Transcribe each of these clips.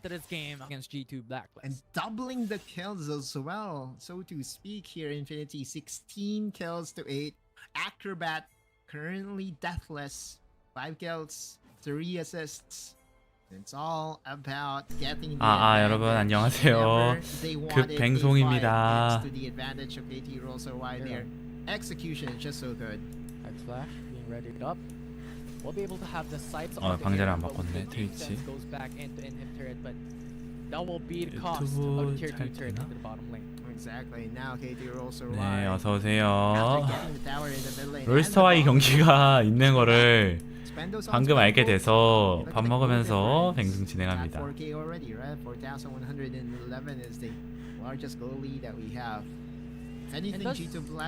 this game against G2 Blacklist. And doubling the kills as well, so to speak here. Infinity 16 kills to 8. Acrobat currently deathless, 5 kills, 3 assists. It's all about getting the 여러분 안녕하세요. 급뱅송입니다. to the advantage of KT.RY. Their execution is just so good. Flash being readied up. We'll be able to have the sights 방제를 안 바꿨네. 트위치. goes back into inhib turret, but that will be the cost of tier 2 turret into the bottom lane. Exactly. Now KT.RY. 네, 어서 오세요. 롤스터와 이 경기가 있는 거를 방금 알게 돼서 밥 먹으면서 뱅송 진행합니다.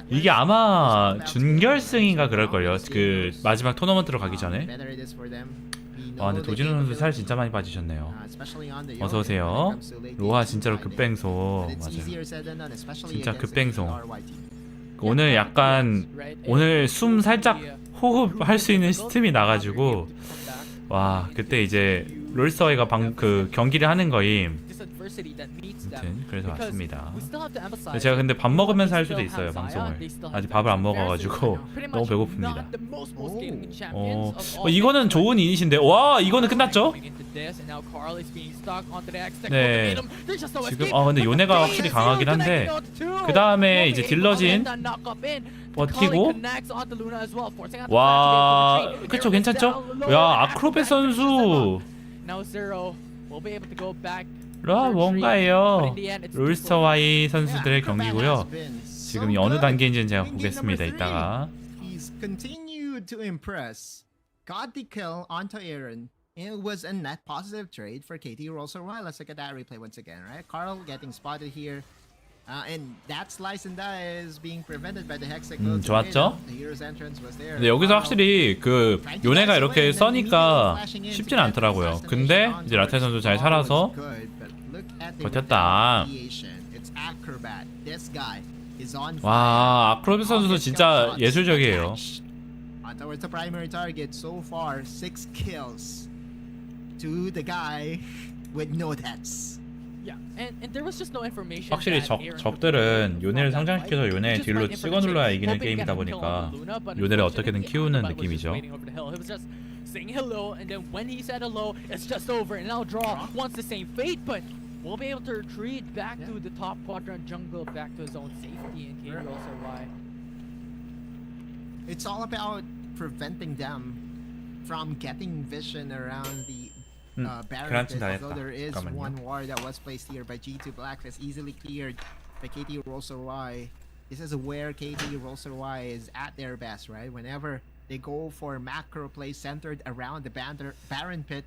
이게 아마 준결승인가 그럴걸요. 그 마지막 토너먼트로 가기 전에. 근데 도진우 선수 살 진짜 많이 빠지셨네요. 어서 오세요. 로하 진짜로 급뱅송. 맞아요. 진짜 급뱅송. 오늘 약간 오늘 숨 살짝 호흡할 수 있는 시스템이 나가지고 와 그때 이제 롤스터가 그 경기를 하는 거임. 아무튼 그래서 왔습니다. 제가 근데 밥 먹으면서 할 수도 있어요 방송을. 아직 밥을 안 먹어가지고 너무 배고픕니다. 이거는 좋은 이니시인데 와 이거는 끝났죠? 네 지금 근데 요네가 확실히 강하긴 한데 그 다음에 이제 딜러진 버티고 와 그쵸 괜찮죠? 야 아크로벳 선수 뭔가예요. 롤스터와의 선수들의 경기고요. 지금 어느 단계인지는 제가 보겠습니다. 이따가. He's continued to impress. Got the kill onto Aaron. It was a net positive trade for KT.RY. Let's look at that replay once again, right? Carl getting spotted here. And that slice and die is being prevented by the hexagon. 좋았죠? 근데 여기서 확실히 그 요네가 이렇게 써니까 쉽진 않더라고요. 근데 이제 라테 선수 잘 살아서 버텼다. 와 아크로벳 선수도 진짜 예술적이에요. Towards the primary target so far, 6 kills to the guy with no deaths. 확실히 적들은 요네를 성장시켜서 요네의 딜로 찍어 눌러야 이기는 게임이다 보니까 요네를 어떻게든 키우는 느낌이죠. We'll be able to retreat back to the top quadrant jungle, back to his own safety in KT.RY. It's all about preventing them from getting vision around the Baron pit, although there is one ward that was placed here by G2 Blacklist, easily cleared by KT.RY. This is where KT.RY is at their best, right? Whenever they go for macro plays centered around the Baron pit,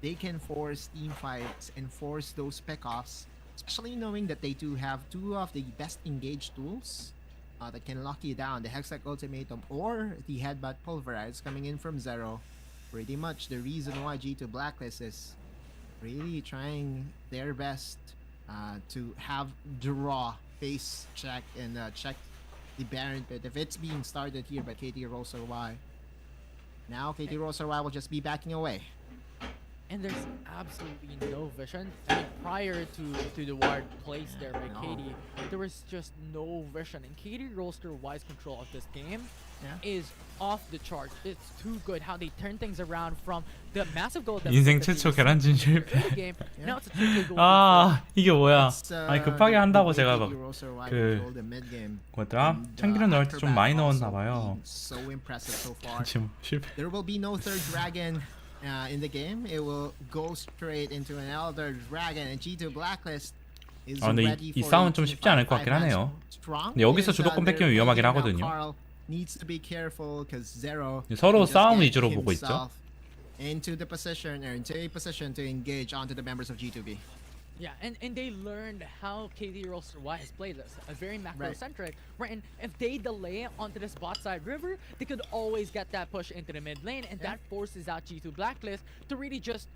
they can force team fights and force those pickoffs, especially knowing that they do have 2 of the best engaged tools that can lock you down, the Hextech Ultimatum or the Headbutt Pulverize coming in from Zero. Pretty much the reason why G2 Blacklist is really trying their best to have draw, face check, and check the Baron pit if it's being started here by KT.RY. Now KT.RY will just be backing away. And there's absolutely no vision. I mean, prior to the ward placed there by KT, there was just no vision. And KT.RY's control of this game is off the charts. It's too good how they turn things around from the massive goal. 인생 최초 계란찜 실패. Now it's a 2K goal. 이게 뭐야? 아니 급하게 한다고 제가 막 뭐였더라? 참기름 넣을 때 좀 많이 넣었나 봐요. 지금 실패. There will be no third dragon. In the game, it will go straight into an Elder Dragon, and G2 Blacklist is ready 이 for 싸움은 좀 쉽지 않을 것 같긴 하네요. 근데 여기서 주도권 뺏기면 위험하긴 하거든요. Needs to be careful because Zero 서로 싸움 위주로 보고 있죠. Into the position or into a position to engage onto the members of G2B. Yeah, and they learned how KT.RY has played this, a very macro-centric, right? And if they delay onto this bot side river, they could always get that push into the mid lane, and that forces out G2 Blacklist to really just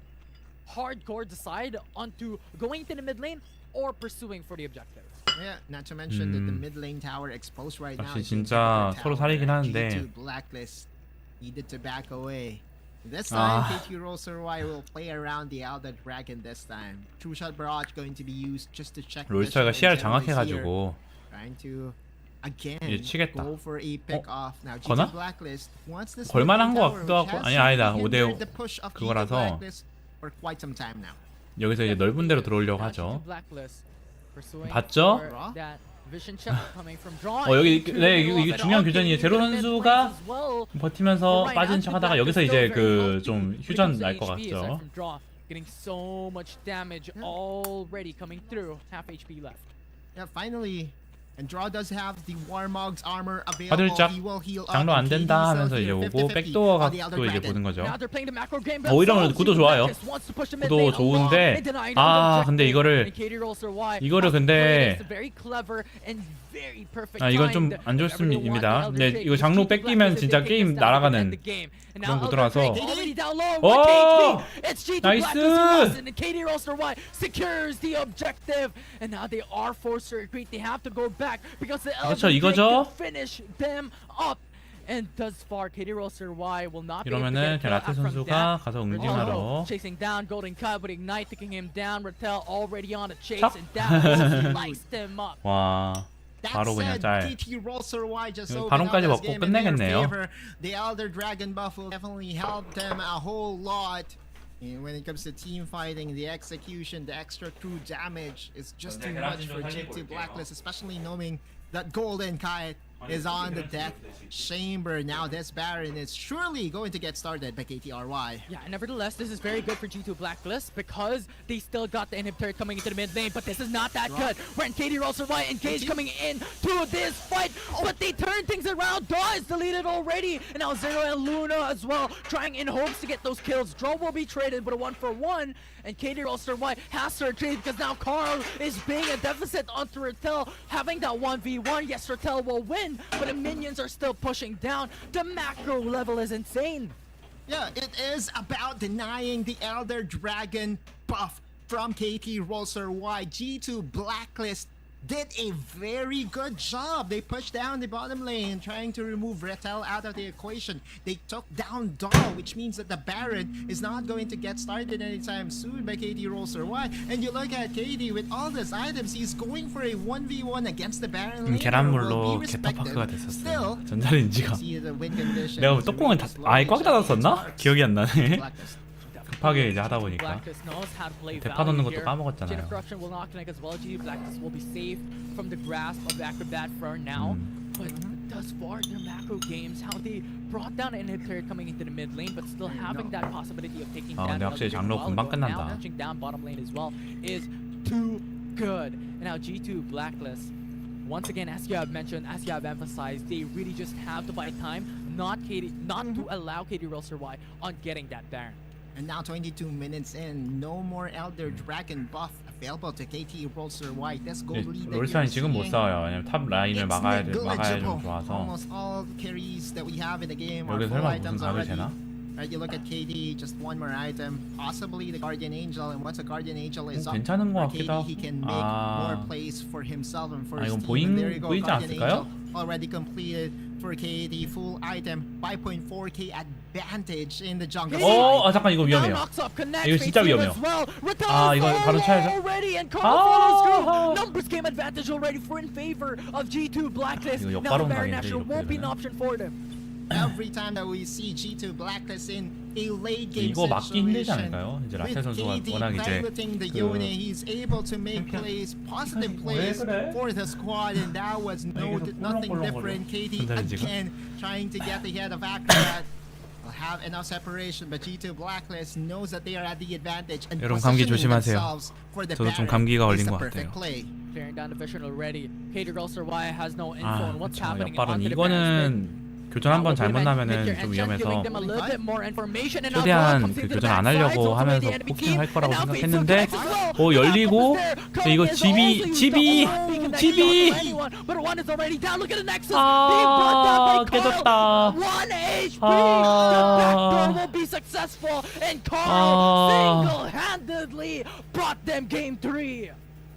hardcore decide onto going to the mid lane or pursuing for the objective. Yeah, not to mention that the mid lane tower exposed right now. 진짜 서로 살이긴 하는데. G2 Blacklist needed to back away. This time, KT.RY will play around the Elder Dragon this time. True Shot Barrage going to be used just to check. 롤스타가 시야를 장악해가지고 Trying to again 이제 치겠다. go for a pick off. Now 거나? G2 Blacklist wants this 걸만한 거 tower, 같기도 which 하고 has 아니 아니다. hindered 5대5 the push of G2 그거라서 Blacklist for quite some time now. 여기서 이제 넓은 데로 들어오려고 하죠. 봤죠? 여기 네 이게 중요한 교전이에요. 제로 선수가 버티면서 빠진 척하다가 여기서 이제 그 좀 휴전 날 것 같죠. Getting so much damage already coming through. Half HP left. Yeah, finally. And Draw does have the Warmog's armor available. 화들짝 He will heal up. 장로 안 된다 하면서 이제 오고 백도어 각도 이제 보는 거죠. 이러면 구도 좋아요. 구도 좋은데 아 근데 이거를 근데 아 이건 좀 안 좋습니다. 근데 이거 장로 뺏기면 진짜 게임 날아가는 그런 구도라서 오! 나이스! 그렇죠 이거죠? 이러면은 라테 선수가 가서 응징하러 와 바로 그냥 짤 바론까지 먹고 끝내겠네요. The Elder Dragon buff will definitely help them a whole lot. And when it comes to team fighting, the execution, the extra crew damage is just too much for G2 Blacklist, especially knowing that Golden Kite is on the death chamber. Now this Baron is surely going to get started by KT.RY. Yeah, nevertheless, this is very good for G2 Blacklist because they still got the inhibitor coming into the mid lane, but this is not that good. When KT.RY engaged coming in to this fight, but they turn things around. Daw is deleted already, and now Zero and Luna as well, trying in hopes to get those kills. Draw will be traded, but a 1-for-1, and KT.RY has to trade because now Carl is being a deficit onto Ratel, having that 1v1. Yes, Ratel will win, but the minions are still pushing down. The macro level is insane. Yeah, it is about denying the Elder Dragon buff from KT.RY. G2 Blacklist did a very good job. They pushed down the bottom lane, trying to remove Ratel out of the equation. They took down Daw, which means that the Baron is not going to get started anytime soon by KT.RY. And you look at KT with all these items, he's going for a 1v1 against the Baron laner. 계란물로 개터파크가 됐었어요. 전자레인지가. 내가 뚜껑을 아예 꽉 닫았었나? 기억이 안 나네. 급하게 이제 하다 보니까 대파 넣는 것도 까먹었잖아요. Thus far, their macro games, how they brought down an inhibitor coming into the mid lane, but still having that possibility of taking down. 근데 확실히 장로 금방 끝난다. Managing down bottom lane as well is too good. And now G2 Blacklist, once again, as you have mentioned, as you have emphasized, they really just have to buy time, not to allow KT.RY on getting that Baron. And now 22 minutes in, no more Elder Dragon buff available to KT.RY. This gold lead 롤스타는 지금 못 싸워요. 왜냐면 탑 라인을 막아야 좀 좋아서. Almost all carries that we have in the game are 여기 full 설마 무슨 items 각을 already. 재나? Right, you look at KD, just one more item, possibly the Guardian Angel, and once a Guardian Angel is up, 괜찮은 것 KD, 같기도 하고. he can make more plays for himself and for his 이건 team. And there you go, 보이지 Guardian 않았을까요? Angel already completed for KD, full item, 5.4k advantage in the jungle. 아 잠깐 이거 위험해요. 이거 진짜 위험해요. 아 이거 바로 차야죠. Numbers game advantage already for in favor of G2 Blacklist. 이거 Now 역바로 Baron 당했는데 Nashor won't be an option for them. Every time that we see G2 Blacklist in a late game 이거 막기 힘들지 situation, 않을까요? 이제 라테 with 선수가 KD 워낙 이제 piloting the unit, he's able to make plays, positive plays for the squad, and that was nothing different. KD again trying to get ahead of Acrobat. Have enough separation, but G2 Blacklist knows that they are at the advantage and 여러분 감기 positioning 조심하세요. themselves for the 저도 좀 Baron 감기가 is 걸린 the 것 perfect 같아요. play. Clearing down the vision already. KT.RY has no info on what's 그쵸, happening 역발은 onto the Baron's mid. 이거는 교전 한번 잘못 나면은 좀 위험해서 최대한 그 교전 안 하려고 하면서 포킹할 거라고 생각했는데 열리고 근데 이거 집이 아 깨졌다.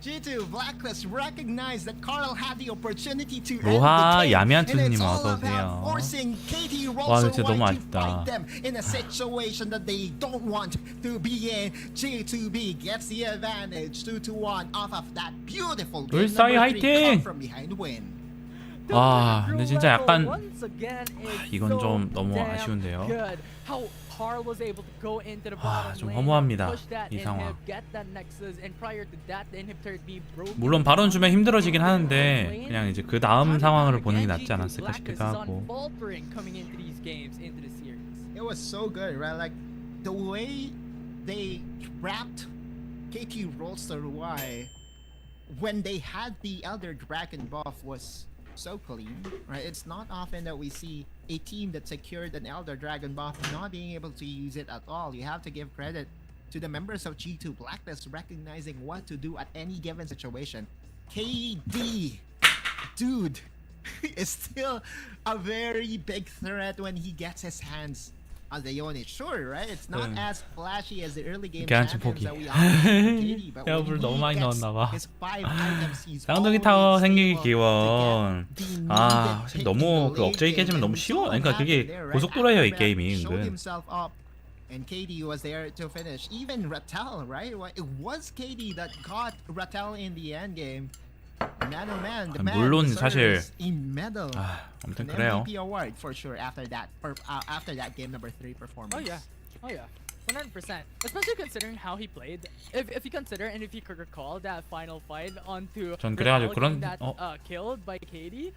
G2 Blacklist recognized that Carl had the opportunity to end 로하 the game, 야미한 and it's 투님 all 어서 about 오세요. forcing KT.RY 와, 진짜 너무 to 아쉽다. fight them in a situation that they don't want to be in. G2B gets the advantage 2-1 off of that beautiful game. 울사이 Number 3 화이팅! come from behind win. 와, 근데 진짜 약간 Once again is 이건 좀 so 너무 damn 아쉬운데요. good. How Carl was able to go into the 아, bottom 좀 lane, 허무합니다, push that 이 상황. inhib, get that nexus, and prior to that, the inhibitor be broken. 물론 바론 주면 힘들어지긴 하는데 그냥 이제 그 다음 상황을 보는 게 낫지 않았을까 싶기도 하고. coming into these games, into the series. It was so good, right? Like the way they wrapped KT.RY when they had the Elder Dragon buff was so clean, right? It's not often that we see a team that secured an Elder Dragon buff not being able to use it at all. You have to give credit to the members of G2 Blacklist recognizing what to do at any given situation. KD, dude, is still a very big threat when he gets his hands on the unit. Sure, right? It's not as flashy as the early game 계란찜 champions 포기. that we often see from KD, but 에어블 when 너무 he 많이 gets 넣었나 봐. his 5 items, he's 쌍둥이 always 타워 생기기 able 기원. to get the 아, needed pick 너무 in the 그 late 억제기 game, 깨지면 and 너무 we 쉬워. saw 그러니까 what 그게 happened there, right? 고속도로예요, 이 Ahri 게임이 showed 은근. himself up, and KD was there to finish. Even Rattel, right? It was KD that got Rattel in the end game. Man, oh man, the man 물론 사실 deserves a medal. 아, 아무튼 An 그래요. MVP award for sure after that game number 3 performance. Oh yeah, 100%. Especially considering how he played. If you consider and if you could recall that final fight onto 전 그래가지고 Raquel 그런- that killed by KD,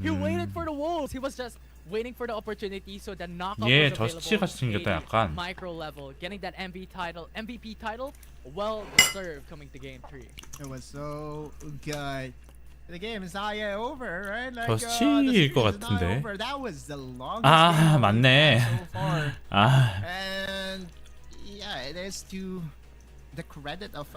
he waited for the wolves. He was just waiting for the opportunity so that knockout 예, was available. 저스티같이 생겼다, 약간. Micro level, getting that MVP title, well deserved coming to game 3. It was so good. The game is not yet over, right? Like, 저스티일 것 the series is not 같은데. over. That was the longest 아, game we've 맞네. had so far. 아, And yeah, it is to the credit of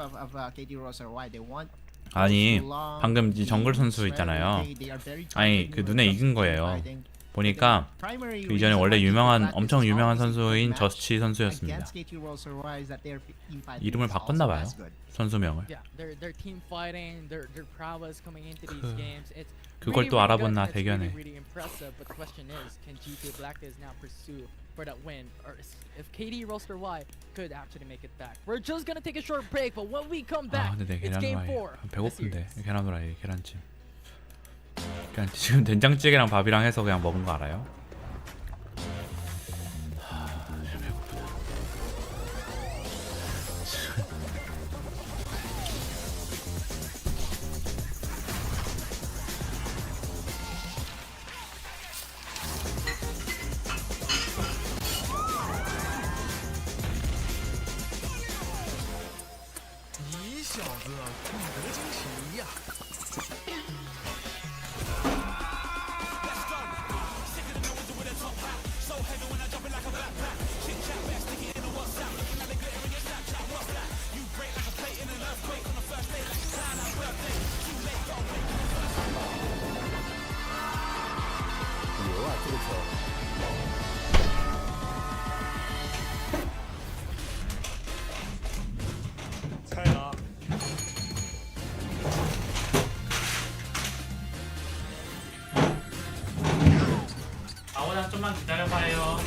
KT.RY. They want 아니 long 방금 이 정글 선수 games, 있잖아요. right? They are very 아니 그 targeted 눈에 when it 익은 comes to 거예요. providing. 보니까 Primary 그 이전에 reason 원래 why 유명한 KT 엄청 유명한 Blacklist 선수인 match 저스티 선수였습니다. against KT.RY is that their team fight 이름을 is 바꿨나 also 봐요. as good. 선수명을. Yeah, their team fighting, their prowess coming into these games. It's 그걸 really, 또 really 알아봤나, good, and it's really, 대견해. really impressive. But the question is, can G2 Blacklist now pursue for that win, or if KT.RY could actually make it back? We're just gonna take a short break, but when we come 아 back, 근데 내 it's 계란 game 후라이 4. 배고픈데 계란 후라이 계란찜. 그냥 지금 된장찌개랑 밥이랑 해서 그냥 먹은 거 알아요? 아오나 좀만 기다려봐요.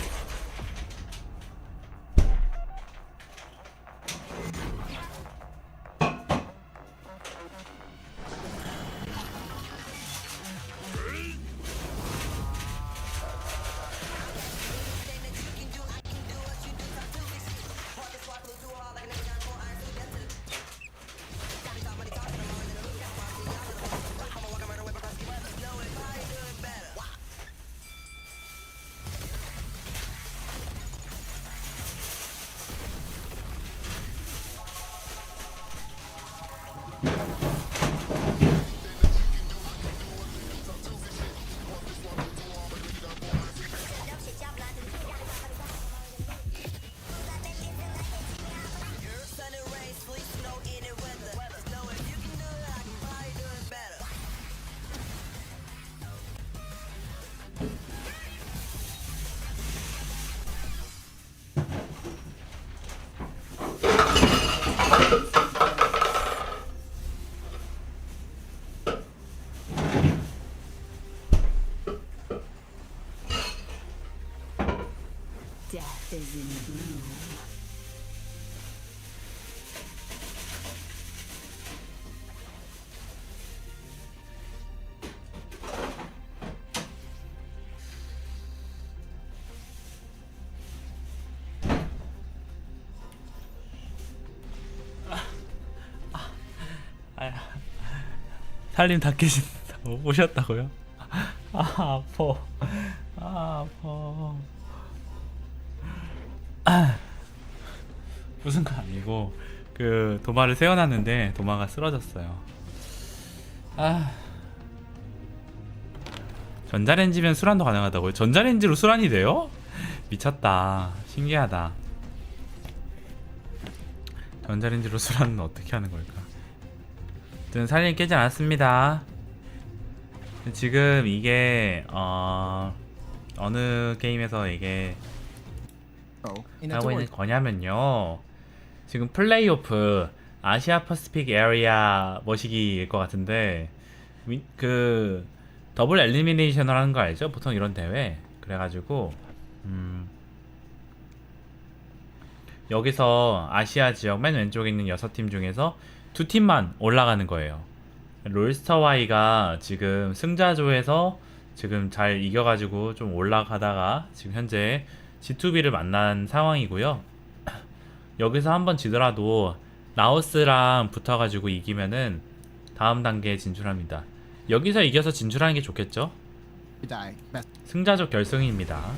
살림 다 깨진다고 오셨다고요? 아 아파. 아 아파. 무슨 거 아니고 그 도마를 세워놨는데 도마가 쓰러졌어요. 아 전자레인지면 수란도 가능하다고요? 전자레인지로 수란이 돼요? 미쳤다. 신기하다. 전자레인지로 수란은 어떻게 하는 걸까? 아무튼 살림 깨지 않았습니다. 지금 이게 어느 게임에서 이게 하고 있는 거냐면요, 지금 플레이오프 아시아 퍼시픽 에리아 머시기일 것 같은데 그 더블 엘리미네이션을 하는 거 알죠? 보통 이런 대회. 그래가지고 여기서 아시아 지역 맨 왼쪽에 있는 6팀 중에서 2팀만 올라가는 거예요. 롤스터Y가 지금 승자조에서 지금 잘 이겨가지고 좀 올라가다가 지금 현재 G2B를 만난 상황이고요. 여기서 한번 지더라도 라오스랑 붙어가지고 이기면은 다음 단계에 진출합니다. 여기서 이겨서 진출하는 게 좋겠죠? 승자조 결승입니다.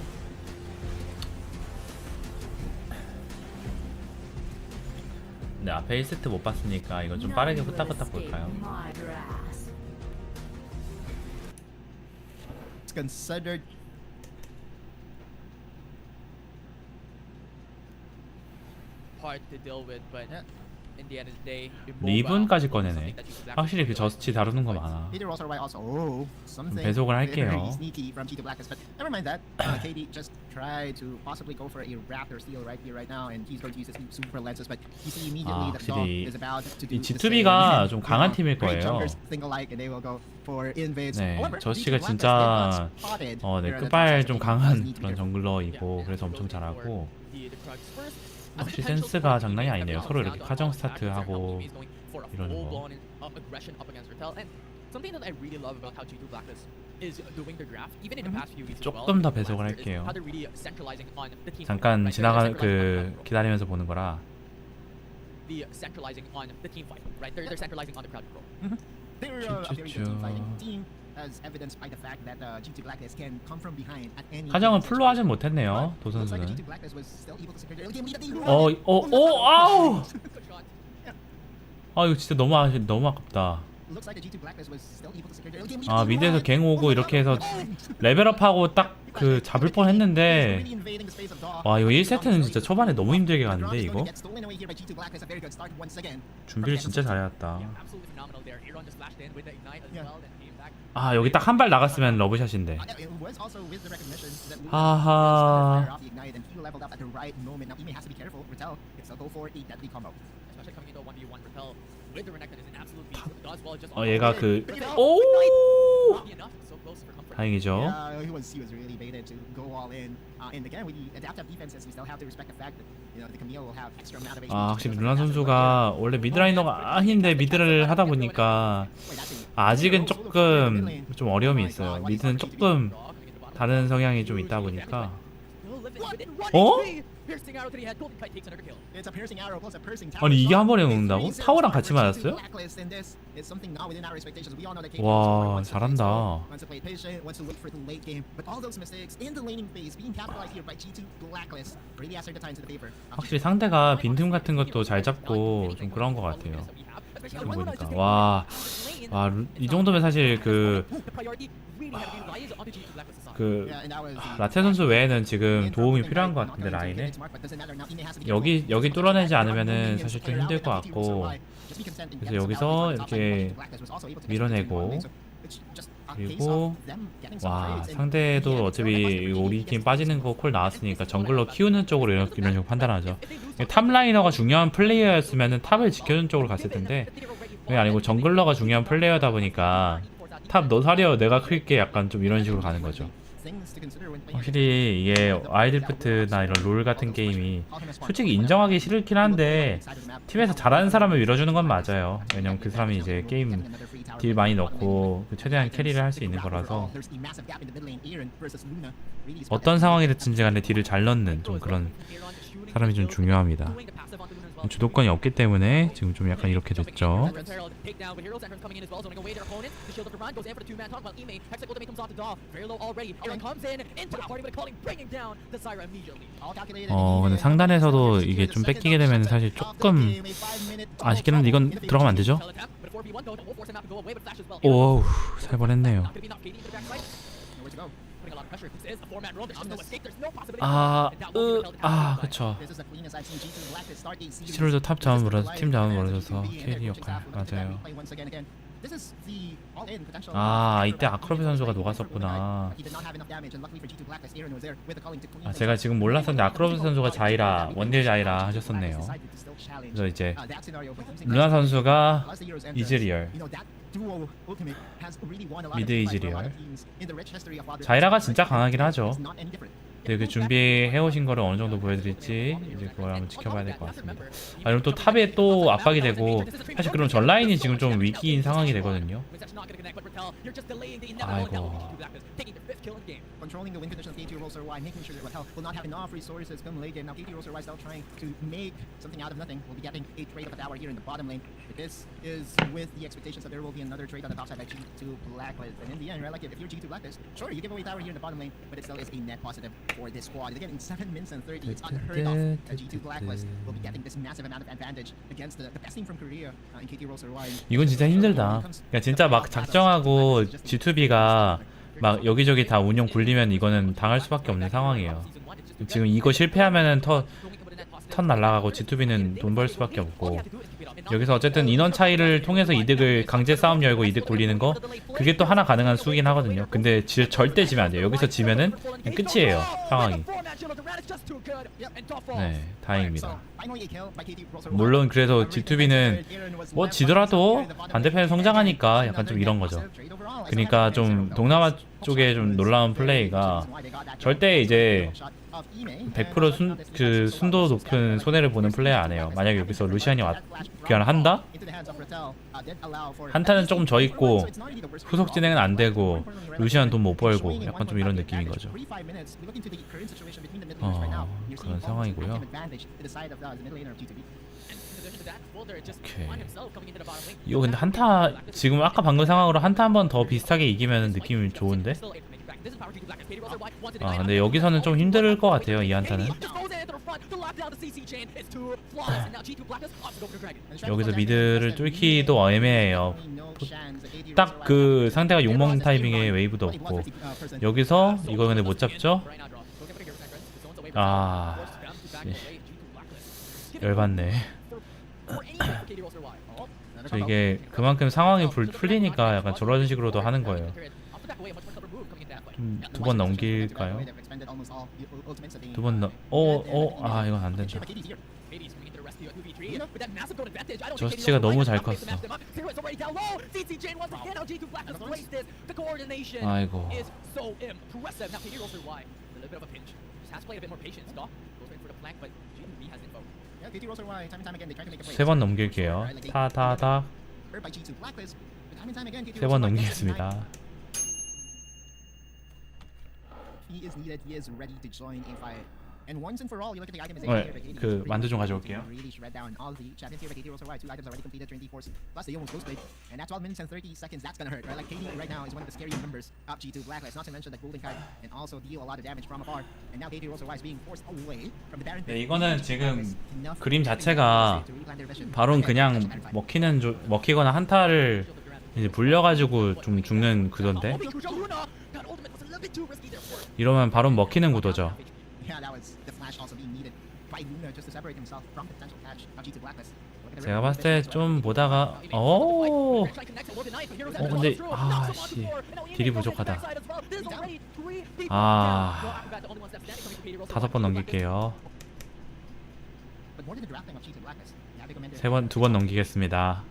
네, 앞에 1세트 못 봤으니까 이거 좀 빠르게 후딱후딱 볼까요? considered hard to deal with, but in the end of the day, 리븐까지 꺼내네. 확실히 그 저스치 다루는 거 많아. 배속을 할게요. 아, 확실히 이 G2B가 좀 강한 팀일 거예요. 네, 저스치가 진짜 네, 끝발 좀 강한 그런 정글러이고 그래서 엄청 잘하고, 역시 센스가 장난이 아니네요. 서로 이렇게 카정 스타트하고 이러는 거. 조금 더 배속을 할게요. 잠깐 기다리면서 보는 거라. 카정은 풀로 하진 못했네요, 도 선수는. 아우! 아 이거 진짜 너무 아깝다. 아 미드에서 갱 오고 이렇게 해서 레벨업하고 딱 그 잡을 뻔 했는데, 와 이거 1세트는 진짜 초반에 너무 힘들게 갔는데 이거? 준비를 진짜 잘해왔다. 아 여기 딱 한 발 나갔으면 러브샷인데. 하하. 얘가 그 오! 다행이죠. 아 확실히 루나 선수가 원래 미드라이너가 아닌데 미드를 하다 보니까 아직은 조금 좀 어려움이 있어요. 미드는 조금 다른 성향이 좀 있다 보니까. 어? 아니 이게 한 번에 녹는다고? 타워랑 같이 맞았어요? 와 잘한다. 확실히 상대가 빈틈 같은 것도 잘 잡고 좀 그런 것 같아요. 지금 보니까 와 이 정도면 사실 그 라테 선수 외에는 지금 도움이 필요한 것 같은데 라인에 여기 뚫어내지 않으면은 사실 좀 힘들 것 같고, 그래서 여기서 이렇게 밀어내고, 그리고 와 상대도 어차피 우리 팀 빠지는 거 콜 나왔으니까 정글러 키우는 쪽으로 이런 식으로 판단하죠. 탑 라이너가 중요한 플레이어였으면은 탑을 지켜주는 쪽으로 갔을 텐데 그게 아니고 정글러가 중요한 플레이어다 보니까 탑 너 사려 내가 클게 약간 좀 이런 식으로 가는 거죠. 확실히 이게 와일드리프트나 이런 롤 같은 게임이 솔직히 인정하기 싫긴 한데 팀에서 잘하는 사람을 밀어주는 건 맞아요. 왜냐면 그 사람이 이제 게임 딜 많이 넣고 최대한 캐리를 할 수 있는 거라서 어떤 상황이 됐든지 간에 딜을 잘 넣는 좀 그런 사람이 좀 중요합니다. 주도권이 없기 때문에 지금 좀 약간 이렇게 됐죠. 근데 상단에서도 이게 좀 뺏기게 되면 사실 조금 아쉽긴 한데 이건 들어가면 안 되죠? 오우, 살 뻔했네요. 그쵸. 시롤도 탑 자원 몰아서 팀 자원 몰아줘서 캐리 역할 맞아요. 이때 아크로비 선수가 녹았었구나. 제가 지금 몰랐었는데 아크로비 선수가 자이라 원딜 자이라 하셨었네요. 그래서 이제 루나 선수가 이즈리얼, 미드 이즈리얼. 자이라가 진짜 강하긴 하죠. 네, 그 준비해 오신 거를 어느 정도 보여드릴지 이제 그걸 한번 지켜봐야 될 것 같습니다. 그럼 또 탑에 또 압박이 되고 사실 그럼 전 라인이 지금 좀 위기인 상황이 되거든요. 아이고. Controlling the win condition of KT.RY, making sure that Raquel will not have enough resources come late game. Now KT.RY still trying to make something out of nothing. We'll be getting a trade of a tower here in the bottom lane. But this is with the expectations that there will be another trade on the top side by G2 Blacklist. And in the end, right, like if you're G2 Blacklist, sure, you give away tower here in the bottom lane, but it still is a net positive for this squad. Again, in 7 minutes and 30, it's unheard of that G2 Blacklist will be getting this massive amount of advantage against the best team from Korea in KT.RY. 이건 진짜 힘들다. 그러니까 진짜 막 작정하고 G2B가 막 여기저기 다 운영 굴리면 이거는 당할 수밖에 없는 상황이에요. 지금 이거 실패하면은 턴 날라가고 G2B는 돈 벌 수밖에 없고, 여기서 어쨌든 인원 차이를 통해서 이득을 강제 싸움 열고 이득 굴리는 거, 그게 또 하나 가능한 수긴 하거든요. 근데 절대 지면 안 돼요. 여기서 지면은 그냥 끝이에요, 상황이. 네, 다행입니다. 물론 그래서 G2B는 뭐 지더라도 반대편에 성장하니까 약간 좀 이런 거죠. 그러니까 좀 동남아 쪽에 좀 놀라운 플레이가 절대 이제 100% 순도 높은 손해를 보는 플레이 안 해요. 만약에 여기서 루시안이 귀환을 한다? 한타는 조금 져 있고 후속 진행은 안 되고 루시안 돈 못 벌고 약간 좀 이런 느낌인 거죠. 그런 상황이고요. 오케이. 이거 근데 한타 지금 아까 방금 상황으로 한타 한 번 더 비슷하게 이기면 느낌이 좋은데? 근데 여기서는 좀 힘들 것 같아요, 이 한타는. 여기서 미드를 뚫기도 애매해요. 딱 그 상대가 욕먹는 타이밍에 웨이브도 없고. 여기서 이거 근데 못 잡죠? 열받네. 저 이게 그만큼 상황이 풀리니까 약간 저런 식으로도 하는 거예요. 좀 두 번 넘길까요? 두 번 이건 안 된다. 저스티가 너무 잘 컸어. 아이고. 세 번 넘길게요. 타다닥. 세 번 넘기겠습니다. 그 만두 좀 가져올게요. 네, 이거는 지금 그림 자체가 바론 그냥 먹히거나 한타를 이제 불려가지고 좀 죽는 구도인데, 이러면 바론 먹히는 구도죠. 제가 봤을 때 좀 보다가 근데 딜이 부족하다. 5번 넘길게요. 두 번 넘기겠습니다.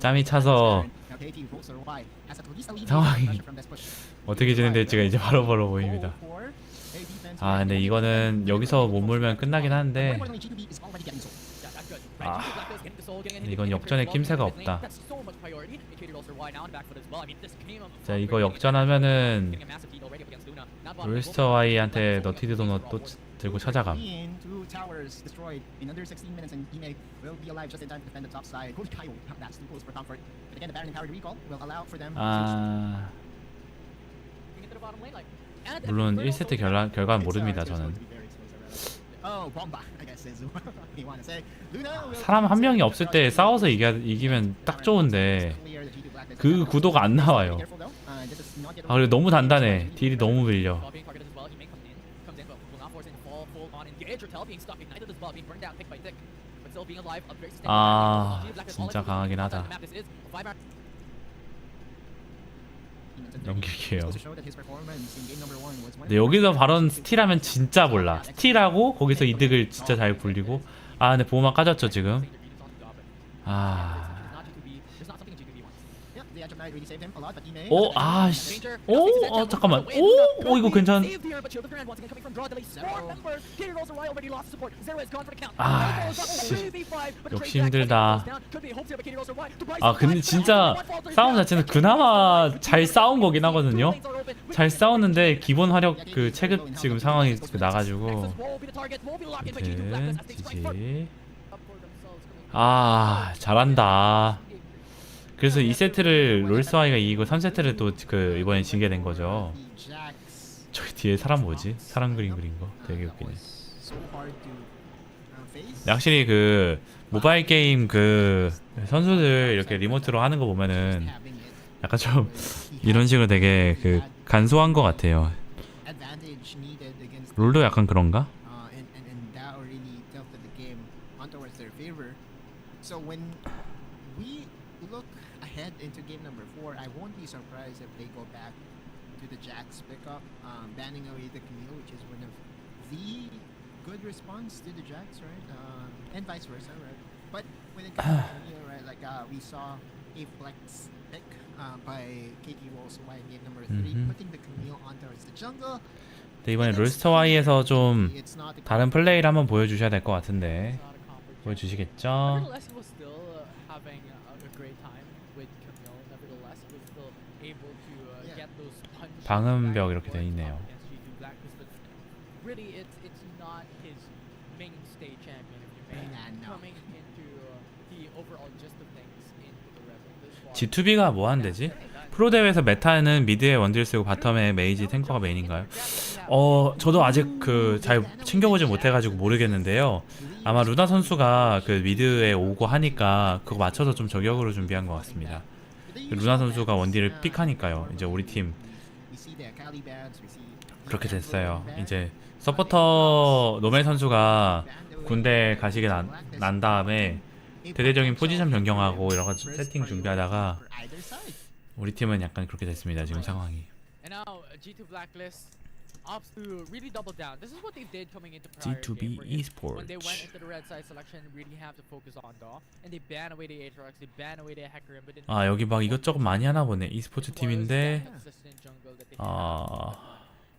짬이 차서 상황이 어떻게 진행될지가 이제 바로바로 보입니다. 아 근데 이거는 여기서 못 물면 끝나긴 하는데 아 이건 역전의 낌새가 없다. 자 이거 역전하면은 롤스터 Y한테 너티드 도넛 또 들고 찾아감. 아 물론 1세트 결과는 모릅니다 저는. 사람 한 명이 없을 때 싸워서 이기면 딱 좋은데 그 구도가 안 나와요. 아 그리고 너무 단단해. 딜이 너무 밀려. 아 진짜 강하긴 하다. 넘길게요. 근데 여기서 바로 스틸하면 진짜 몰라. 스틸하고 거기서 이득을 진짜 잘 굴리고. 아 근데 보호막 까졌죠 지금. 아 오, 아씨. 오, 잠깐만. 오, 이거 괜찮. 아, 씨. 역시 힘들다. 아, 근데 진짜 싸움 자체는 그나마 잘 싸운 거긴 하거든요. 잘 싸웠는데 기본 화력 그 체급 지금 상황이 나가지고. 아무튼 지지. 아, 잘한다. 그래서 2세트를 롤스와이가 이기고 3세트를 또 그 이번에 지게 된 거죠. 저기 뒤에 사람 뭐지? 사람 그림 그린 거 되게 웃기네. 확실히 그 모바일 게임 그 선수들 이렇게 리모트로 하는 거 보면은 약간 좀 이런 식으로 되게 그 간소한 거 같아요. 롤도 약간 그런가? Into game number 4, I won't be surprised if they go back to the Jax pickup, banning away the Camille, which is one of the good response to the Jax, right? And vice versa, right? But when it comes to Camille, right, like we saw a flex pick by KT.RY in game number 3, putting the Camille on towards the jungle. 네, 이번에 롤스터 Y에서 좀 다른 플레이를 한번 보여주셔야 될 것 같은데 보여주시겠죠? 방음벽 이렇게 돼 있네요. G2B가 뭐 하는 데지? 프로 대회에서 메타는 미드에 원딜 쓰고 바텀에 메이지 탱커가 메인인가요? 저도 아직 그 잘 챙겨보지 못해가지고 모르겠는데요. 아마 루나 선수가 그 미드에 오고 하니까 그거 맞춰서 좀 저격으로 준비한 것 같습니다. 루나 선수가 원딜을 픽하니까요. 이제 우리 팀 그렇게 됐어요. 이제 서포터 노멜 선수가 군대 가시게 난 다음에 대대적인 포지션 변경하고 여러 가지 세팅 준비하다가 우리 팀은 약간 그렇게 됐습니다. 지금 상황이. G2B eSports. 아 여기 막 이것저것 많이 하나 보네. e스포츠 팀인데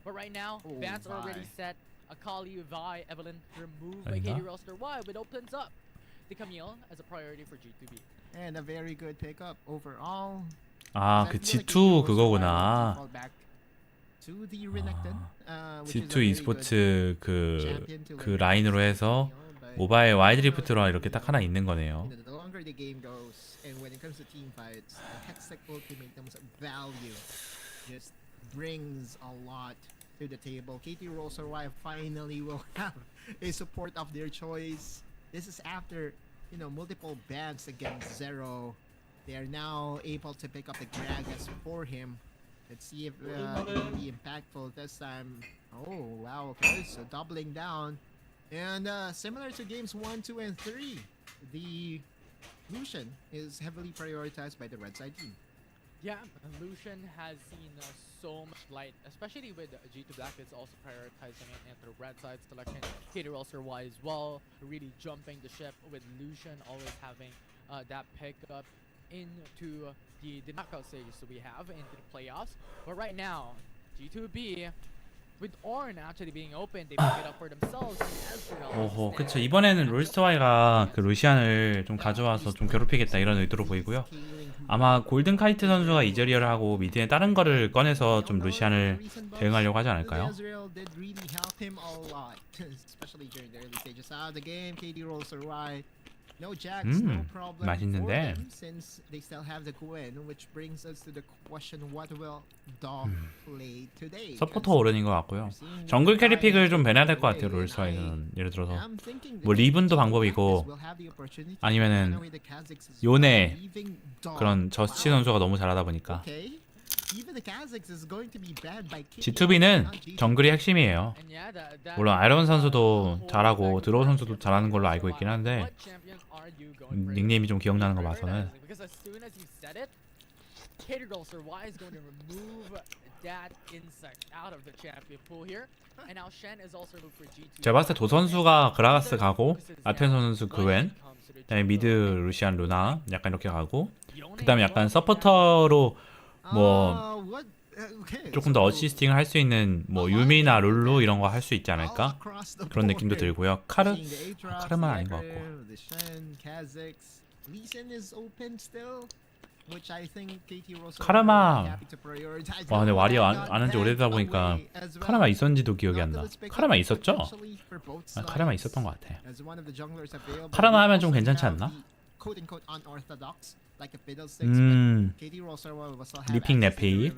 But right now, bans are already set. Akali, Vi, Evelyn removed by KT.RY, but opens up the Camille as a priority for G2B. And a very good pickup overall. 아, 그 G2 그거구나. G2 e스포츠 그 라인으로 해서 모바일 와일드리프트로 이렇게 딱 하나 있는 거네요. Brings a lot to the table. KT.RY finally will have a support of their choice. This is after, you know, multiple bans against Zero. They are now able to pick up the Gragas for him. Let's see if it will be impactful this time. Oh wow, okay, so doubling down. And similar to games 1, 2, and 3, the Lucian is heavily prioritized by the red side team. Yeah, Lucian has seen so much light, especially with G2 Black is also prioritizing it into the red side selection. KT.RY as well, really jumping the ship with Lucian always having that pickup into the knockout stages that we have into the playoffs. But right now, G2B With Ornn actually being open, they pick it up for themselves. 오호, 그쵸. 이번에는 롤스와이가 그 루시안을 좀 가져와서 좀 괴롭히겠다 이런 의도로 보이고요. 아마 골든카이트 선수가 이저리어를 하고 미드에 다른 거를 꺼내서 좀 루시안을 대응하려고 하지 않을까요? 맛있는데. 서포터 오른인 것 같고요. 정글 캐리픽을 좀 배내야 될 것 같아요. 롤스와이는 예를 들어서 뭐 리븐도 방법이고 아니면은 요네 그런 저스치 선수가 너무 잘하다 보니까 G2B는 정글이 핵심이에요. 물론 아이런 선수도 잘하고 드로우 선수도 잘하는 걸로 알고 있긴 한데 닉네임이 좀 기억나는 거 봐서는 제가 봤을 때 도 선수가 그라가스 가고 아텐 선수 그웬 그다음에 미드 루시안 루나 약간 이렇게 가고 그 다음에 약간 서포터로 뭐 조금 더 어시스팅을 할 수 있는 뭐 유미나 룰루 이런 거 할 수 있지 않을까 그런 느낌도 들고요. 카르만 아닌 것 같고 카르마 와 근데 와리 아는지 오래되다 보니까 카르마 있었는지도 기억이 안 나. 카르마 있었죠? 아, 카르마 있었던 것 같아. 카르마 하면 좀 괜찮지 않나? 리핑 네페이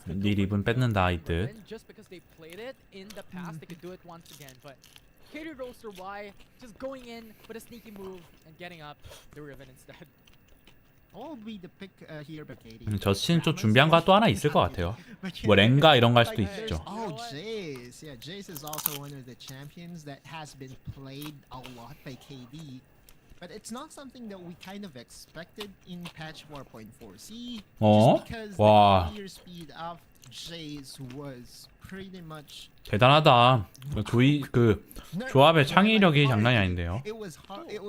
네 리븐 뺏는다 이 뜻. KT.RY just going in with a sneaky move and getting up the Riven instead. 저스틴 좀 준비한 거 또 하나 있을 것 같아요. 뭐 랭가 이런 거 할 수도 있죠. Oh, Jace. Yeah, Jace is also one of the champions that has been played a lot by KD. But it's not something that we kind of expected in patch 4.4. See, just because the clear speed of Jace was pretty much 대단하다. 그 조합의 창의력이 장난이 아닌데요.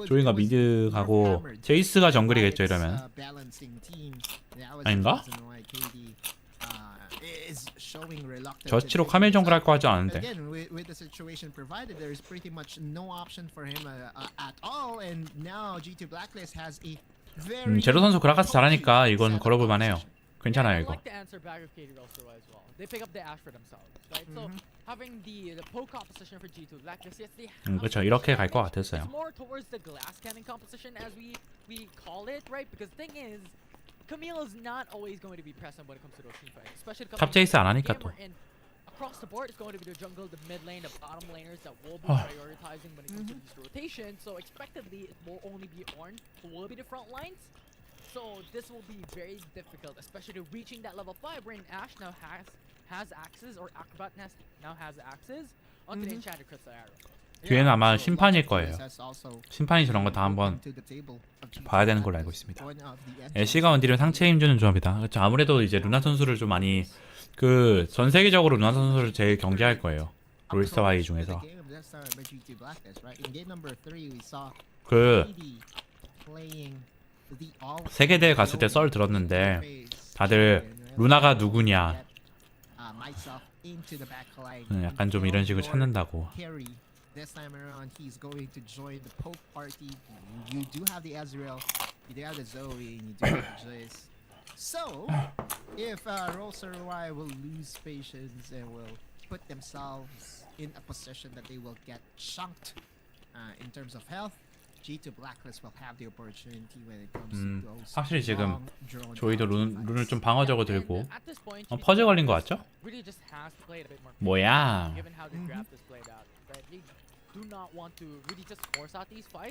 조이가 미드 가고 제이스가 정글이겠죠 이러면. 아닌가? 저스티로 카밀 정글 할 거 하지 않은데. 제로 선수 그라가스 잘하니까 이건 걸어볼 만해요. 괜찮아요 이거. They pick up the Ash for themselves, right? So having the poke composition for G2 Blacklist, yes, they have. 그렇죠. 이렇게 갈 것 같았어요. It's more towards the glass cannon composition as we call it, right? Because the thing is, Camille is not always going to be present when it comes to those teamfights, especially 탑 제이스 안 하니까 또. Across the board, it's going to be the jungle, the mid lane, the bottom laners that will be prioritizing when it comes to these rotations. So expectedly, it will only be Ornn who will be the front lines. So this will be very difficult, especially reaching that level 5 wherein Ash now has axes, or Acrobat now has axes onto the enchanted crystal arrow. 뒤에는 아마 심판일 거예요. 심판이 저런 거 다 한번 봐야 되는 걸로 알고 있습니다. 애쉬가 원딜을 상체에 힘주는 조합이다. 그렇죠. 아무래도 이제 루나 선수를 좀 많이 그 전 세계적으로 루나 선수를 제일 경계할 거예요. 롤스타와이 중에서. 그 세계대회 갔을 때 썰 들었는데 다들 루나가 누구냐 약간 좀 이런 식으로 찾는다고. This time around, he's going to join the poke party. You do have the Ezreal, you do have the Zoe, and you do have Jace. So, if LOREM.GG will lose patience and will put themselves in a position that they will get chunked in terms of health, G2 Blacklist will have the opportunity when it comes to those. 확실히 지금 조이도 룬을 좀 방어적으로 들고 퍼즐 걸린 거 같죠? 뭐야?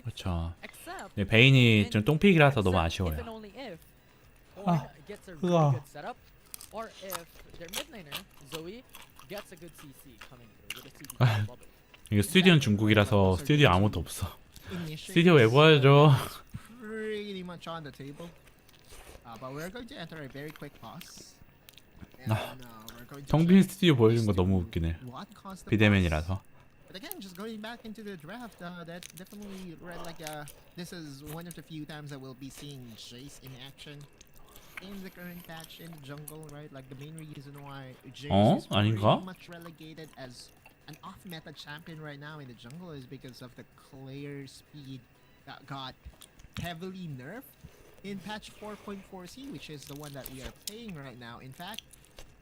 그렇죠. 네, 베인이 좀 똥픽이라서 너무 아쉬워요. 이거 스튜디오는 중국이라서 스튜디오 아무도 없어. 스튜디오 왜 보여줘? 정빈 스튜디오 보여준 거 너무 웃기네. 비대면이라서. But again, just going back into the draft, that definitely read like this is one of the few times that we'll be seeing Jace in action. in the current patch in the jungle, right? Like the main reason why Jace is 아닌가? pretty much relegated as an off-meta champion right now in the jungle is because of the clear speed that got heavily nerfed in patch 4.4C, which is the one that we are playing right now. In fact,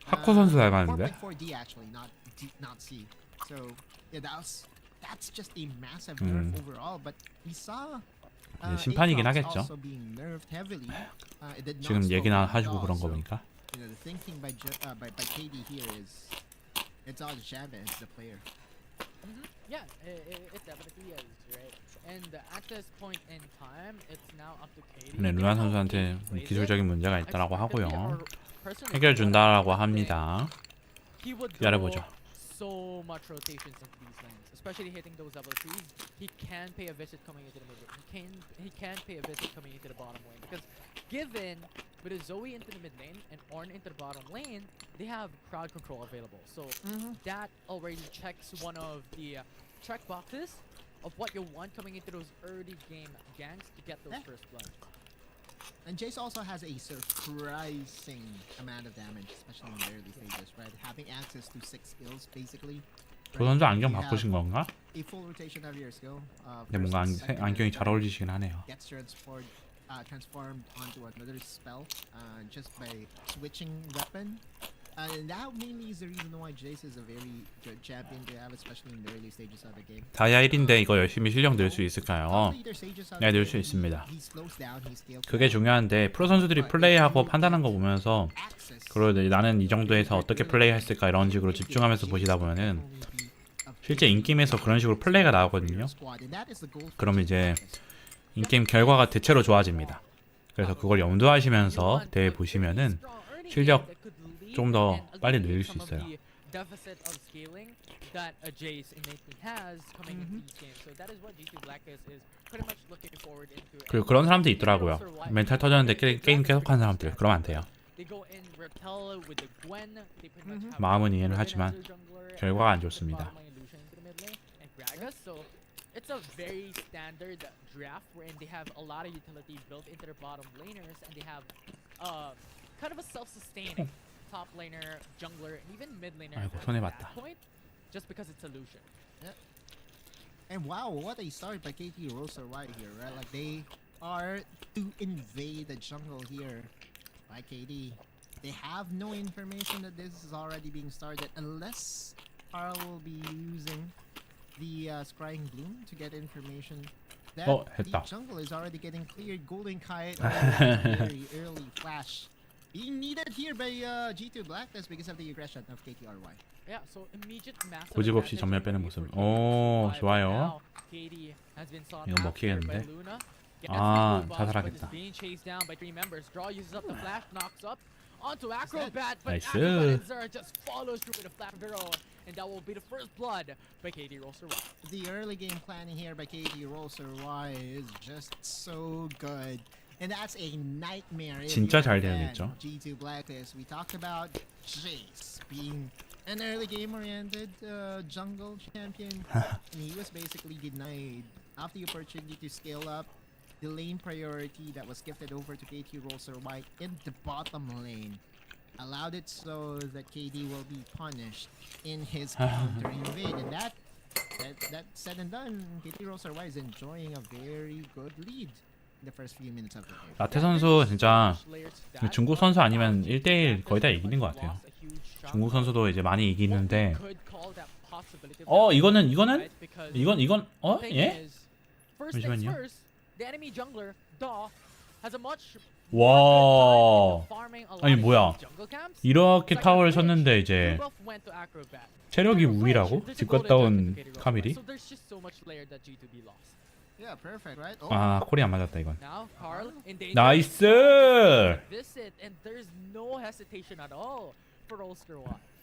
하커 선수 닮았는데? 4.4D actually, not C. So yeah, that's just a massive nerf overall. But we saw 심판이긴 Aatrox 하겠죠. also being nerfed heavily. It did not 지금 slow 얘기나 down at 하시고 all. 그런 거 So, 보니까. you know, the thinking by KD here is it's all Jabba as the player. Yeah, it definitely is, right? And at this point in time, it's now up to KD. 네, 루나 선수한테 기술적인 문제가 있다라고 하고요. 해결 준다라고 합니다. 기다려보죠. So much rotations into these lanes, especially hitting those level 3s. He can pay a visit coming into the mid lane. He can pay a visit coming into the bottom lane because given with a Zoe into the mid lane and Ornn into the bottom lane, they have crowd control available. So that already checks one of the check boxes of what you want coming into those early game ganks to get those first blood. And Jace also has a surprising amount of damage, especially in the early stages, right? Having access to 6 skills, basically. 조 선수 안경 바꾸신 건가? A full rotation of your skill. 근데 뭔가 안경이 잘 어울리시긴 하네요. Gets transformed onto another spell just by switching weapon. And that mainly is the reason why Jace is a very good champion to have, especially in the early stages of the game. 다이아 1인데 이거 열심히 실력 늘 수 있을까요? 네, 늘 수 있습니다. 그게 중요한데 프로 선수들이 플레이하고 판단한 거 보면서 그리고 나는 이 정도에서 어떻게 플레이했을까 이런 식으로 집중하면서 보시다 보면은 실제 인게임에서 그런 식으로 플레이가 나오거든요. 그러면 이제 인게임 결과가 대체로 좋아집니다. 그래서 그걸 염두하시면서 대회 보시면은 실력 좀 더 빨리 늘릴 수 있어요. 그리고 그런 사람들이 있더라고요. 멘탈 터졌는데 게임 계속하는 사람들. 그러면 안 돼요. 마음은 이해를 하지만 결과가 안 좋습니다. It's a very standard draft wherein they have a lot of utility built into their bottom laners and they have kind of a self-sustaining top laner, jungler, and even mid laner 아이고, at 손해 that 봤다. point, just because it's a Lucian. Yeah. And wow, what a start by KT.RY here, right? Like they are to invade the jungle here by KD. They have no information that this is already being started unless Carl will be using the Scrying Bloom to get information that the jungle is already getting cleared. Golden Kite, very early flash being needed here by G2 Blacklist because of the aggression of KT.RY. Yeah, so immediate massive 고집 없이 전멸 빼는 모습. 오, 좋아요. 이거 먹히겠는데. 아, 자살하겠다. Onto Acrobat, but 나이스. Acrobat just follows through with a flat of their own, and that will be the first blood by KT.RY. The early game planning here by KT.RY is just so good. And that's a nightmare. 진짜 잘 되겠죠. G2 Blacklist. We talked about Jace being an early game oriented jungle champion. And he was basically denied after the opportunity to scale up the lane priority that was gifted over to KT.RY in the bottom lane. Allowed it so that KD will be punished in his counter invade. And that said and done, KT.RY is enjoying a very good lead. The first few minutes of the game. 라테 선수 진짜 중국 선수 아니면 1대1 거의 다 이기는 것 같아요. 중국 선수도 이제 많이 이기는데 이거는 예? 잠시만요. 와, 아니 뭐야, 이렇게 타워를 쳤는데 이제 체력이 우위라고? 집 갔다 온 카밀이? Yeah, perfect, right? 아, 콜이 안 맞았다 이건. 나이스!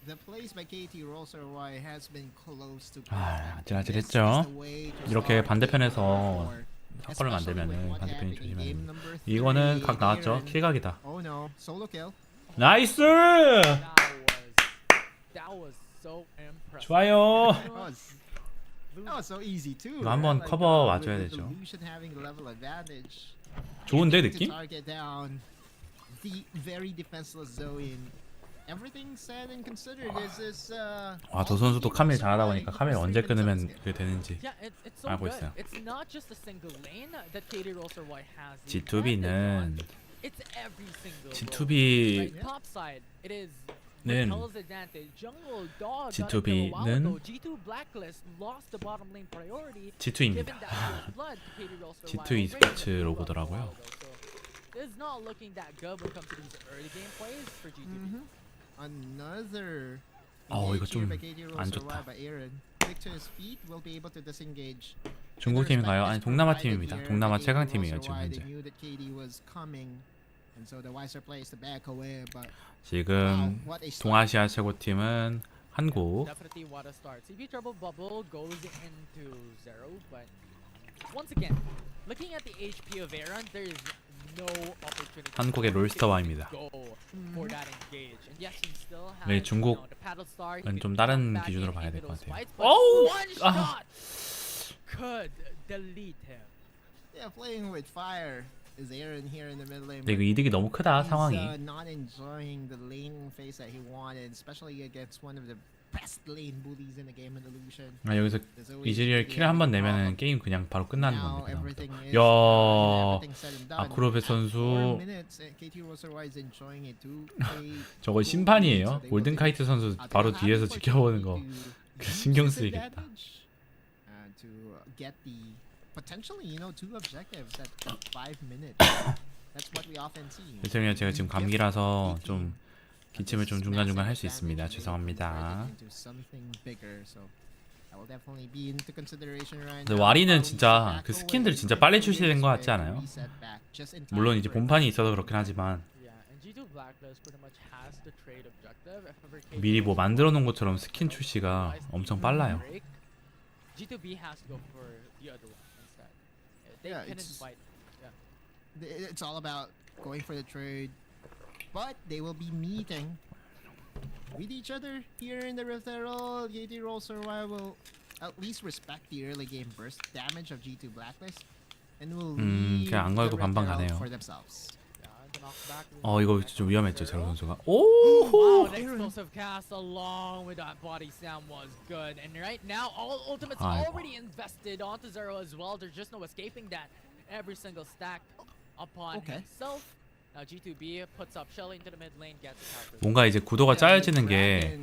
The plays by KT.RY has been close to 아찔아찔했죠. 이렇게 반대편에서 사건을 만들면은 반대편이 조심해야. 이거는 각 나왔죠. 킬각이다. 나이스! 좋아요. 이거 한번 커버 와줘야 되죠. 좋은데 느낌? the very defenseless Zoe. Everything said and considered, this is 와, 도 선수도 카밀 잘하다 보니까 카밀 언제 끊으면 그게 되는지 it's so 알고 good. 있어요. It's not just a single lane that KT.RY has. G2B는 It's every single G2B right, top side. It is 는 Repel's advantage. Jungle Dog G2B 는 G2 Blacklist lost the bottom lane priority. G2입니다. G2 이스포츠 로고더라고요. It's not looking that good when it comes to these early game plays for G2B. Another 이거 좀 안 좋다. 중국 팀인가요? 아니 동남아 팀입니다. 동남아 최강 팀이에요 지금 현재. 지금 동아시아 최고 팀은 한국. Definitely what a start. CB Trouble Bubble goes into zero, but once again, looking at the HP of Aaron, there is no opportunity. 한국의 롤스터와입니다. 네, 중국은 좀 다른 기준으로 봐야 될 것 같아요. 오우! 아. Could delete him. Yeah, playing with fire is Aaron here in the mid lane. 근데 이거 이득이 너무 크다 상황이. Not enjoying the lane phase that he wanted, especially against one of the best lane bullies in the game in Illusion. 여기서 이즈리얼 킬을 한번 내면은 게임 그냥 바로 끝나는 겁니다. 야, 아크로벳 선수. 저거 심판이에요. 골든카이트 선수 바로 뒤에서 지켜보는 거 신경 쓰이겠다. Get the potentially, you know, 2 objectives at 5 minutes. That's what we often see. 죄송해요. 제가 지금 감기라서 좀 기침을 좀 중간중간 할 수 있습니다. 죄송합니다. 근데 와리는 진짜 그 스킨들 진짜 빨리 출시된 것 같지 않아요? 물론 이제 본판이 있어서 그렇긴 하지만 미리 뭐 만들어 놓은 것처럼 스킨 출시가 엄청 빨라요. G2B has to go for the other one instead. They couldn't fight. Yeah. It's all about going for the trade, but they will be meeting with each other here in the referral. KT.RY will at least respect the early game burst damage of G2 Blacklist and will leave 그냥 안 걸고 the 반반 referral 가네요. for themselves. 이거 좀 위험했죠, 제로 선수가. Wow, 오! the explosive cast along with that body slam was good. And right now, all ultimates already invested onto Zero as well. There's just no escaping that. Every single stack upon himself. Now G2B puts up Shelly into the mid lane, gets countered. 뭔가 이제 구도가 짜여지는 게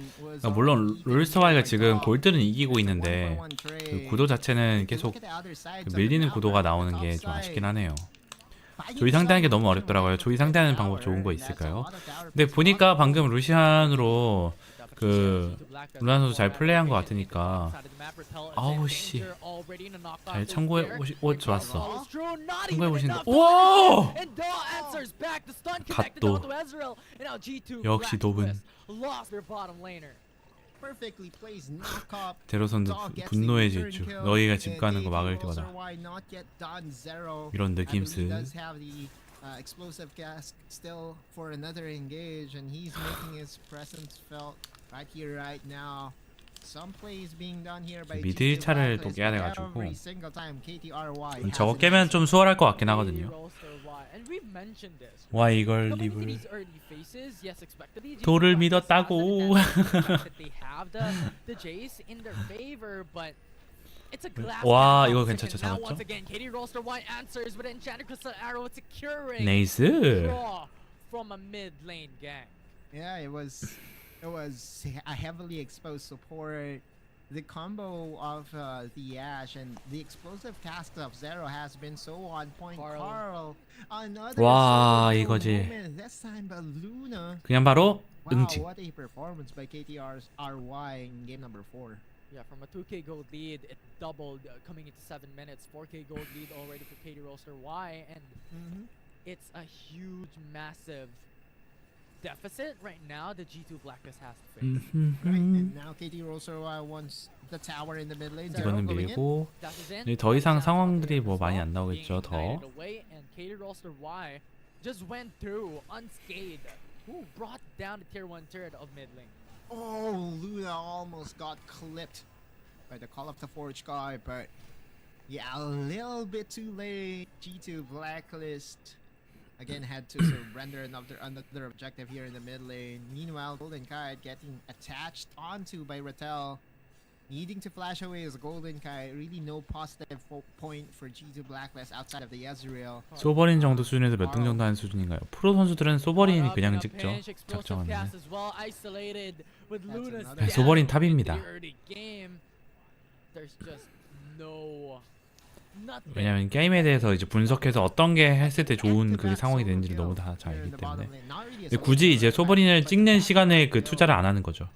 물론 롤스터와이가 지금 골드는 이기고 있는데 그 구도 자체는 계속 그 밀리는 구도가 나오는 게 좀 아쉽긴 하네요. 조이 상대하는 게 너무 어렵더라고요. 조이 상대하는 방법 좋은 거 있을까요? 근데 보니까 방금 루시안으로 그 루난 선수 잘 플레이한 것 같으니까 아우 씨 잘 참고해 보시 좋았어. 참고해 보신다. 오! 갓도 역시 노분. 제로 선수 분노의 질주. 너희가 집 가는 거 막을 때마다 이런 느낌스. Explosive cast still for another engage, and he's making his presence felt right here, right now. Some plays being done here by 미드 1차를 또 깨야 돼가지고 every single time KT.RY. 저거 깨면 좀 수월할 것 같긴 하거든요. 와 이걸 립을 돌을 믿었다고. 와 이거 괜찮죠. 잡았죠? 네이스. Yeah, it was a heavily exposed support. The combo of the Ashe and the explosive cast of Zero has been so on point. Carl, another 와 이거지. this time by Luna. 그냥 바로 Wow, 응징. what a performance by KT.RY in game number 4. Yeah, from a 2k gold lead, it doubled coming into 7 minutes. 4k gold lead already for KT.RY, and it's a huge, massive deficit right now that G2 Blacklist has to face. Right, and now KT.RY wants the tower in the mid lane. 이거는 밀고 더 이상 상황들이 뭐 많이 안 나오겠죠. 더. And KT.RY just went through unscathed. Who brought down the tier 1 turret of mid lane? Oh, Luna almost got clipped by the Call of the Forge guy, but yeah, a little bit too late. G2 Blacklist again had to surrender another objective here in the mid lane. Meanwhile, Golden Kite getting attached onto by Rattel. Needing to flash away his Golden Kite. Really no positive point for G2 Blacklist outside of the Ezreal. 소버린 정도 수준에서 몇 등 정도 하는 수준인가요? 프로 선수들은 소버린이 그냥 찍죠. 작정하면. 네, 소버린 탑입니다. 왜냐면 게임에 대해서 이제 분석해서 어떤 게 했을 때 좋은 그 상황이 되는지를 너무 다 잘 알기 때문에. 근데 굳이 이제 소버린을 찍는 시간에 그 투자를 안 하는 거죠.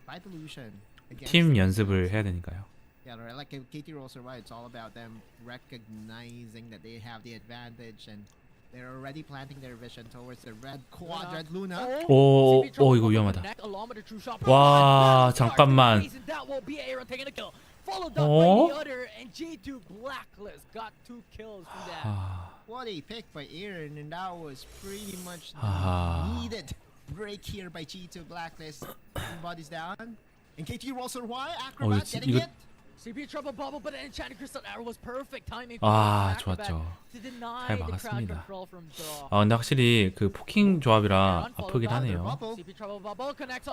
팀 연습을 해야 되니까요. Yeah, like KT.RY, it's all about them recognizing that they have the advantage and they're already planting their vision towards the red quadrant Luna. 오, 이거 위험하다. 와, 잠깐만. What a pick by Aaron, and that was pretty much the needed break here by G2 Blacklist. Bodies down. And KT.RY, Acrobat getting it. CP trouble bubble, but enchanted crystal arrow was perfect timing. 좋았죠. 잘 막았습니다. 근데 확실히 그 포킹 조합이라 아프긴 하네요.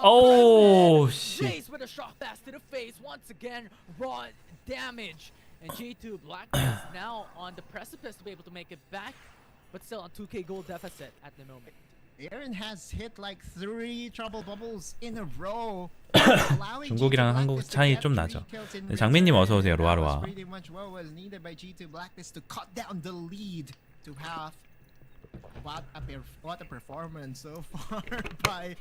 오, 씨. with a shock pass to the face once again, raw damage. And G2 Blacklist now on the precipice to be able to make it back, but still on 2k gold deficit at the moment. Aaron has hit like 3 trouble bubbles in a row. 중국이랑 한국 차이 좀 나죠. 네, 장민님 어서 오세요. 로아로아. What a performance so far by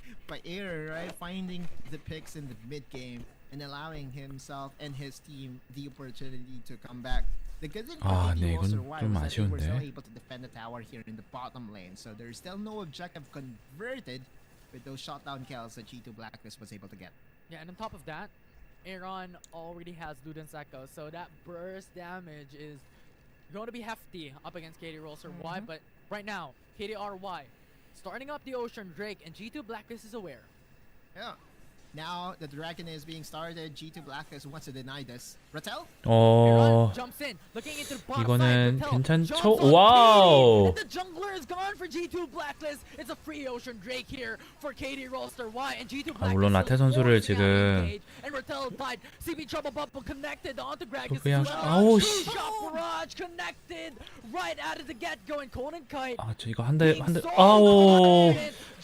Ahri, right? Finding the picks in the mid game and allowing himself and his team the opportunity to come back. The good thing about 네, 이건 KT.RY 좀 was that they were still 아쉬운데. able to defend the tower here in the bottom lane, so there's still no objective converted with those shutdown kills that G2 Blacklist was able to get. Yeah, and on top of that, Aaron already has Luden's Echo, so that burst damage is going to be hefty up against KT.RY, but right now, KT.RY starting up the Ocean Drake, and G2 Blacklist is aware. Yeah. Now the dragon is being started. G2 Blacklist wants to deny this. Rattel? Jumps in, looking into the bottom 이거는 side. 괜찮죠? 와우. The jungler is gone for G2 Blacklist. It's a free Ocean Drake here for KT.RY and G2 Blacklist. 물론 라테 선수를 지금 and Rattel died. CB trouble bubble connected onto Gragas. 그냥 아우 씨. Barrage connected right out of the get-go and Golden Kite. 저 이거 한 대 아우.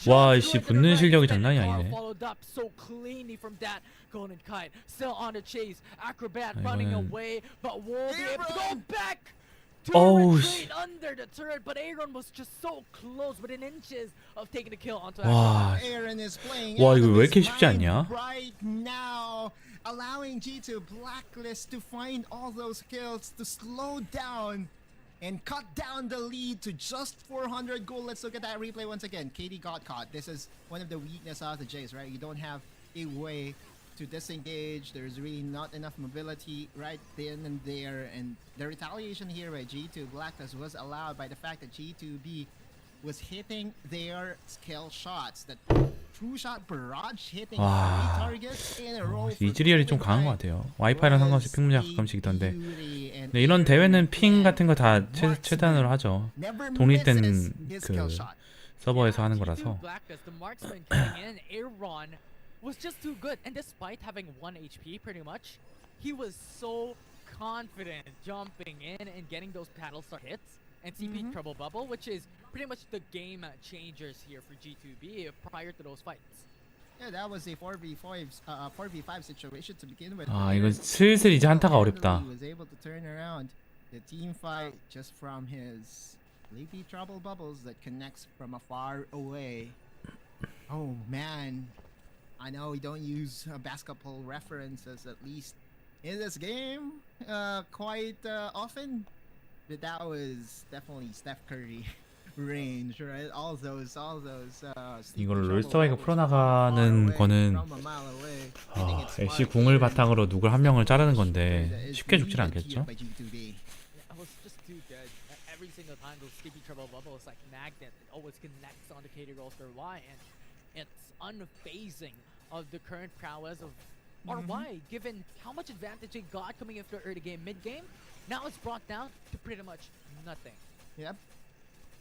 와, 씨 붙는 실력이 장난이 아니네. Followed up so cleanly from that. Golden Kite still on the chase. Acrobat running away, but will be able to go back to retreat under the turret. But Aaron was just so close, within inches of taking the kill onto Acrobat. Aaron is playing 와, 이거 왜 이렇게 쉽지 않냐? Right now, allowing G2 Blacklist to find all those kills to slow down and cut down the lead to just 400 gold. Let's look at that replay once again. KT got caught. This is one of the weaknesses of the Jays, right? You don't have a way to disengage. There's really not enough mobility right then and there. And the retaliation here by G2 Blacklist was allowed by the fact that G2B was hitting their skill shots. That true shot barrage hitting 3 targets in a row. 이즈리얼이 좀 강한 것 같아요. 와이파이랑 상관없이 핑 문제가 가끔씩 있던데. 네, 이런 대회는 핑 같은 거 다 최단으로 하죠. 독립된 그 서버에서 하는 거라서. Was just too good, and despite having 1 HP pretty much, he was so confident jumping in and getting those paddle star hits and CP trouble bubble, which is pretty much the game changers here for G2B prior to those fights. Yeah, that was a 4v5 situation to begin with. 이거 슬슬 이제 한타가 어렵다. He was able to turn around the team fight just from his leafy trouble bubbles that connects from afar away. Oh man. I know we don't use basketball references, at least in this game, quite often, but that was definitely Steph Curry range, right? All those. 이걸 롤스터가 풀어나가는 거는 LC 궁을 바탕으로 누굴 한 명을 자르는 건데 쉽게 죽질 않겠죠? Every single time those skippy trouble bubbles like magnet, it always connects on the KT.RY, and it's unfazing of the current prowess of RY, given how much advantage they got coming after early game, mid game. Now it's brought down to pretty much nothing. Yep.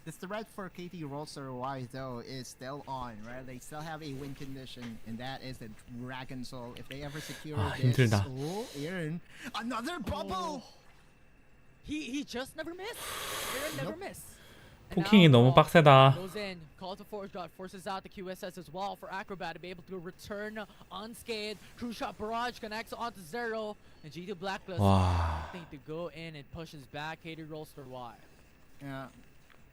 the threat for KT.RY though is still on, right? They still have a win condition, and that is the Dragon Soul. If they ever secure this, 힘들다. oh, Aaron, another bubble. He just never missed. Aaron never missed. 포킹이 너무 빡세다. Goes in. Call to Forge God forces out the QSS as well for Acrobat to be able to return unscathed. True shot barrage connects onto Zero, and G2 Blacklist 와. think to go in and pushes back KT.RY. Yeah,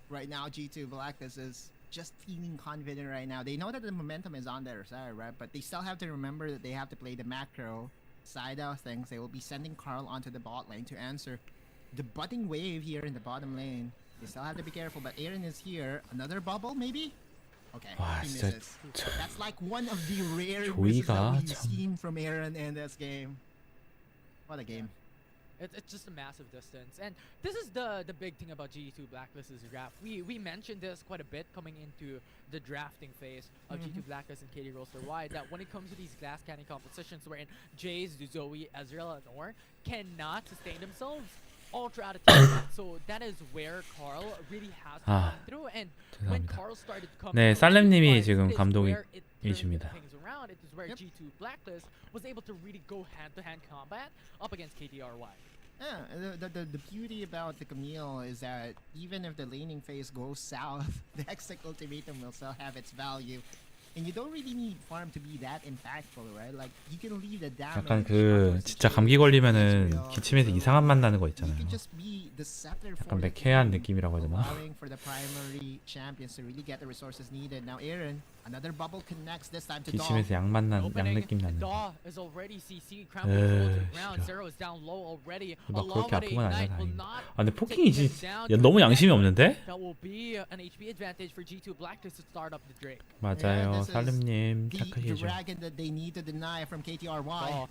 right now G2 Blacklist is just feeling confident right now. They know that the momentum is on their side, right? But they still have to remember that they have to play the macro side of things. They will be sending Carl onto the bot lane to answer the budding wave here in the bottom lane. They still have to be careful, but Aaron is here. Another bubble, maybe? Okay, 와, he 진짜 misses. That's like one of the rare 조이가 misses that we've 참. seen from Aaron in this game. What a game. It's just a massive distance, and this is the big thing about G2 Blacklist's draft. We mentioned this quite a bit coming into the drafting phase of G2 Blacklist and KT.RY, that when it comes to these glass cannon competitions wherein Jace, Zoe, Ezreal, and Ornn cannot sustain themselves all throughout the team. So that is where Carl really has to come through, and when Carl started coming 네, through, 살렘님이 it 지금 is where it turned 감독이십니다. things around. It is where G2 Blacklist was able to really go hand-to-hand combat up against KT.RY. Yeah, the beauty about the Camille is that even if the laning phase goes south, the Hextech Ultimatum will still have its value. And you don't really need farm to be that impactful, right? Like you can leave the damage. 약간 그 진짜 감기 걸리면은 기침에서 이상한 맛 나는 거 있잖아요. 약간 매캐한 느낌이라고 해야 되나? For the primary champions to really get the resources needed. Now Aaron, another bubble connects this time to 기침에서 양 느낌 나는. Daw is already CC crumbled to the ground. Zero is down low already. 막 그렇게 아픈 건 아니야, 다행히. 아 근데 포킹이 야, 너무 양심이 없는데? That will be an HP advantage for G2 Blacklist to start up the Drake. 맞아요, 살림님 the 착하시죠. dragon that they need to deny from KT.RY.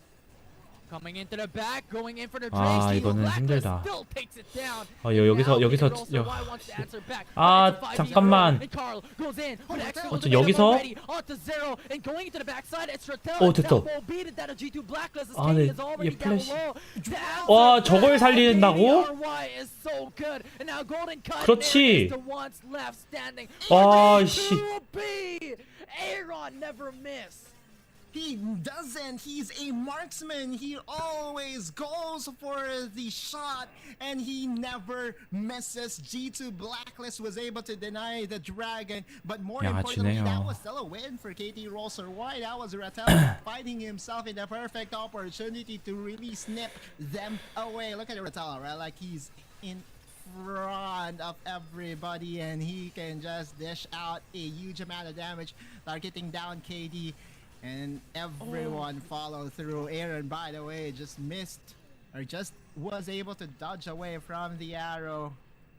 Coming into the back, going in for the 아, Drake. 이거는 힘들다. Still takes it down. 여기서 아, 잠깐만. 여기서 됐다. 아, 네, 얘 플래시. 와, 저걸 살린다고? 그렇지. 와, 씨. Aaron never miss. He doesn't. He's a marksman. He always goes for the shot, and he never misses. G2 Blacklist was able to deny the dragon, but more importantly, that was still a win for KT.RY. That was Ratel finding himself in the perfect opportunity to really snip them away. Look at Ratel, right? Like he's in front of everybody, and he can just dish out a huge amount of damage, targeting down KD. And everyone followed through. Aaron, by the way, just missed, or just was able to dodge away from the arrow.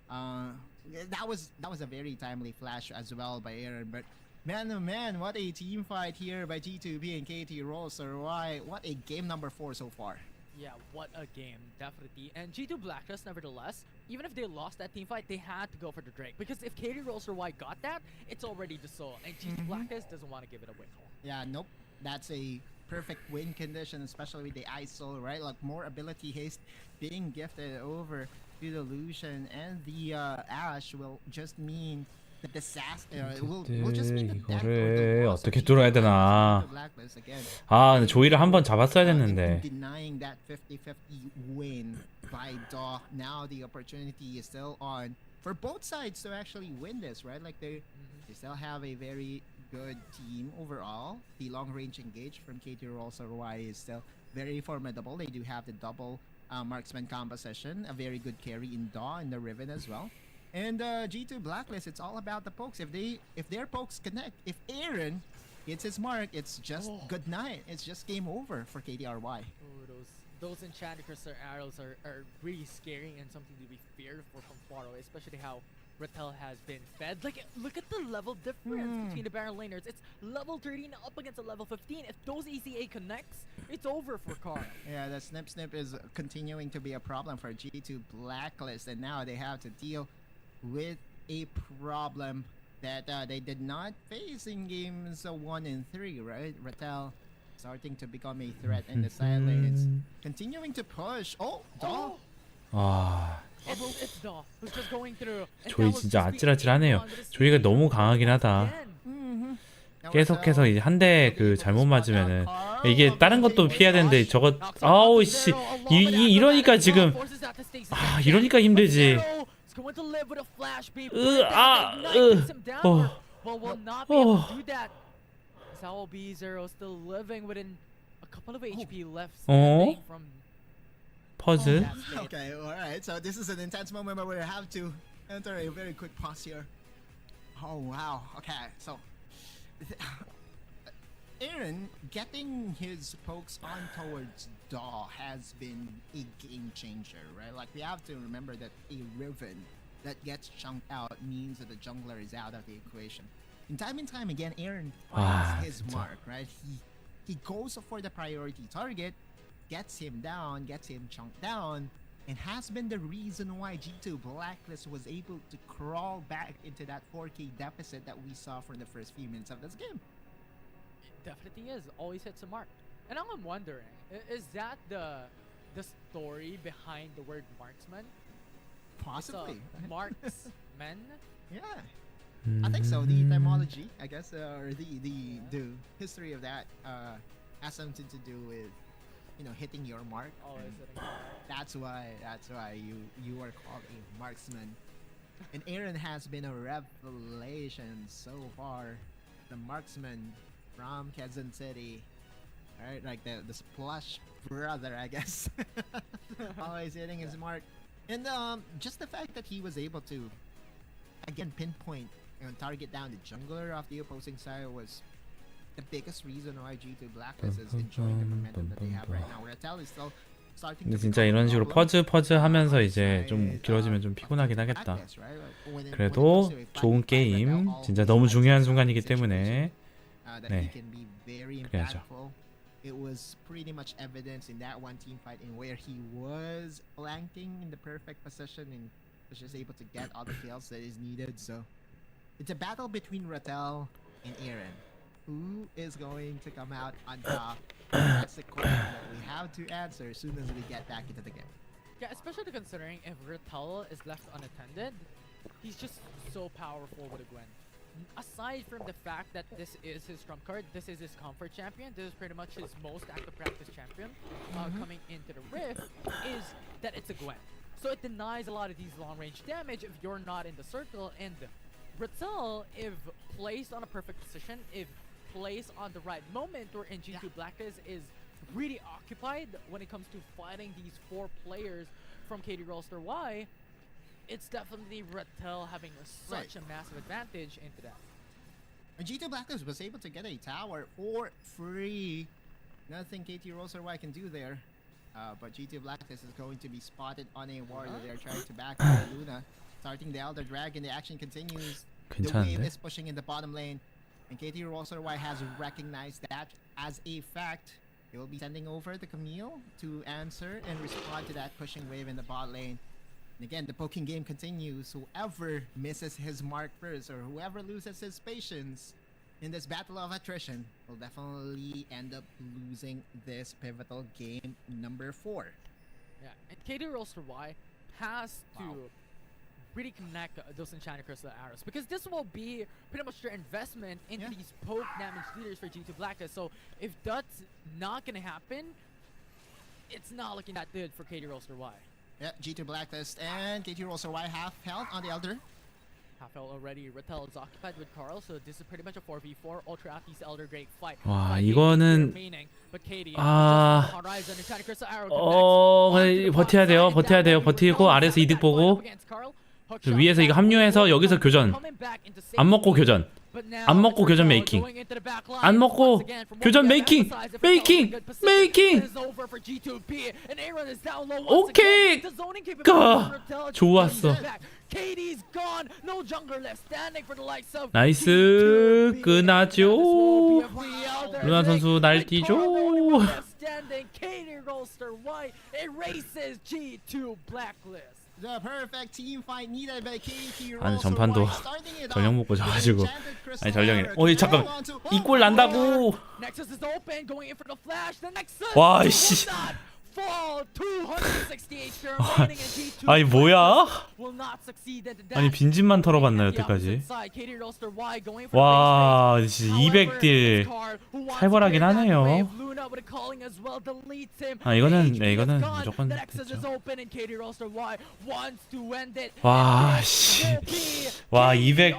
That was a very timely flash as well by Aaron. But man, oh man, what a team fight here by G2B and KT.RY. What a game number 4 so far. Yeah, what a game, definitely. And G2 Blacklist, nevertheless, even if they lost that team fight, they had to go for the Drake. Because if KT.RY got that, it's already the soul. And G2 Blacklist doesn't want to give it away. Yeah, nope. That's a perfect win condition, especially with the ISO, right? Like more ability haste being gifted over to the Lucian, and the Ash will just mean the disaster. Will just mean the death or the loss 어떻게 뚫어야 되나? 아, 근데 조이를 한번 잡았어야 됐는데. Denying that 50-50 win by Daw. Now the opportunity is still on for both sides to actually win this, right? Like they still have a very good team overall. The long range engage from KT.RY is still very formidable. They do have the double marksman composition, a very good carry in Daw and the Riven as well. And G2 Blacklist, it's all about the pokes. If their pokes connect, if Aaron hits his mark, it's just good night. It's just game over for KT.RY. Those enchanted crystal arrows are really scary and something to be feared for from far away, especially how Ratel has been fed. Like, look at the level difference between the Baron laners. It's level 13 up against a level 15. If those ECA connects, it's over for Carl. Yeah, the snip is continuing to be a problem for G2 Blacklist, and now they have to deal with a problem that they did not face in games 1 and 3, right? Ratel starting to become a threat in the side lane. It's continuing to push. Daw. 와, It's Daw who's just going through. And 조이 that was 진짜 just the 아찔아찔하네요. on this 조이가 season. 너무 강하긴 하다. Again. 계속해서 이제 한 대 그 잘못 맞으면은 이게 다른 것도 피해야 되는데 저거 아우 씨 이러니까 지금 아 이러니까 힘들지. Well, will not be able to do that. Sao B0 still living within a couple of HP left standing from 퍼즈. that state. Okay, alright. So this is an intense moment where we have to enter a very quick pause here. Oh wow. Okay, so Aaron getting his pokes on towards Daw has been a game changer, right? Like we have to remember that a Riven that gets chunked out means that the jungler is out of the equation. And time again, Aaron finds his mark, right? He goes for the priority target, gets him down, gets him chunked down, and has been the reason why G2 Blacklist was able to crawl back into that 4K deficit that we saw for the first few minutes of this game. It definitely is. Always hits a mark. And I'm wondering, is that the story behind the word marksman? Possibly. Marksman? Yeah. I think so. The etymology, I guess, or the history of that has something to do with, you know, hitting your mark. Oh, is it? That's why you are called a marksman. And Aaron has been a revelation so far. The marksman from Quezon City, right? Like the splash brother, I guess. Always hitting his mark. And just the fact that he was able to again pinpoint and target down the jungler of the opposing side was the biggest reason why G2 Blacklist is enjoying the momentum that they have right now. Ratel is still starting 근데 to 진짜 이런 식으로 퍼즈 하면서 이제 좀 길어지면 좀 피곤하긴 하겠다. 그래도 좋은 게임, 진짜 너무 중요한 순간이기 때문에 네, 그래야죠. It was pretty much evidence in that one team fight in where he was flanking in the perfect position and was just able to get all the kills that is needed. So it's a battle between Ratel and Aaron. Who is going to come out on top? That's the question that we have to answer as soon as we get back into the game. Yeah, especially considering if Ratel is left unattended, he's just so powerful with a Gwen. Aside from the fact that this is his trump card, this is his comfort champion, this is pretty much his most active practice champion coming into the Rift, is that it's a Gwen. So it denies a lot of these long range damage if you're not in the circle. And Ratel, if placed on a perfect position, if placed on the right moment, or in G2 Blacklist is really occupied when it comes to fighting these 4 players from KT.RY, it's definitely Ratel having such a massive advantage into that. G2 Blacklist was able to get a tower for free. Nothing KT.RY can do there. But G2 Blacklist is going to be spotted on a ward that they're trying to back up Luna. Starting the Elder Dragon, the action continues. The wave is pushing in the bottom lane. And KT.RY has recognized that as a fact. They will be sending over the Camille to answer and respond to that pushing wave in the bot lane. And again, the poking game continues. Whoever misses his mark first, or whoever loses his patience in this battle of attrition, will definitely end up losing this pivotal game number 4. Yeah, and KT.RY has to really connect those enchanted crystal arrows, because this will be pretty much their investment into these poke damage leaders for G2 Blacklist. So if that's not gonna happen, it's not looking that good for KT.RY. Yeah, G2 Blacklist and KT.RY half health on the Elder. Half health already. Ratel is occupied with Carl, so this is pretty much a 4v4 Ultra Athletes Elder Drake fight. 와, 이거는 버텨야 돼요. 버티고 아래에서 이득 보고 위에서 이거 합류해서 여기서 교전. 안 먹고 교전. 안 먹고 교전 메이킹. 안 먹고 교전 메이킹. 오케이. 좋았어. 나이스. 끝나죠. 루나 선수 날뛰죠. 아니 전판도 전력 먹고 져가지고 아니 전력이네. 어이 잠깐 이 골 난다고. 와이씨 아니 뭐야? 아니 빈집만 털어봤나 여태까지? 와 진짜 200딜 살벌하긴 하네요. 아 이거는 무조건 됐죠. 와 씨. 와 200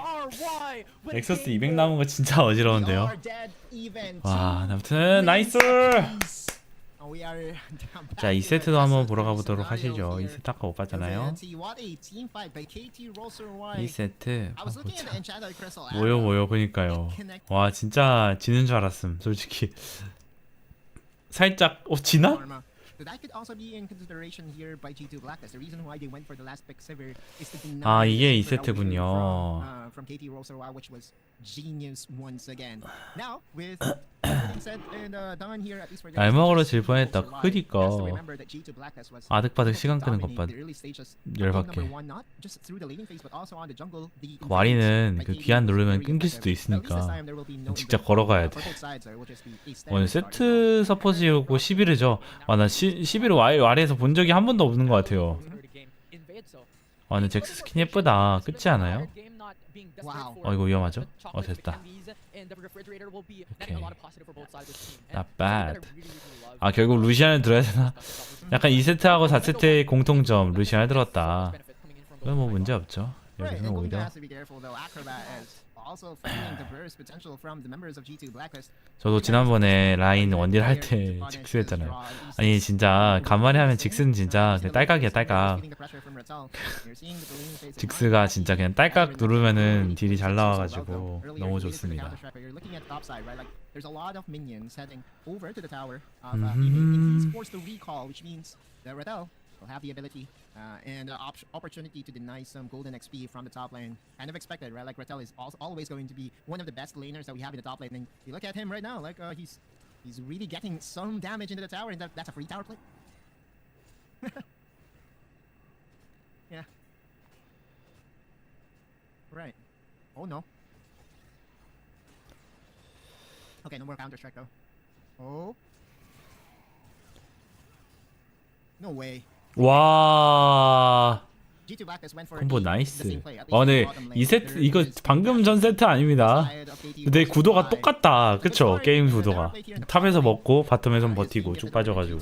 엑소스 200 남은 거 진짜 어지러운데요. 와 아무튼 나이스. 자 2세트도 한번 보러 가보도록 하시죠. 2세트 아까 못 봤잖아요. 2세트 뭐요 보니까요. 와 진짜 지는 줄 알았음 솔직히. 살짝 지나? 아 이게 2세트군요. 날먹으로 질 뻔했다. 그니까 아득바득 시간 끄는 것 봐. 열받게. 와리는 그 기한 누르면 끊길 수도 있으니까 직접 걸어가야 돼. 오늘 세트 서폿이고 11회죠. 나 11회 와리에서 본 적이 한 번도 없는 것 같아요. 근데 잭스 스킨 예쁘다. 끝이 않아요? 이거 위험하죠? 됐다. 오케이. Not bad. 결국 루시안을 들어야 되나? 약간 2세트하고 4세트의 공통점 루시안을 들었다. 그건 뭐 문제 없죠. 여기서는 오히려 저도 지난번에 라인 원딜 할 때 직스 했잖아요. 아니 진짜 간만에 하면 직스는 진짜 그냥 딸깍이야 딸깍. 직스가 진짜 그냥 딸깍 누르면은 딜이 잘 나와가지고 너무 좋습니다. Will have the ability and opportunity to deny some golden XP from the top lane. Kind of expected, right? Like Rattel is always going to be one of the best laners that we have in the top lane. And you look at him right now, like he's really getting some damage into the tower, and that's a free tower play. Yeah. Right. Oh no. Okay, no more counter strike though. Oh. No way. 와 콤보 나이스. 네 2세트 이거 방금 전 세트 아닙니다. 근데 구도가 똑같다. 그쵸? 게임 구도가 탑에서 먹고 바텀에서 버티고 쭉 빠져가지고.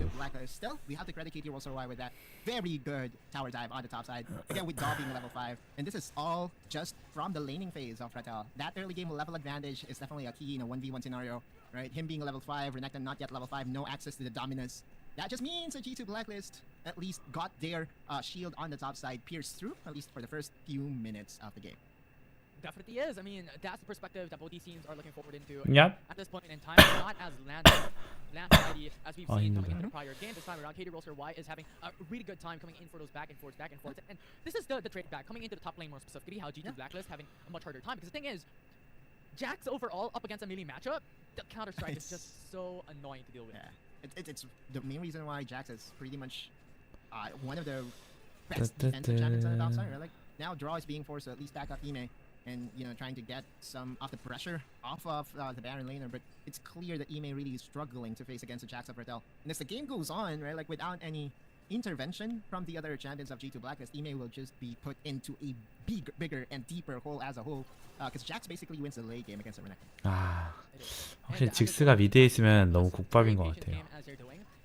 Very good tower dive on the top side. Again with Daw being level 5. And this is all just from the laning phase of Rattel. That early game level advantage is definitely a key in a 1v1 scenario. Right? Him being level 5, Renekton not yet level 5, no access to the dominance. That just means that G2 Blacklist at least got their shield on the top side pierced through, at least for the first few minutes of the game. Definitely is. I mean, that's the perspective that both these teams are looking forward into. Yep. At this point in time, not as landslide as we've seen coming into the prior game. This time around, KT.RY is having a really good time coming in for those back and forth. And this is the trade back coming into the top lane more specifically. How G2 Blacklist having a much harder time because the thing is, Jax overall up against a melee matchup, the counter strike is just so annoying to deal with. Yeah. It's the main reason why Jax is pretty much one of the best defensive champions on the top side. Right? Like now, Draw is being forced to at least back up Ime, and trying to get some of the pressure off of the Baron laner. But it's clear that Ime really is struggling to face against the Jax of Rattel. And as the game goes on, right, like without any intervention from the other champions of G2 Blacklist, Ime will just be put into a bigger and deeper hole as a whole. Because Jax basically wins the late game against the Renekton. 확실히 직스가 미드에 있으면 너무 국밥인 것 같아요.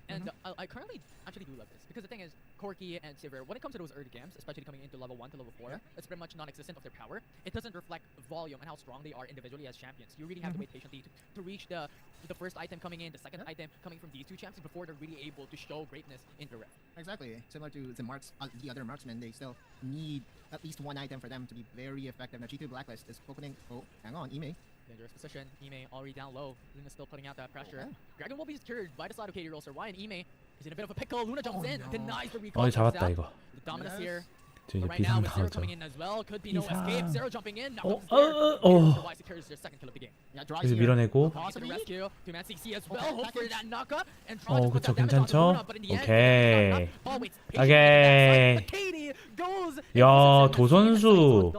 And I currently actually do love this because the thing is, Corki and Sivir, when it comes to those early games, especially coming into level 1 to level 4, it's pretty much non-existent of their power. It doesn't reflect volume and how strong they are individually as champions. You really have to wait patiently to reach the first item coming in, the second item coming from these two champions before they're really able to show greatness in the Rift. Exactly. Similar to the other marksmen, they still need at least one item for them to be very effective. Now G2 Blacklist is focusing. Oh, hang on, Ime. Dangerous position. Ime already down low. Luna's still putting out that pressure. Dragon will be secured by the side of KT.RY, and Ime is in a bit of a pickle. Luna jumps in, denies the recall. 잡았다 이거. The dominance here. 이제 Right now 비상 with Zero 나오죠. coming in as well, could be no escape. Zero jumping in. Now KT.RY secures their second kill of the game. 그래서 밀어내고. Rescue. Two-man CC as well. Hope for that knockup. And trying to put 그쵸 that damage on 괜찮죠? Luna, but in the end, 오케이. oh, wait, 오케이. KT goes. 야 도선수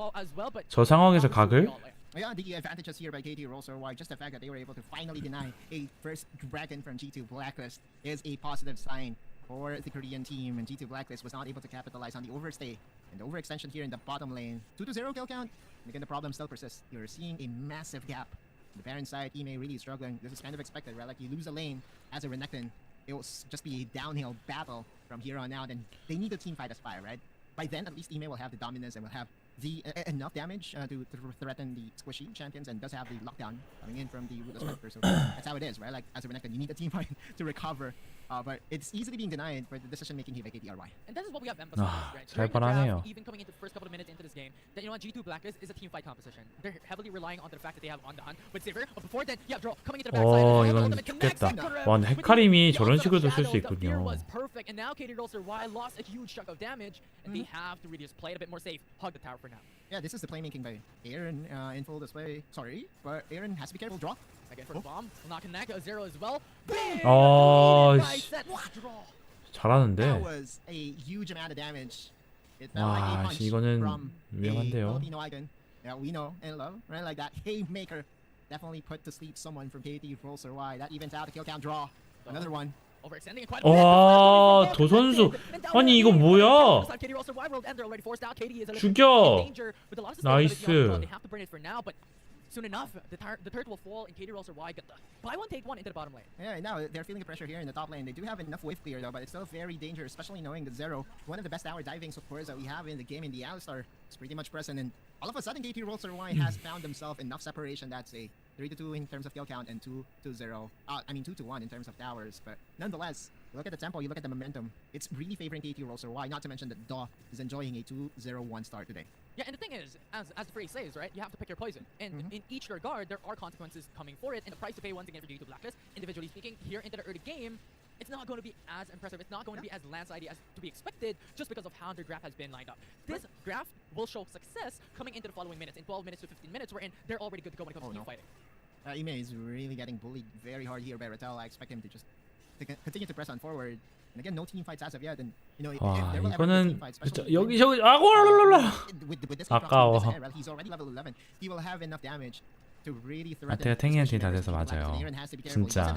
저 상황에서 각을? Yeah, the advantages here by KT.RY, just the fact that they were able to finally deny a first dragon from G2 Blacklist is a positive sign. for the Korean team, and G2 Blacklist was not able to capitalize on the overstay and the overextension here in the bottom lane. 2-0 kill count. And again, the problem still persists. You're seeing a massive gap. The Baron side, Ime really struggling. This is kind of expected, right? Like you lose a lane as a Renekton, it will just be a downhill battle from here on out, and they need a team fight Aspire, right? By then, at least Ime will have the dominance and will have the enough damage to threaten the squishy champions, and does have the lockdown coming in from the Ruthless Spectre. So that's how it is, right? Like as a Renekton, you need a team fight to recover. But it's easily being denied for the decision making here by KT.RY. And this is what we have emphasized, right? 잘 During the draft, 뻔하네요. even coming into the first couple of minutes into this game, that you know what, G2 Blacklist is a team fight composition. They're heavily relying on the fact that they have on the hunt with Xavier. But before then, yeah, draw coming into the backside. 이건 죽겠다. 와, 근데 헤카림이 저런 식으로도 쓸 수 있군요. Was perfect, and now KT.RY lost a huge chunk of damage, and they have to really just play it a bit more safe. Hug the tower for now. Yeah, this is the playmaking by Aaron in full display. Sorry, but Aaron has to be careful. Draw. Again for the bomb. Will not connect. A zero as well. 잘하는데. That was a huge amount of damage. It felt like a punch 이거는 from 위험한데요. a Filipino icon that we know and love, right? Like that haymaker definitely put to sleep someone from KT.RY. That evens out the kill count. Draw. Another one. Overextending quite 와, 도 선수. 아니 이거 뭐야? 죽여. 나이스. Soon enough, the turret will fall, and KT.RY get the buy one, take one into the bottom lane. Yeah, now they're feeling the pressure here in the top lane. They do have enough wave clear though, but it's still very dangerous, especially knowing that Zero, one of the best tower diving supports that we have in the game in the Alistar, is pretty much present. And all of a sudden, KT.RY has found himself enough separation. That's a 3-2 in terms of kill count and 2-0. I mean 2-1 in terms of towers. But nonetheless, look at the tempo, you look at the momentum. It's really favoring KT.RY. Not to mention that Daw is enjoying a 2-0-1 start today. Yeah, and the thing is, as the phrase says, right, you have to pick your poison. And in each regard, there are consequences coming for it, and the price to pay once again for G2 Blacklist, individually speaking, here into the early game, it's not going to be as impressive. It's not going to be as landslidey as to be expected just because of how their graph has been lined up. This graph will show success coming into the following minutes, in 12 minutes to 15 minutes, wherein they're already good to go when it comes to team fighting. Ime is really getting bullied very hard here by Rattel. I expect him to just continue to press on forward. And again, no team fights as of yet. And you know, if there will ever be team fights, 여기저기 with this 아까워. he's already level 11. He will have enough damage to really threaten. 아테가 탱이한테 다 돼서 맞아요. 진짜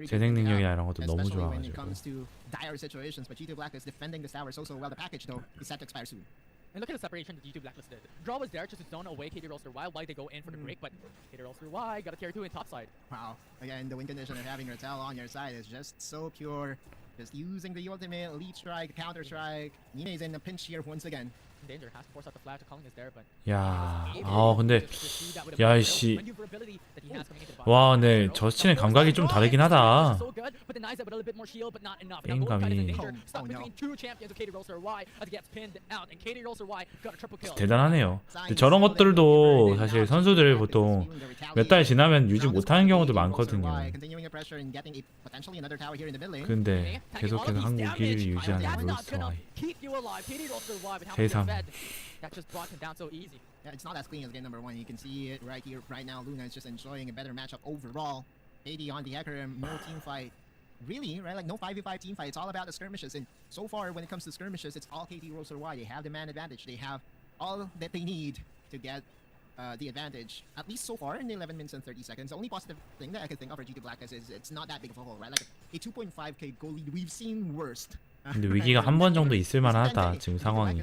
재생 능력이나 이런 것도 너무 especially when it 좋아가지고. comes to dire situations. But G2 Black is defending this tower so well. The package though is set to expire soon. And look at the separation that G2 Blacklist did. Draw was there just to zone away KT.RY while they go in for the break, but KT.RY got a tier 2 in top side. Wow. Again, the win condition of having Rattel on your side is just so pure. Just using the ultimate, lead strike, counter strike. Nina is in a pinch here once again. Danger has to force out the flash. Calling is there, but 야, 근데 야이씨. 와, 근데 저스틴의 감각이 좀 다르긴 하다. 게임감이 대단하네요. 근데 저런 것들도 사실 선수들 보통 몇 달 지나면 유지 못하는 경우도 많거든요. 근데 계속해서 한국 1위를 유지하는 로스와이. 세상. That just brought him down so easy. Yeah, it's not as clean as game number 1. You can see it right here, right now. Luna is just enjoying a better matchup overall. 80 on the Hecarim, no team fight. Really, right? Like no 5v5 team fight. It's all about the skirmishes. And so far, when it comes to skirmishes, it's all KT.RY. They have the man advantage. They have all that they need to get the advantage. At least so far in the 11 minutes and 30 seconds. The only positive thing that I can think of for G2 Black is it's not that big of a hole, right? Like a 2.5k goal lead. We've seen worst. 근데 위기가 한 번 정도 있을 만하다 지금 상황이.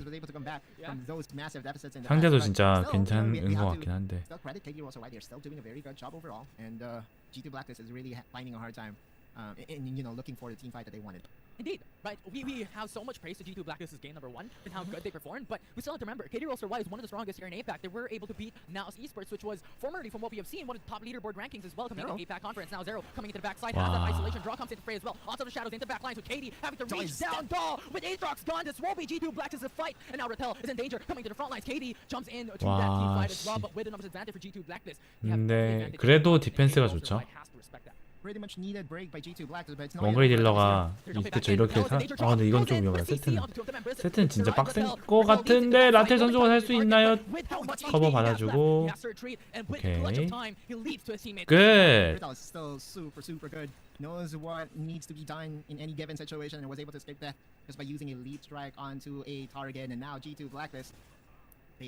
상대도 진짜 괜찮은 것 같긴 한데. G2 Blacklist is really finding a hard time in looking for the team fight that they wanted. Indeed, right? We have so much praise to G2 Blacklist's game number 1 and how good they performed, but we still have to remember KT.RY is one of the strongest here in APAC. They were able to beat Naos Esports, which was formerly, from what we have seen, one of the top leaderboard rankings as well coming into the APAC conference. Now Zero coming into the backside, has that isolation. Draw comes into fray as well. Onto the shadows, into the back lines with KT having to reach down. Daw with Aatrox gone. This won't be G2 Blacklist's fight, and now Rattel is in danger coming to the front lines. KT jumps in to that team fight as well, but with a numbers advantage for G2 Blacklist. 근데 그래도 디펜스가 좋죠. 원거리 딜러가 그쵸 이렇게 근데 이건 좀 위험해요. 세트는 진짜 빡센 거 같은데 라텔 선수가 살 수 있나요? 커버 받아주고 오케이 끝. Knows what needs to be done in any given situation and was able to escape death just by using a lead strike onto a target. And now G2 Blacklist,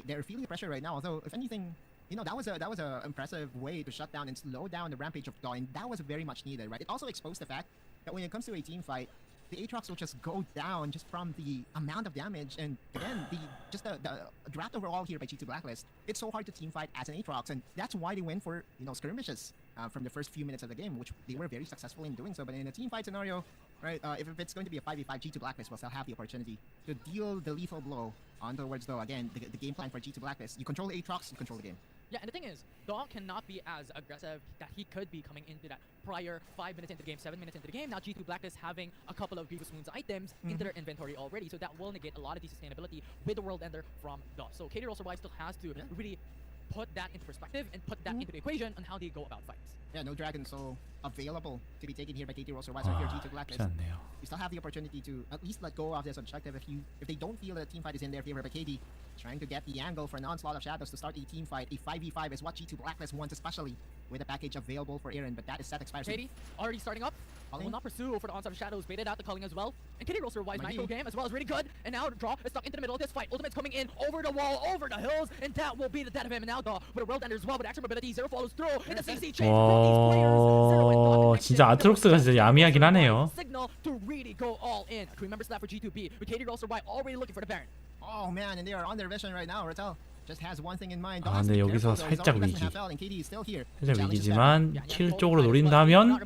they're feeling the pressure right now. Although if anything, that was a impressive way to shut down and slow down the rampage of Daw, and that was very much needed, right? It also exposed the fact that when it comes to a team fight, the Aatrox will just go down just from the amount of damage, and again, the draft overall here by G2 Blacklist, it's so hard to teamfight as an Aatrox, and that's why they went for, you know, skirmishes from the first few minutes of the game, which they were very successful in doing so. But in a teamfight scenario, right, if it's going to be a 5v5, G2 Blacklist will still have the opportunity to deal the lethal blow on towards, though, again, the game plan for G2 Blacklist. You control the Aatrox, you control the game. Yeah, and the thing is, Dog cannot be as aggressive that he could be coming into that prior 5 minutes into the game, 7 minutes into the game. Now G2 Blacklist having a couple of Grievous Wounds items into their inventory already, so that will negate a lot of the sustainability with the World Ender from Dog. So KT.RY still has to really put that into perspective and put that into the equation on how they go about fights. Yeah, no dragon so available to be taken here by KT.RY. So if you're G2 Blacklist, you still have the opportunity to at least let go of this objective. If they don't feel that the team fight is in their favor, but KT trying to get the angle for an onslaught of shadows to start a team fight. A 5v5 is what G2 Blacklist wants, especially with a package available for Aaron, but that is set expires. KT already starting up. Will not pursue for the onslaught of shadows, baited out the culling as well. And KT.RY's micro game as well is really good. And now Draw is stuck into the middle of this fight. Ultimate's coming in over the wall, over the hills, and that will be the death of him. And now Daw with a World Ender as well, with extra mobility, Zero follows through. And the CC chains with these players. Zero and Daw 진짜 아트록스가 진짜 야미하긴 하네요. Signal to really go all in. Crew members left for G2B, with KT.RY already looking for the Baron. Oh man, and they are on their vision right now. Ratel just has one thing in mind. 아, 근데 여기서 살짝 위기. 살짝 위기지만 킬 쪽으로 노린다면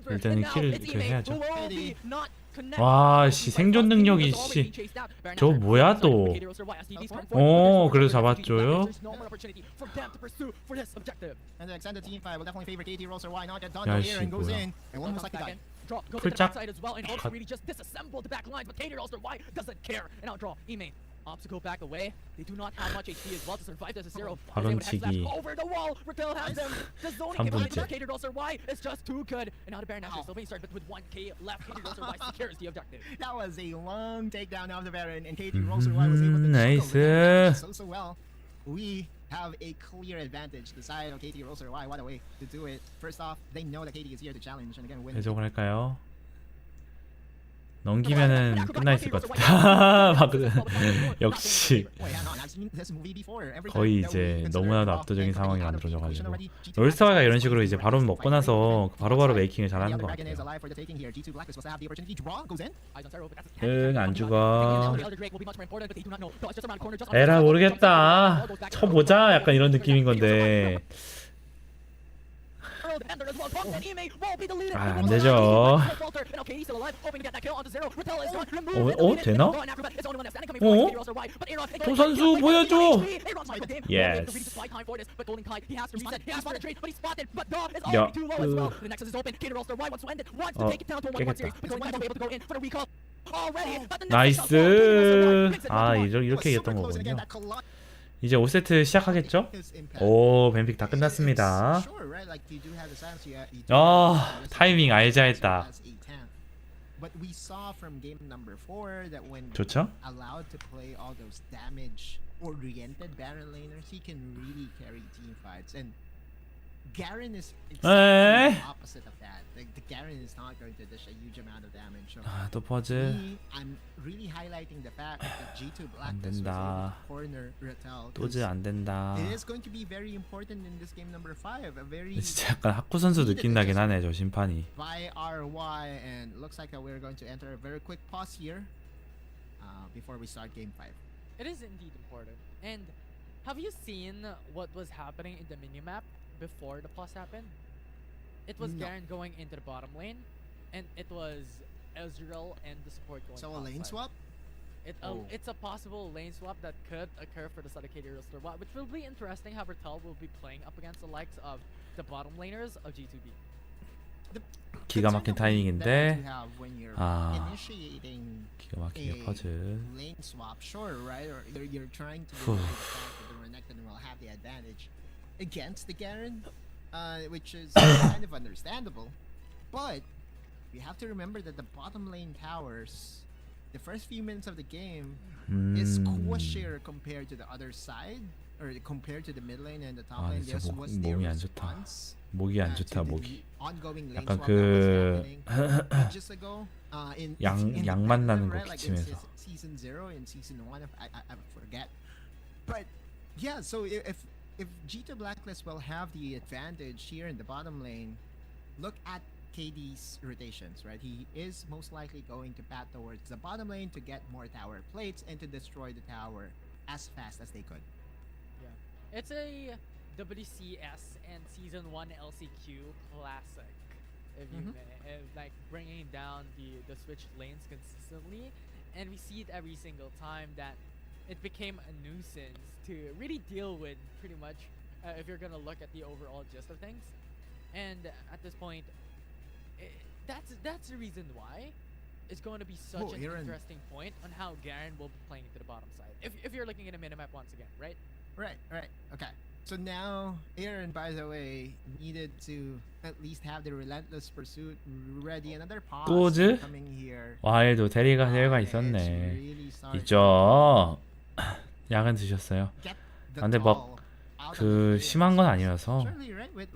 일단은 킬을 그 해야죠. 와, 씨 생존 능력이 씨. 저 뭐야 또? 오, 그래도 잡았죠요. 야, 씨 뭐야? 풀짝 Obstacle back away. They do not have much HP as well to survive this zero. 발언치기. Over the wall. Raquel has them. The zoning KT.RY is just too good. And now the Baron actually still being started, but with 1k left, KT.RY secures the objective. That was a long takedown of the Baron, and KT.RY was able to nice. So well. We have a clear advantage. The side of KT.RY. What a way to do it. First off, they know that KT is here to challenge and again win. 계속을 할까요? 넘기면은 끝나 있을 것 같다. 역시 거의 이제 너무나도 압도적인 상황이 만들어져가지고 롤스타가 이런 식으로 이제 바로 먹고 나서 바로바로 메이킹을 잘하는 것 같아요. 응, 안 죽어. 에라 모르겠다. 쳐보자 약간 이런 느낌인 건데. 아, 안 되죠. 되나? 조 선수 보여줘. 예스. 야, 깨겠다. 나이스. 아, 이렇게 이겼던 거군요. 이제 5세트 시작하겠죠? 오, 뱀픽 다 끝났습니다. 아, 타이밍 알자했다. 좋죠? Garen is exactly the opposite of that. The Garen is not going to dish a huge amount of damage. So 또 퍼즈. I'm really highlighting the fact that G2 Blacklist was able to corner Ratel. 도즈 안 된다. It is going to be very important in this game number 5. A very 진짜 약간 학구 선수 느낌 나긴 하네 저 심판이. By RY and looks like we're going to enter a very quick pause here before we start game 5. It is indeed important. And have you seen what was happening in the minimap before the pause happened? It was Garen going into the bottom lane, and it was Ezreal and the support going. So a lane swap? It's a possible lane swap that could occur for the side of KT.RY, which will be interesting how Ratel will be playing up against the likes of the bottom laners of G2B. 기가 막힌 타이밍인데 기가 막히게 퍼즈. Lane swap, sure, right? Or you're trying to the Renekton will have the advantage against the Garen, which is kind of understandable, but we have to remember that the bottom lane towers, the first few minutes of the game is squishier compared to the other side, or compared to the mid lane and the top lane. This was their response. 목이 안 좋다 목이. Ongoing lane 약간 swap 그 just ago, 양 만나는 거 기침해서. Season 0 and season 1, I forget, but yeah. So if G2 Blacklist will have the advantage here in the bottom lane, look at KD's rotations, right? He is most likely going to path towards the bottom lane to get more tower plates and to destroy the tower as fast as they could. Yeah, it's a WCS and Season 1 LCQ classic, if you may, like bringing down the switch lanes consistently, and we see it every single time that it became a nuisance to really deal with, pretty much, if you're gonna look at the overall gist of things. And at this point, that's the reason why it's going to be such an interesting point on how Garen will be playing into the bottom side. If you're looking at a minimap once again, right? Right. Okay. So now, Aaron, by the way, needed to at least have the relentless pursuit ready. Another pause 또즈? coming here. 와일도 대리가 있었네. 있죠. 약은 드셨어요. 근데 막 그 심한 건 아니라서 네,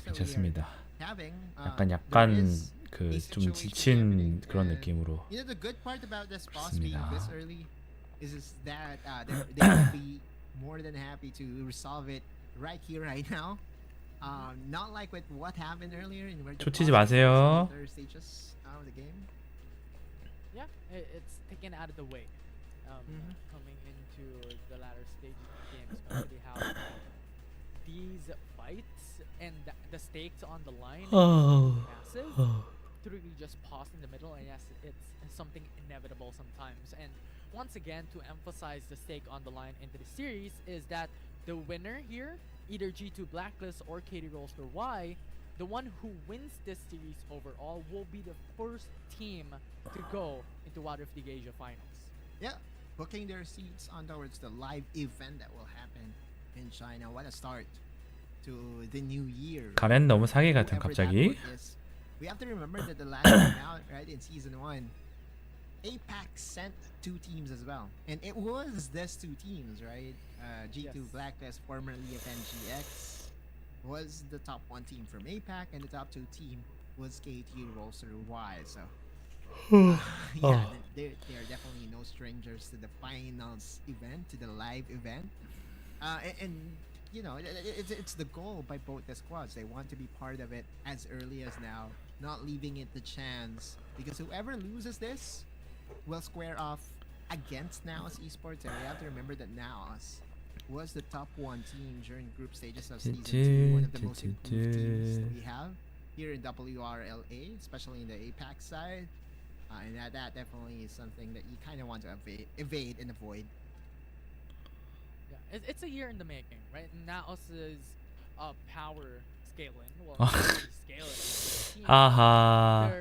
괜찮습니다. 약간 그 좀 지친 그런 느낌으로 좋습니다. More than happy to resolve it right here, right now. Not like with what happened earlier in where 초치지 마세요. Yeah, it's taken out of the way. Coming into the latter stage of the game, especially how these fights and the stakes on the line are massive. To really just pause in the middle, and yes, it's something inevitable sometimes. And once again, to emphasize the stake on the line into the series is that the winner here, either G2 Blacklist or KT.RY, the one who wins this series overall will be the first team to go into WildRift Asia finals. Yeah, booking their seats on towards the live event that will happen in China. What a start to the new year. 가렌 너무 사기 같은 갑자기. We have to remember that the last time out, right, in Season 1, APAC sent 2 teams as well. And it was these 2 teams, right? G2 yes. Blacklist, formerly of NGX, was the top 1 team from APAC, and the top 2 team was KT.RY. So, yeah, they're definitely no strangers to the finals event, to the live event. And you know, it's the goal by both the squads. They want to be part of it as early as now, not leaving it the chance, because whoever loses this will square off against NAOS Esports. And we have to remember that NAOS was the top 1 team during group stages of Season 2, one of the most improved teams that we have here in WRLA, especially in the APAC side. And that definitely is something that you kind of want to evade and avoid. Yeah, it's a year in the making, right? NAOS's power scaling, well, scaling. 아하.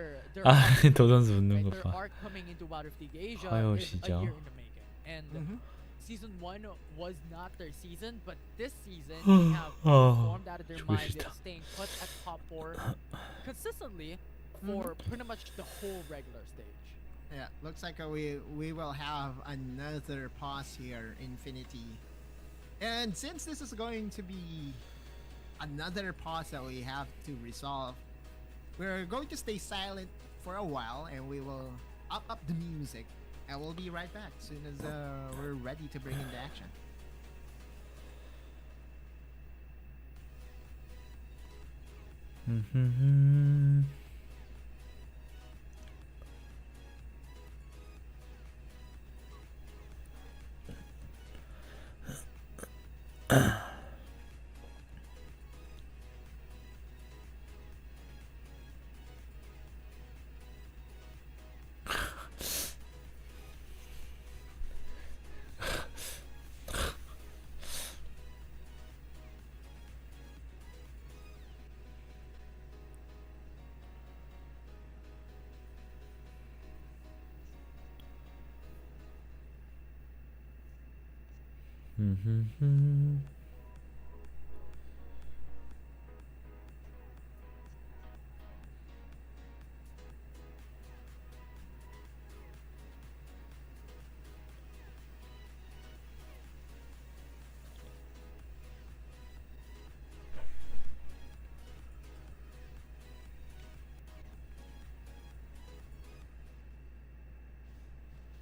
도전수 웃는 거 their 봐. arc coming into WildRift Asia 아유, is 진짜. a year in the making. And Season 1 was not their season, but this season they have performed out of their mind, staying put at top 4 consistently for pretty much the whole regular stage. Yeah, looks like we will have another pause here, Infinity. And since this is going to be another pause that we have to resolve, we're going to stay silent for a while, and we will up the music, and we'll be right back as soon as we're ready to bring into action.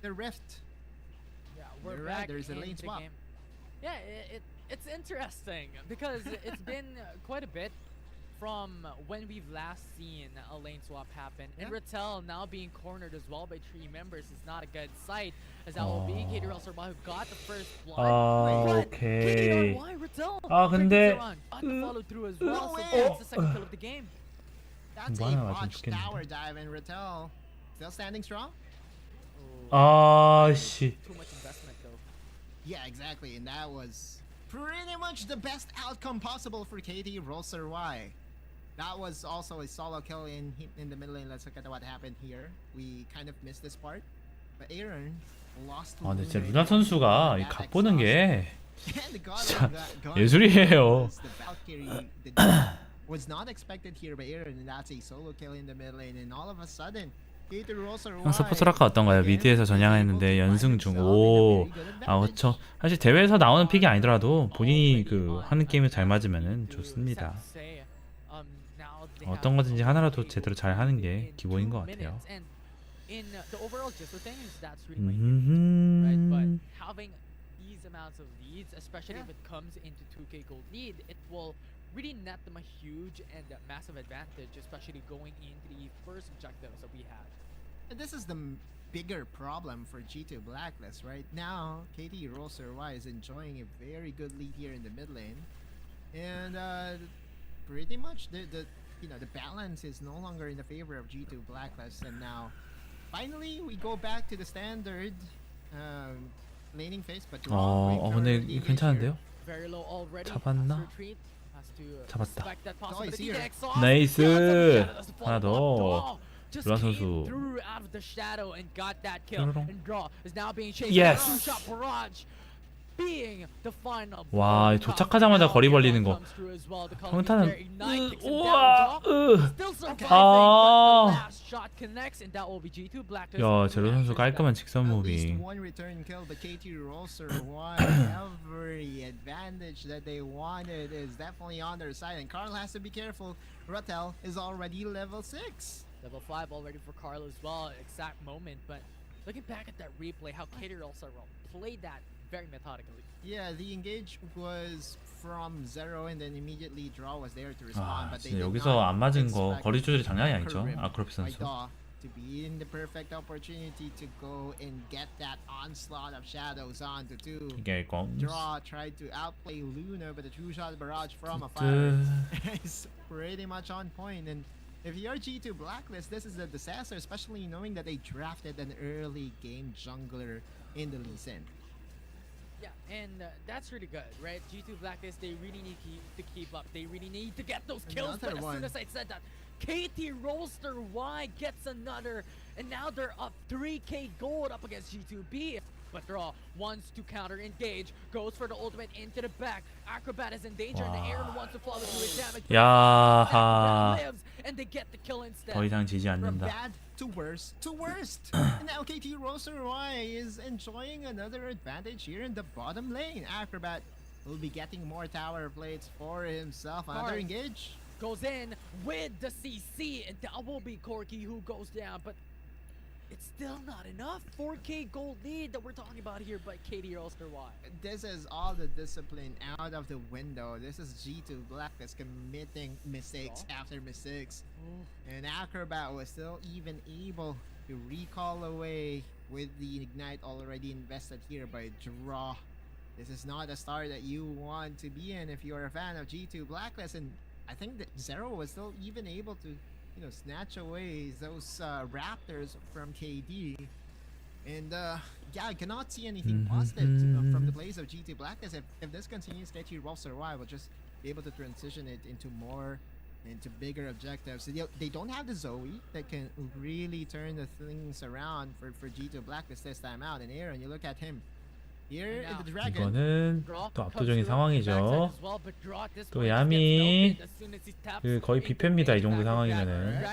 The rift. Yeah, we're You're back right, there's a lane into swap. game. Yeah, it's interesting because it's been quite a bit from when we've last seen a lane swap happen, and Rattel now being cornered as well by 3 members is not a good sight, as that will be KT.RY who got the first blood. 오케이. KT.RY, Rattel, 근데 got the follow through as well, so that's the second kill of the game. That's a botched tower dive, and Rattel still standing strong. 씨. Too much investment though. Yeah, exactly, and that was pretty much the best outcome possible for KT.RY. That was also a solo kill in the middle lane. Let's look at what happened here. We kind of missed this part, but Aaron lost. 근데 진짜 루나 선수가 이 각 보는 게 진짜 예술이에요. Was not expected here by Ahri, and that's a solo kill in the mid lane, and all of a sudden 형 서포터라카 어떤가요? 미드에서 전향했는데 연승 중. 그렇죠. 사실 대회에서 나오는 픽이 아니더라도 본인이 그 하는 게임에 잘 맞으면은 좋습니다. 어떤 거든지 하나라도 제대로 잘 하는 게 기본인 것 같아요. In the overall gist of things, that's really my favorite, right? But having these amounts of leads, especially if it comes into 2K gold lead, it will really net them a huge and massive advantage, especially going into the first objectives that we had. And this is the bigger problem for G2 Blacklist right now. KT.RY is enjoying a very good lead here in the mid lane, and pretty much the balance is no longer in the favor of G2 Blacklist, and now finally we go back to the standard laning phase. But 근데 괜찮은데요? 잡았나? 잡았다. 나이스. 하나 더. 루나 선수. 예스. 와, 도착하자마자 거리 벌리는 거. 평타는 우와. 야, 제로 선수 깔끔한 직선 무빙. Rattel is already level 6. Level 5 already for Carl as well. Exact moment, but looking back at that replay, how KT.RY played that very methodically. Yeah, the engage was from 0 and then immediately draw was there to respond. But they did 여기서 안 not 맞은 거 거리 조절이 장난이 아니죠. 아크로피 선수. To be in the perfect opportunity to go and get that onslaught of shadows onto 2. Draw tried to outplay Luna, but the true shot barrage from afar is pretty much on point. And if you're G2 Blacklist, this is a disaster, especially knowing that they drafted an early game jungler in the Lee Sin. Yeah, and that's really good, right? G2 Blacklist, they really need to keep up. They really need to get those kills. But as soon as I said that, KT.RY gets another, and now they're up 3k gold up against G2B. But Draw wants to counter engage, goes for the ultimate into the back. Acrobat is in danger, and Aaron wants to follow through his damage. Lives, and they get the kill instead. 더 이상 지지 From 않는다. bad to worse to worst. And now KT.RY is enjoying another advantage here in the bottom lane. Acrobat will be getting more tower plates for himself. Another engage. Goes in with the CC, and that will be Corky who goes down, but it's still not enough. 4k gold lead that we're talking about here by KT.RY. This is all the discipline out of the window. This is G2 Blacklist committing mistakes after mistakes. And Acrobat was still even able to recall away with the Ignite already invested here by Draw. This is not a start that you want to be in if you're a fan of G2 Blacklist. And I think that Zero was still even able to snatch away those Raptors from KD. And yeah, I cannot see anything positive from the plays of G2 Blacklist. If this continues, KT.RY will just be able to transition it into bigger objectives. So they don't have the Zoe that can really turn the things around for G2 Blacklist this time out. And Aaron, you look at him. Here in the Dragon. 이거는 또 압도적인 상황이죠. 또 야미 그 거의 뷔페입니다. 이 정도 상황이면은.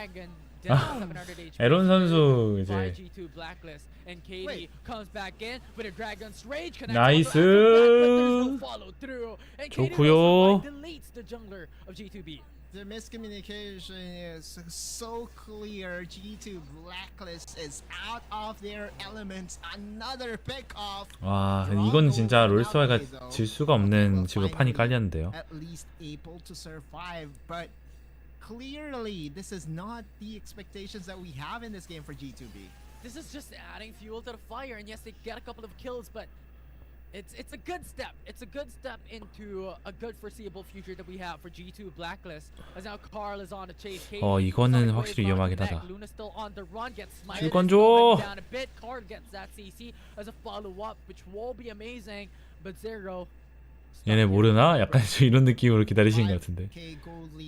에론 선수 이제 나이스. 좋고요. The miscommunication is so clear. G2 Blacklist is out of their elements. Another pick off. 와, 이건 진짜 롤스와이가 질 수가 없는 지금 판이 깔렸는데요. At least able to survive, but clearly, this is not the expectations that we have in this game for G2B. This is just adding fuel to the fire, and yes, they get a couple of kills, but it's a good step. It's a good step into a good foreseeable future that we have for G2 Blacklist. As now Carl is on the chase. 이거는 확실히 위험하긴 하다. Luna still on the run, gets 줄건 줘. down a bit. Carl gets that CC as a follow-up, which will be amazing. But Zero. 얘네 모르나? 약간 이런 느낌으로 기다리시는 것 같은데.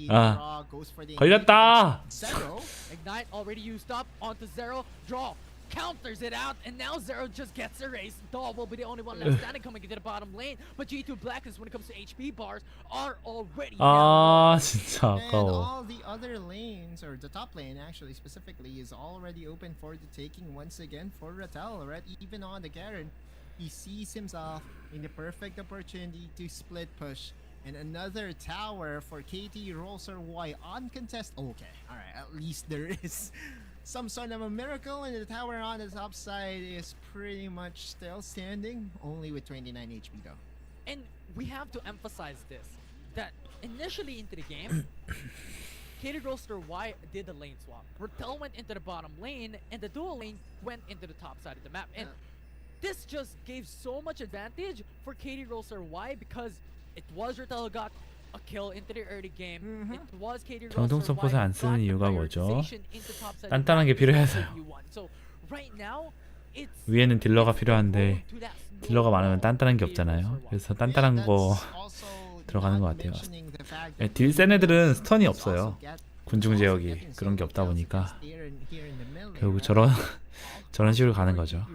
아, 걸렸다. Ignite already used up onto Zero. Draw. Counters it out, and now Zero just gets erased. Daw will be the only one left standing coming into the bottom lane. But G2 Blacklist, when it comes to HP bars, are already 아, 진짜 and 아까워. all the other lanes, or the top lane actually specifically, is already open for the taking once again for Rattel, right? Even on the Garen, he sees himself in the perfect opportunity to split push. And another tower for KT.RY uncontested. Okay, alright, at least there is some sort of a miracle, and the tower on the top side is pretty much still standing, only with 29 HP though. And we have to emphasize this, that initially into the game, KT.RY did the lane swap. Rattel went into the bottom lane, and the dual lane went into the top side of the map. And this just gave so much advantage for KT.RY because it was Rattel who got a kill into the early game. It was KT.RY 정통 서폿을 안 쓰는 이유가 뭐죠? into top side 단단한 게 필요해서요. So right now, it's 위에는 딜러가 필요한데 딜러가 많으면 단단한 게 없잖아요. 그래서 단단한 거 들어가는 것 같아요. 딜 센 애들은 스턴이 없어요. 군중 제어기 그런 게 없다 보니까 결국 저런 식으로 가는 거죠.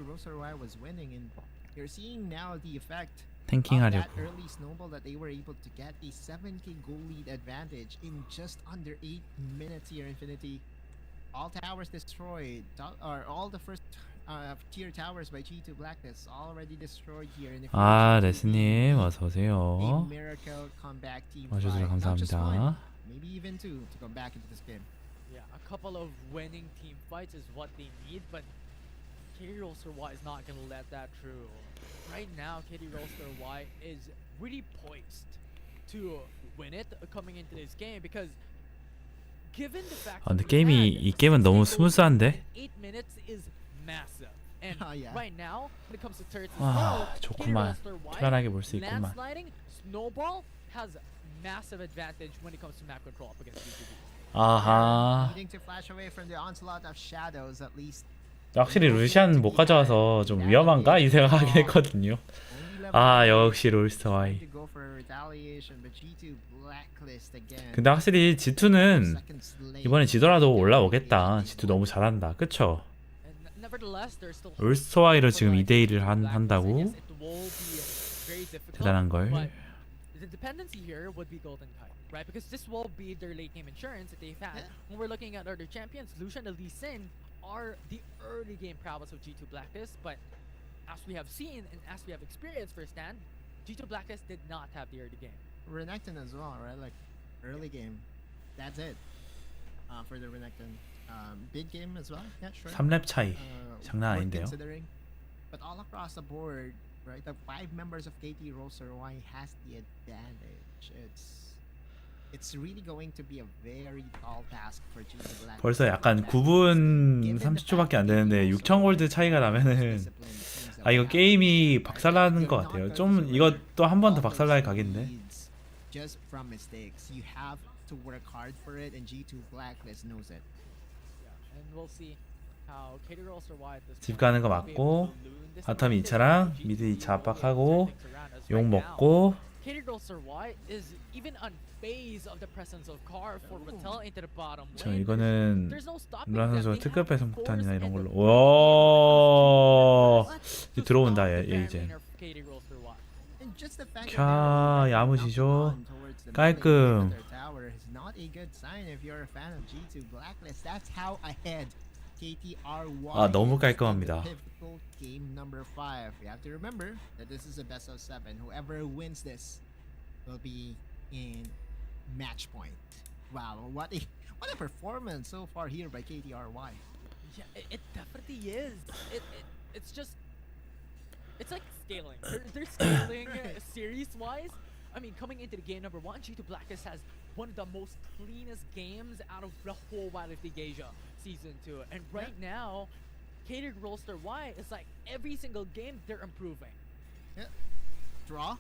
탱킹 하려고. early snowball that they were able to get a 7k goal lead advantage in just under 8 minutes here. Infinity, all towers destroyed, or all the first tier towers by G2 Blacklist already destroyed here. In the 아, 레스님 어서 a 오세요. miracle comeback team. 와주셔서 Not just one, 감사합니다. maybe even two to come back into this game. Yeah, a couple of winning team fights is what they need, but KT.RY is not gonna let that through. Right now, KT.RY is really poised to win it coming into this game because given the fact 아, 근데 이 게임은 너무 스무스한데? 8 minutes is massive. And Yeah. right now, when it comes to turrets as 아, well, 좋구만. KT.RY 편안하게 볼 수 있구만. landsliding, Snowball has massive advantage when it comes to map control up against G2B. 아하. Needing to flash away from the onslaught of shadows at least. 확실히 루시안 못 가져와서 좀 위험한가? 이 생각하긴 했거든요. 아, 역시 롤스터와이. To go for retaliation, but G2 Blacklist again. 근데 확실히 G2는 이번에 지더라도 올라오겠다. G2 너무 잘한다. 그쵸? And nevertheless, there's still 롤스터와이로 지금 2대1을 한다고? Yes, it will be very difficult, 대단한 걸. but the dependency here would be Golden Kite, right? Because this will be their late game insurance that they've had. When we're looking at other champions, Lucian and Lee Sin are the early game prowess of G2 Blacklist, but as we have seen and as we have experienced firsthand, G2 Blacklist did not have the early game. Renekton as well, right? Like early game, that's it. For the Renekton, big game as well. Yeah, sure. 3렙 차이. 장난 Worth 아닌데요. considering. But all across the board, right? The 5 members of KT.RY has the advantage. It's really going to be a very tall task for G2 Blacklist. 벌써 약간 9분 30초밖에 안 되는데 6,000 골드 차이가 나면은 아, 이거 게임이 박살나는 것 같아요. 좀 이것도 한 번 더 박살날 각인데. Just from mistakes, you have to work hard for it, and G2 Blacklist knows it. Yeah, and we'll see how KT.RY at this 집 point 가는 거 will be able 맞고 to loon this 바텀 advantage 2차랑 and 미드 G2 2차 압박하고 takes around us 용 right now. 먹고 KT.RY is even unfazed of the presence of Car for Rattel into the bottom 저 lane. 이거는 There's no stopping 룰라 them. 선수가 They 특급 have 배송 the 폭탄이나 force 이런 and 걸로 the 와 to 들어온다 stop 얘 the 이제 barrier of KT.RY. And just the fact 캬, that they're 야무지죠. on towards the 깔끔. middle of their tower is not a good sign if you're a fan of G2 Blacklist. That's how ahead KT.RY 아, 너무 is in 깔끔합니다. the pivotal game number 5. We have to remember that this is a best of 7. Whoever wins this will be in match point. Wow, what a performance so far here by KT.RY. Yeah, it definitely is. It's just, it's like scaling. They're scaling series-wise. I mean, coming into the game number 1, G2 Blacklist has one of the most cleanest games out of the whole WildRift League Asia Season 2. And right now, KT.RY is like every single game they're improving. Yeah. Draw.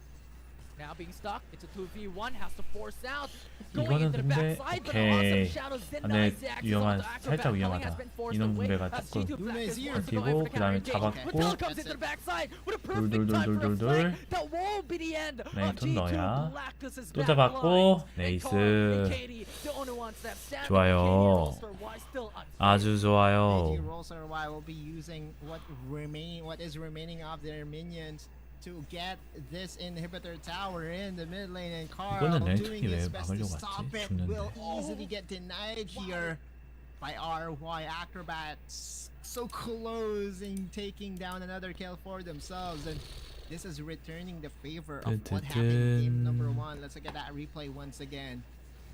Now being stuck, it's a 2v1, has to force out. Going 이거는 into the 근데 backside, but 오케이. awesome shadows 근데 denies the access 위험한 onto Acrobat. 살짝 Calling 위험하다. has been forced 이놈 away 분배가 as 조금 G2 Black is here. forced to go in 버티고 for the 그다음에 counter engage. 잡았고 Mattel comes into the backside with a perfect time for a 둘둘둘둘둘. flank. That won't be the end 네, of 돈 G2 넣어야. Black. This is 또 back 잡았고 lines. 네이스. And KT, the only ones that stand. 좋아요. KT.RY still unfazed. 아주 좋아요. KT.RY will be using what is remaining of their minions to get this inhibitor tower in the mid lane, and Carl doing his best to stop it will easily get denied here by RY. Acrobats so close in taking down another kill for themselves, and this is returning the favor of what happened in game number 1. Let's look at that replay once again.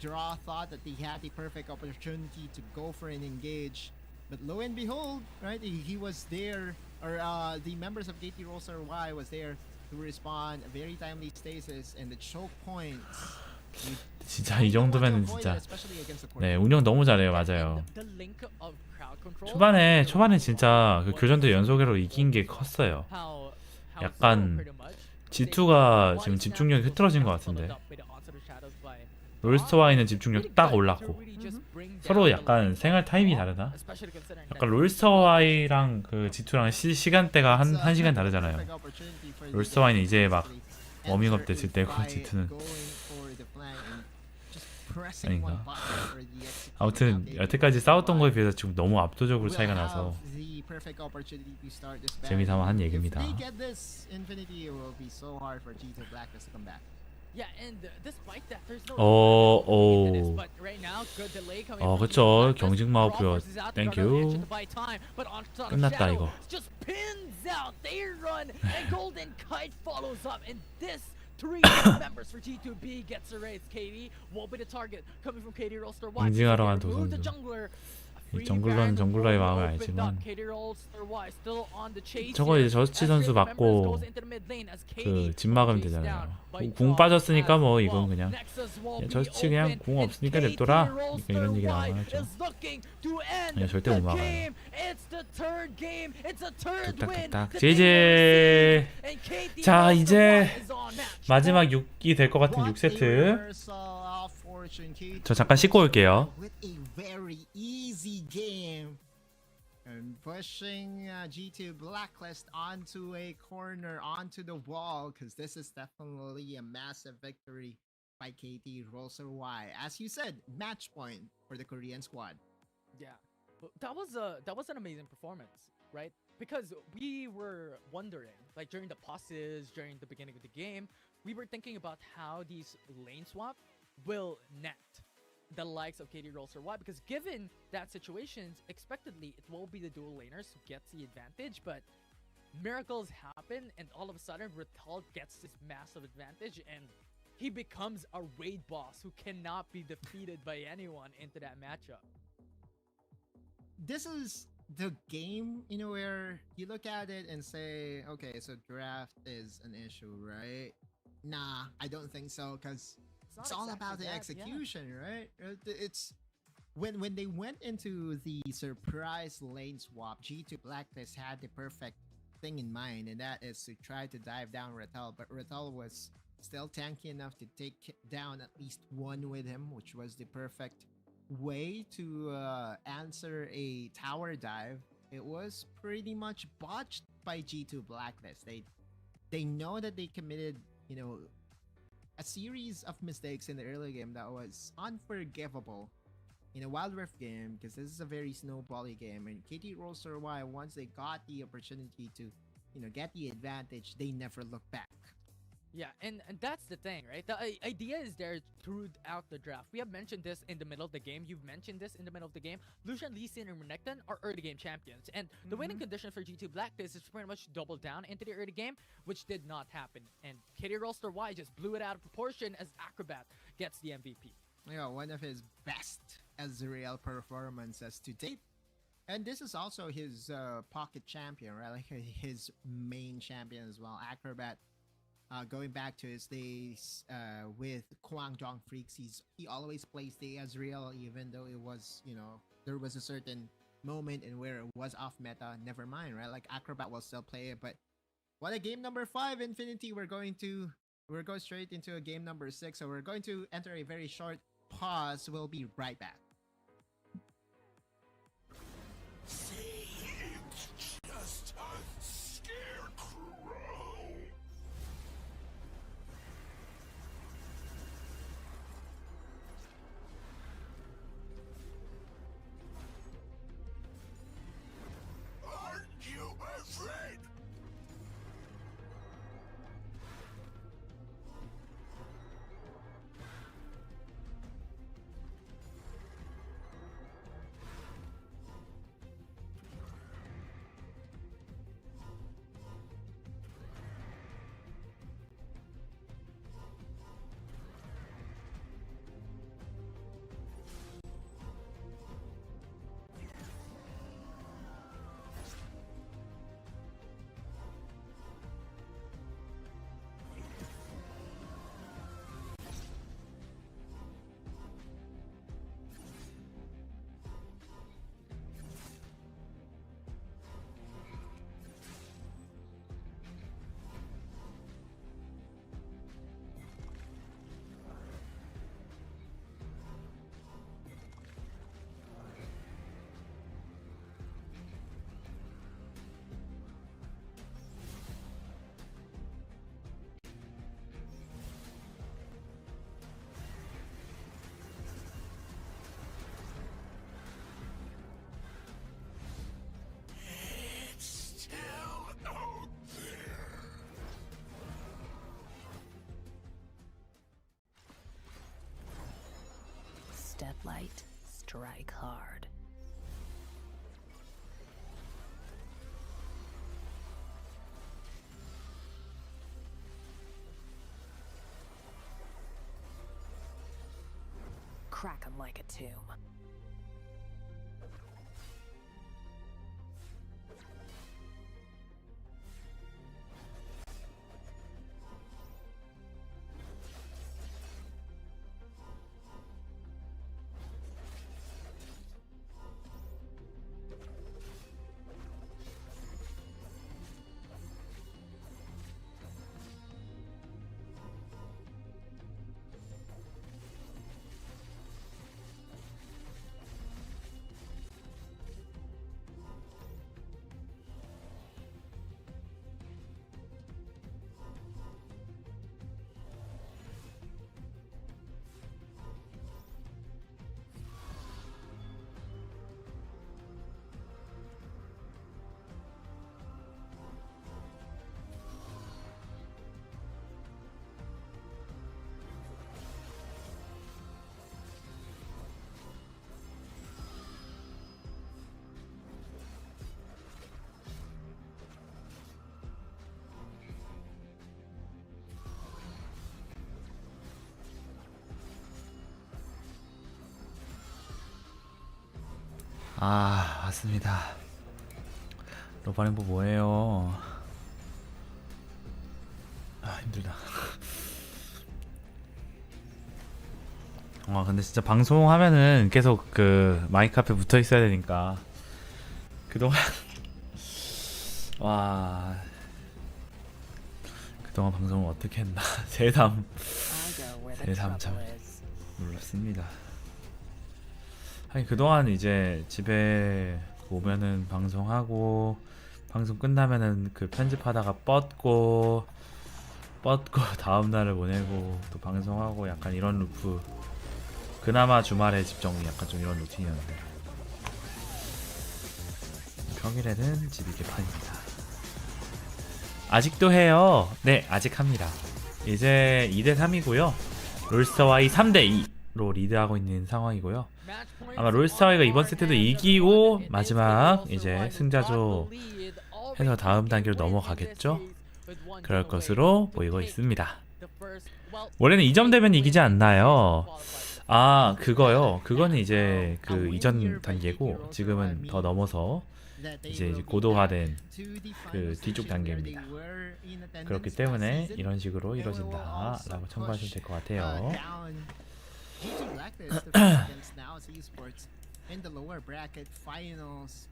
Draw thought that he had the perfect opportunity to go for an engage, but lo and behold, right, he was there, or the members of KT.RY was there to respond. A very timely stasis and the choke points. 진짜 이 정도면은 진짜 네 운영 너무 잘해요. 맞아요. 초반에 진짜 그 교전대 연속으로 이긴 게 컸어요. 약간 G2가 지금 집중력이 흐트러진 것 같은데 롤스터와이는 집중력 딱 올랐고 서로 약간 생활 타임이 다르다. 약간 롤스터와이랑 그 G2랑 시간대가 한 시간 다르잖아요. 롤스터와이는 이제 막 워밍업 됐을 때고 G2는 아닌가? 아무튼 여태까지 싸웠던 거에 비해서 지금 너무 압도적으로 차이가 나서 재미삼아 한 얘기입니다. 그쵸. 경직 마우프요. 땡큐. 끝났다 이거. Three members for G2B gets erased. KT won't be the target coming from KT.RY. 응징하러 간 두 선수. 이 정글러는 정글러의 마음을 알지만 저거 이제 저스치 선수 맞고 그 집 막으면 되잖아요. 궁 빠졌으니까 뭐 이건 그냥 저스치 그냥 궁 없으니까 냅둬라 이런 얘기 나와야죠. 아니야 절대 못 막아요. 뚝딱뚝딱 제제. 자 이제 마지막 6이 될 것 같은 6세트. 저 잠깐 씻고 올게요. And pushing G2 Blacklist onto a corner, onto the wall, because this is definitely a massive victory by KT.RY. As you said, match point for the Korean squad. Yeah, that was an amazing performance, right? Because we were wondering, like during the pauses, during the beginning of the game, we were thinking about how these lane swap will net the likes of KT.RY, because given that situations, expectedly it will be the dual laners who gets the advantage, but miracles happen and all of a sudden Ratel gets this massive advantage and he becomes a raid boss who cannot be defeated by anyone into that matchup. This is the game, you know, where you look at it and say, okay, so draft is an issue, right? Nah, I don't think so, because it's all about the execution, right? It's when they went into the surprise lane swap, G2 Blacklist had the perfect thing in mind, and that is to try to dive down Ratel, but Ratel was still tanky enough to take down at least one with him, which was the perfect way to answer a tower dive. It was pretty much botched by G2 Blacklist. They know that they committed, you know, a series of mistakes in the early game that was unforgivable in a WildRift game, because this is a very snowbally game, and KT.RY, once they got the opportunity to, you know, get the advantage, they never look back. Yeah, and that's the thing, right? The idea is there throughout the draft. We have mentioned this in the middle of the game. You've mentioned this in the middle of the game. Lucian, Lee Sin, and Renekton are early game champions. And the winning condition for G2 Blacklist is pretty much double down into the early game, which did not happen. And KT.RY just blew it out of proportion as Acrobat gets the MVP. Yeah, one of his best Ezreal performances to date. And this is also his pocket champion, right? Like his main champion as well. Acrobat going back to his days with Kwangdong Freaks, he always plays the Ezreal, even though it was, you know, there was a certain moment in where it was off meta. Never mind, right? Like Acrobat will still play it, but what a game number 5, Infinity. We're going straight into a game number 6, so we're going to enter a very short pause. We'll be right back. See, it's just a scarecrow. Aren't you afraid? Step light, strike hard. Crack 'em like a tomb. 아, 맞습니다. 로바님보 뭐예요? 아, 힘들다. 근데 진짜 방송하면은 계속 그 마이크 앞에 붙어 있어야 되니까 그동안 와, 그동안 방송을 어떻게 했나 새삼 참 놀랐습니다. 아니, 그동안 이제 집에 오면은 방송하고 방송 끝나면은 그 편집하다가 뻗고 다음날을 보내고 또 방송하고 약간 이런 루프, 그나마 주말에 집정리 약간 좀 이런 루틴이었는데 평일에는 집이 개판입니다. 아직도 해요. 네, 아직 합니다. 이제 2대3이고요 롤스터와이 3대2로 리드하고 있는 상황이고요. 아마 롤스터와이가 이번 세트도 이기고 마지막 이제 승자조 해서 다음 단계로 넘어가겠죠? 그럴 것으로 보이고 있습니다. 원래는 2점 되면 이기지 않나요? 아 그거요. 그거는 이제 그 이전 단계고 지금은 더 넘어서 이제 고도화된 그 뒤쪽 단계입니다. 그렇기 때문에 이런 식으로 이루어진다라고 참고하시면 될 것 같아요. G2 Blacklist against now Esports in the lower bracket finals.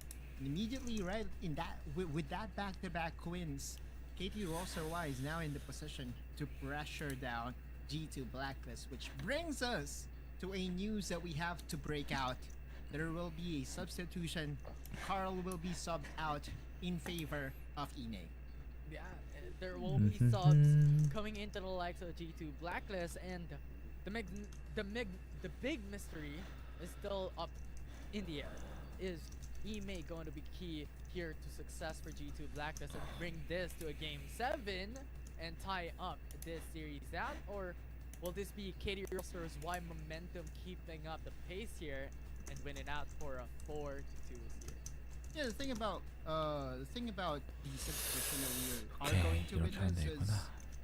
Immediately, right in that with that back-to-back wins, KT.RY is now in the position to pressure down G2 Blacklist, which brings us to a news that we have to break out. There will be a substitution. Carl will be subbed out in favor of Ine. Yeah, there will be subs coming into the likes of G2 Blacklist, and the big mystery is still up in the air. Is Ime going to be key here to success for G2 Blacklist and bring this to a game 7 and tie up this series out, or will this be KT.RY momentum keeping up the pace here and winning out for a 4-2 series? Yeah, the thing about the substitution that we are going to witness is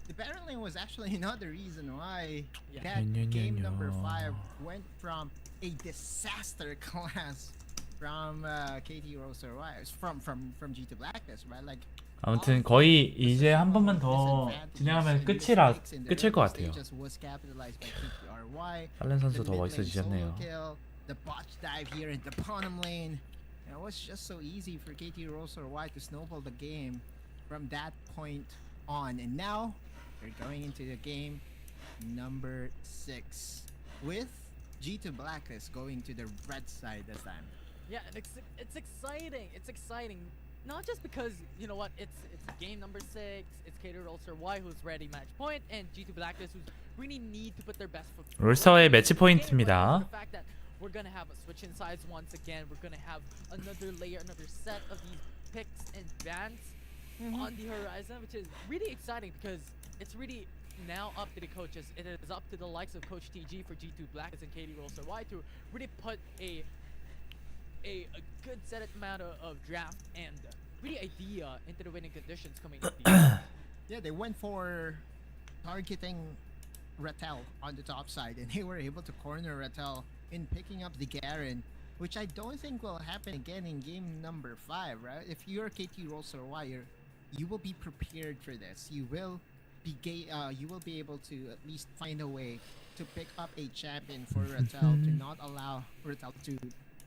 the battle lane was actually not the reason why that game number 5 went from a disaster class from KT.RY from G2 Blacklist, right? Like 아무튼 거의 이제 한 번만 더 진행하면 끝일 것 같아요. 팔렌 선수 더 멋있어지셨네요. The botch dive here in the bottom lane. It was just so easy for KT.RY to snowball the game from that point on, and now they're going into the game number 6 with G2 Blacklist going to the red side this time. Yeah, and it's exciting. It's exciting, not just because you know what, it's game number 6. It's KT.RY who's ready match point, and G2 Blacklist who really need to put their best foot. 롤스터의 매치 포인트입니다. The fact that we're gonna have a switch in sides once again. We're gonna have another layer, another set of these picks and bans on the horizon, which is really exciting because it's really now up to the coaches. It is up to the likes of Coach TG for G2 Blacklist and KT.RY to really put a good set amount of draft and really idea into the winning conditions coming into the Yeah, they went for targeting Rattel on the top side, and they were able to corner Rattel in picking up the Garen, which I don't think will happen again in game number 5, right? If you're KT.RY, you will be prepared for this. You will be able to at least find a way to pick up a champion for Rattel to not allow Rattel to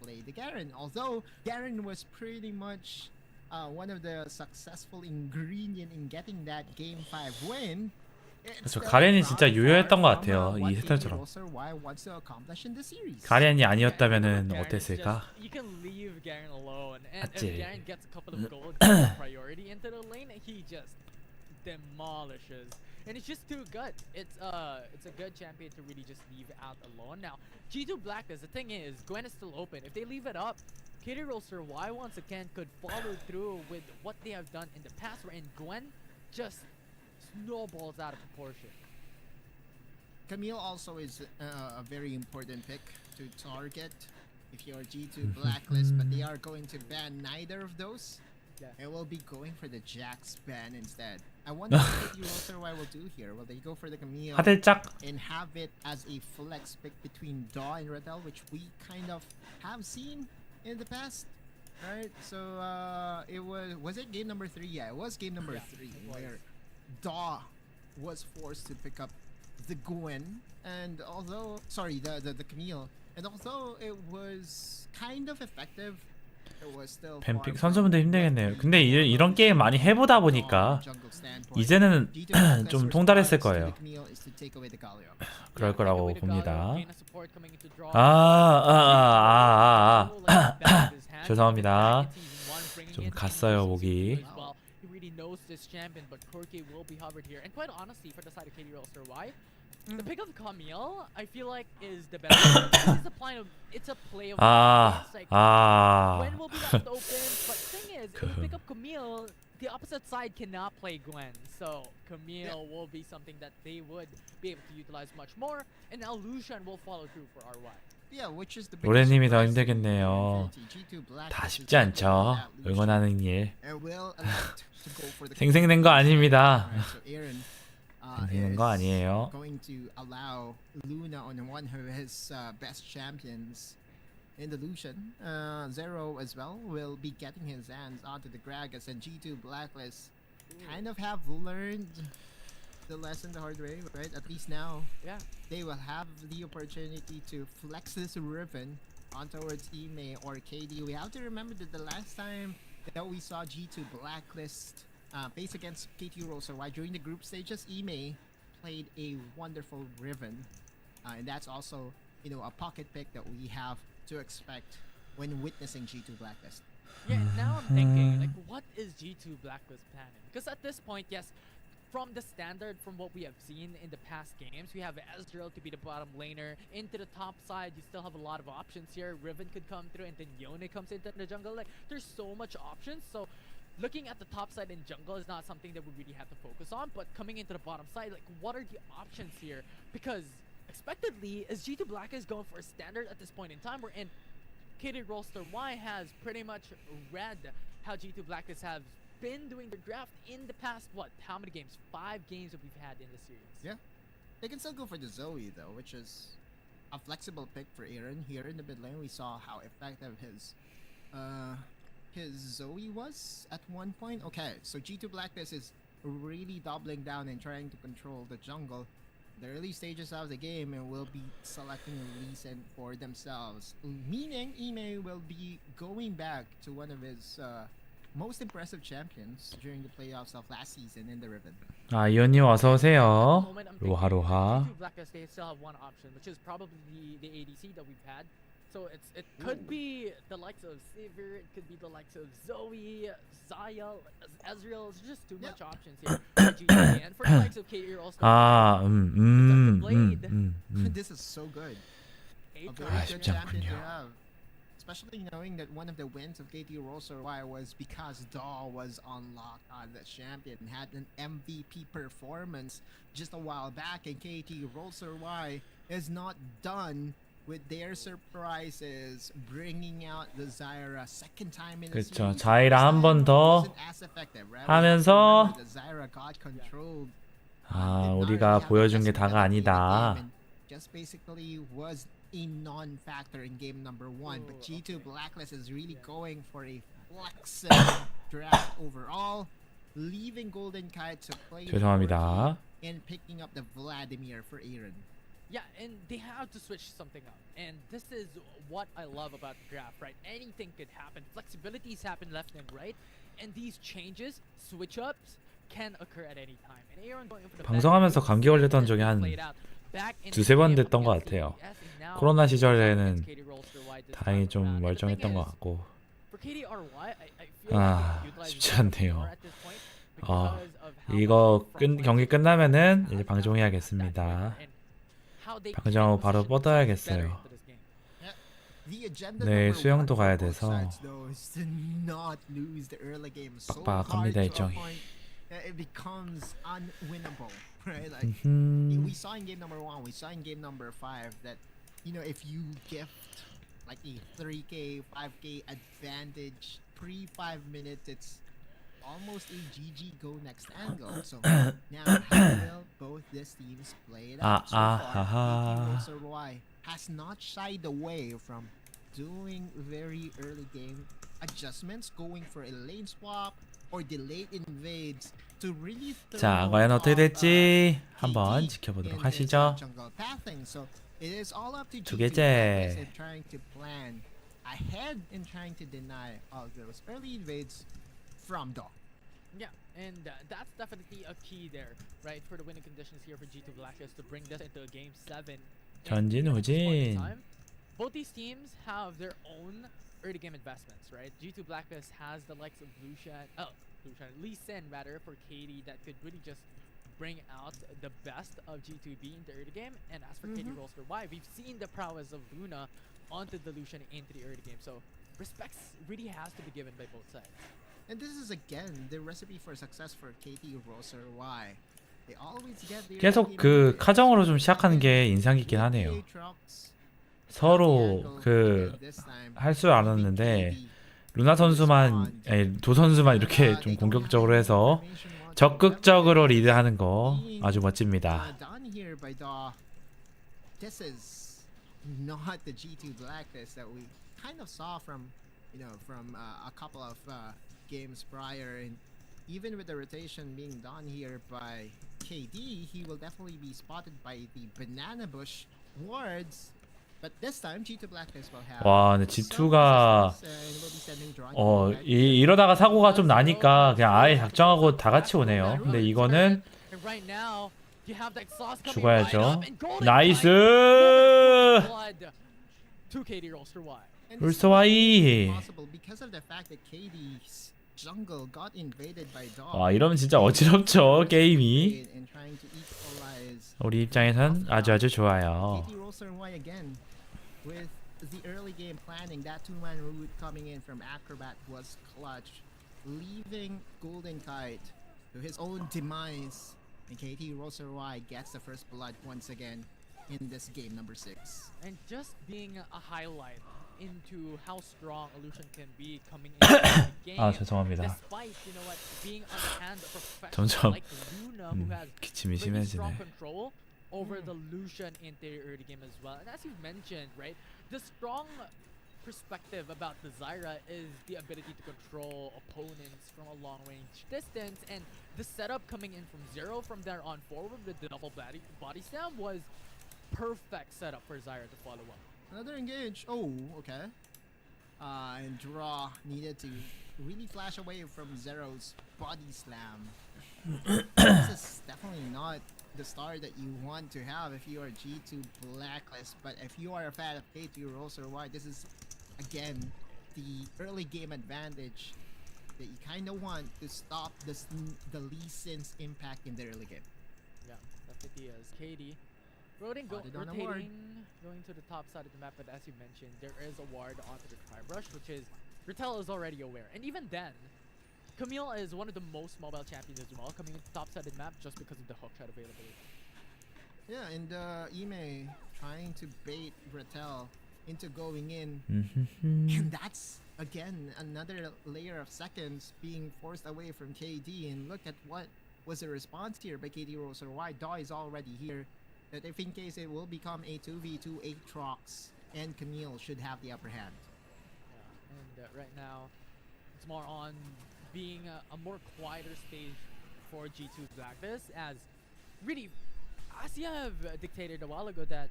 play the Garen. Although Garen was pretty much one of the successful ingredient in getting that game 5 win. 그렇죠. 가렌이 진짜 유효했던 것 같아요. 이 세턴처럼. 가렌이 아니었다면은 어땠을까? You can leave Garen alone, and if 맞지. Garen gets a couple of gold priority into the lane, he just demolishes, and it's just too good. It's a good champion to really just leave out alone. Now G2 Blacklist, the thing is, Gwen is still open. If they leave it up, KT.RY once again could follow through with what they have done in the past, wherein Gwen just snowballs out of proportion. Camille also is a very important pick to target if you're G2 Blacklist, but they are going to ban neither of those. Yeah. It will be going for the Jax ban instead. I wonder what KT.RY will do here. Will they go for the Camille 하들짝. and have it as a flex pick between Daw and Rattel, which we kind of have seen in the past, right? So it was it game number 3? Yeah, it was game number 3 where Daw was forced to pick up the Gwen, and although the Camille, and although it was kind of effective, it was still 뱀픽 선수분들 힘들겠네요. 근데 이런 게임 많이 해보다 보니까 이제는 좀 통달했을 거예요. 그럴 거라고 봅니다. 죄송합니다. 좀 갔어요 목이. Knows this champion, but Corky will be hovered here. And quite honestly, for the side of KT.RY, the pick of Camille, I feel like is the best. It's a play of like Gwen will be left open, but thing is, if you pick up Camille, the opposite side cannot play Gwen, so Camille will be something that they would be able to utilize much more, and now Lucian will follow through for RY. 로레님이 더 힘들겠네요. 다 쉽지 않죠. 응원하는 일. 생생된 거 아닙니다. 되는 거 아니에요? going to allow Luna on one of his best champions in the Lucian. Zero as well will be getting his hands onto the Gragas, and G2 Blacklist kind of have learned the lesson the hard way, right? At least now, Yeah. they will have the opportunity to flex this Riven on towards Ime or KD. We have to remember that the last time that we saw G2 Blacklist face against KT.RY during the group stages, Ime played a wonderful Riven, and that's also, you know, a pocket pick that we have to expect when witnessing G2 Blacklist. Yeah, now I'm thinking, like, what is G2 Blacklist planning? Because at this point, yes, from the standard, from what we have seen in the past games, we have Ezreal to be the bottom laner. Into the top side, you still have a lot of options here. Riven could come through, and then Yone comes into the jungle. Like, there's so much options. So, looking at the top side in jungle is not something that we really have to focus on. But coming into the bottom side, like, what are the options here? Because expectedly, is G2 Blacklist going for a standard at this point in time? We're in KT.RY has pretty much read how G2 Blacklist have been doing the draft in the past, what, how many games? 5 games that we've had in the series. Yeah. They can still go for the Zoe though, which is a flexible pick for Aaron. Here in the mid lane, we saw how effective his Zoe was at one point. Okay, so G2 Blacklist is really doubling down and trying to control the jungle. The early stages of the game, and will be selecting a Lee for themselves, meaning Ime will be going back to one of his most impressive champions during the playoffs of last season in the Riven. 아, 이현님 어서 오세요. At the moment, I'm thinking 로하. G2 Blacklist, they still have one option, which is probably the ADC that we've had. So it could be the likes of Sivir, it could be the likes of Zoe, Zaya, Ezreal. There's just too much options here for G2, and for the likes of KT also. 아, This is so good. A very Ah, good 쉽지 champion to 않군요. have. Especially knowing that one of the wins of KT.RY was because Daw was unlocked on the champion and had an MVP performance just a while back, and KT.RY is not done with their surprises, bringing out the Zyra second time in the 그쵸, series. 자이라 한 번 더 Wasn't as effective, right? 하면서 The Zyra got controlled. 아, 우리가 보여준 게 다가 아니다. Just basically was a non-factor in game number 1, but G2 Blacklist is really going for a flexible draft overall, leaving Golden Kite to play 죄송합니다. and picking up the Vladimir for Aaron. Yeah, and they have to switch something up. And this is what I love about the draft, right? Anything could happen. Flexibilities happen left and right. And these changes, switch-ups, can occur at any time. And Aaron going for the 방송하면서 감기 걸렸던 적이 한 두세 번 됐던 것 같아요. 코로나 시절에는 다행히 좀 멀쩡했던 것 같고. 아, 쉽지 않네요. 이거 경기 끝나면은 이제 방송해야겠습니다. 방송하고 바로 뻗어야겠어요. 네, 수영도 가야 돼서 빡빡합니다, 일정이. It becomes unwinnable, right? Like we saw in game number 1, we saw in game number 5 that, you know, if you gift like a 3k, 5k advantage pre-5 minutes, it's almost a GG go next angle. So now how will both these teams play it out? So far, KT.RY has not shied away from doing very early game adjustments, going for a lane swap or delayed invades to really 자, 과연 어떻게 될지 한번 지켜보도록 하시죠. So it is all up to 두 G2 개째. in trying to plan ahead and trying to deny all those early invades from Daw. Yeah, and that's definitely a key there, right? For the winning conditions here for G2 Blacklist to bring this into a game 7. 전진 후진. Both these teams have their own early game investments, right? G2 Blacklist has the likes of Lee Sin rather for KT that could really just bring out the best of G2B in the early game. And as for KT.RY, we've seen the prowess of Luna onto the Lucian into the early game. So respect really has to be given by both sides. And this is again the recipe for success for KT.RY. They always get their 계속 그 카정으로 좀 시작하는 게 인상 깊긴 하네요. 서로 그 할 줄 알았는데 루나 선수만, 도 선수만 이렇게 좀 공격적으로 해서 적극적으로 리드하는 거 아주 멋집니다. Done here by Daw. This is not the G2 blacklist that we kind of saw from, from a couple of games prior, and even with the rotation being done here by KD, he will definitely be spotted by the banana bush wards. But this time G2 blacklist will have. 와, 근데 G2가 이러다가 사고가 좀 나니까 그냥 아예 작정하고 다 같이 오네요. 근데 이거는 죽어야죠. 나이스! 롤스와이. 와, 이러면 진짜 어지럽죠, 게임이. 우리 입장에선 아주 좋아요. With the early game planning, that two-man route coming in from Acrobat was clutch, leaving Golden Kite to his own demise. And KT.RY gets the first blood once again in this game number 6. And just being a highlight into how strong Illusion can be coming into the game. 아, 죄송합니다. Despite, being on the hand of a professional 점점 like Luna, who has 기침이 really strong 심해지네. control over the Lucian in the early game as well. And as you've mentioned, right, the strong perspective about the Zyra is the ability to control opponents from a long range distance, and the setup coming in from 0 from there on forward with the double body slam was perfect setup for Zyra to follow up. Another engage. Oh, okay. And Draw needed to really flash away from Zero's body slam. This is definitely not the start that you want to have if you are G2 blacklist, but if you are a fan of KT.RY, this is again the early game advantage that you kind of want to stop the Lee Sin's impact in the early game. Yeah, definitely is. KD rotating, going to the top side of the map, but as you mentioned, there is a ward onto the Tri-Brush, which is Rattel is already aware, and even then, Camille is one of the most mobile champions as well, coming into top side of the map just because of the hook shot availability. Yeah, and Ime trying to bait Rattel into going in. And that's, again, another layer of seconds being forced away from KD. And look at what was the response here by KT.RY. Daw is already here. That if in case it will become a 2v2, Aatrox and Camille should have the upper hand. Yeah, and right now, it's more on being a more quieter stage for G2 Blacklist, as really, as you have dictated a while ago, that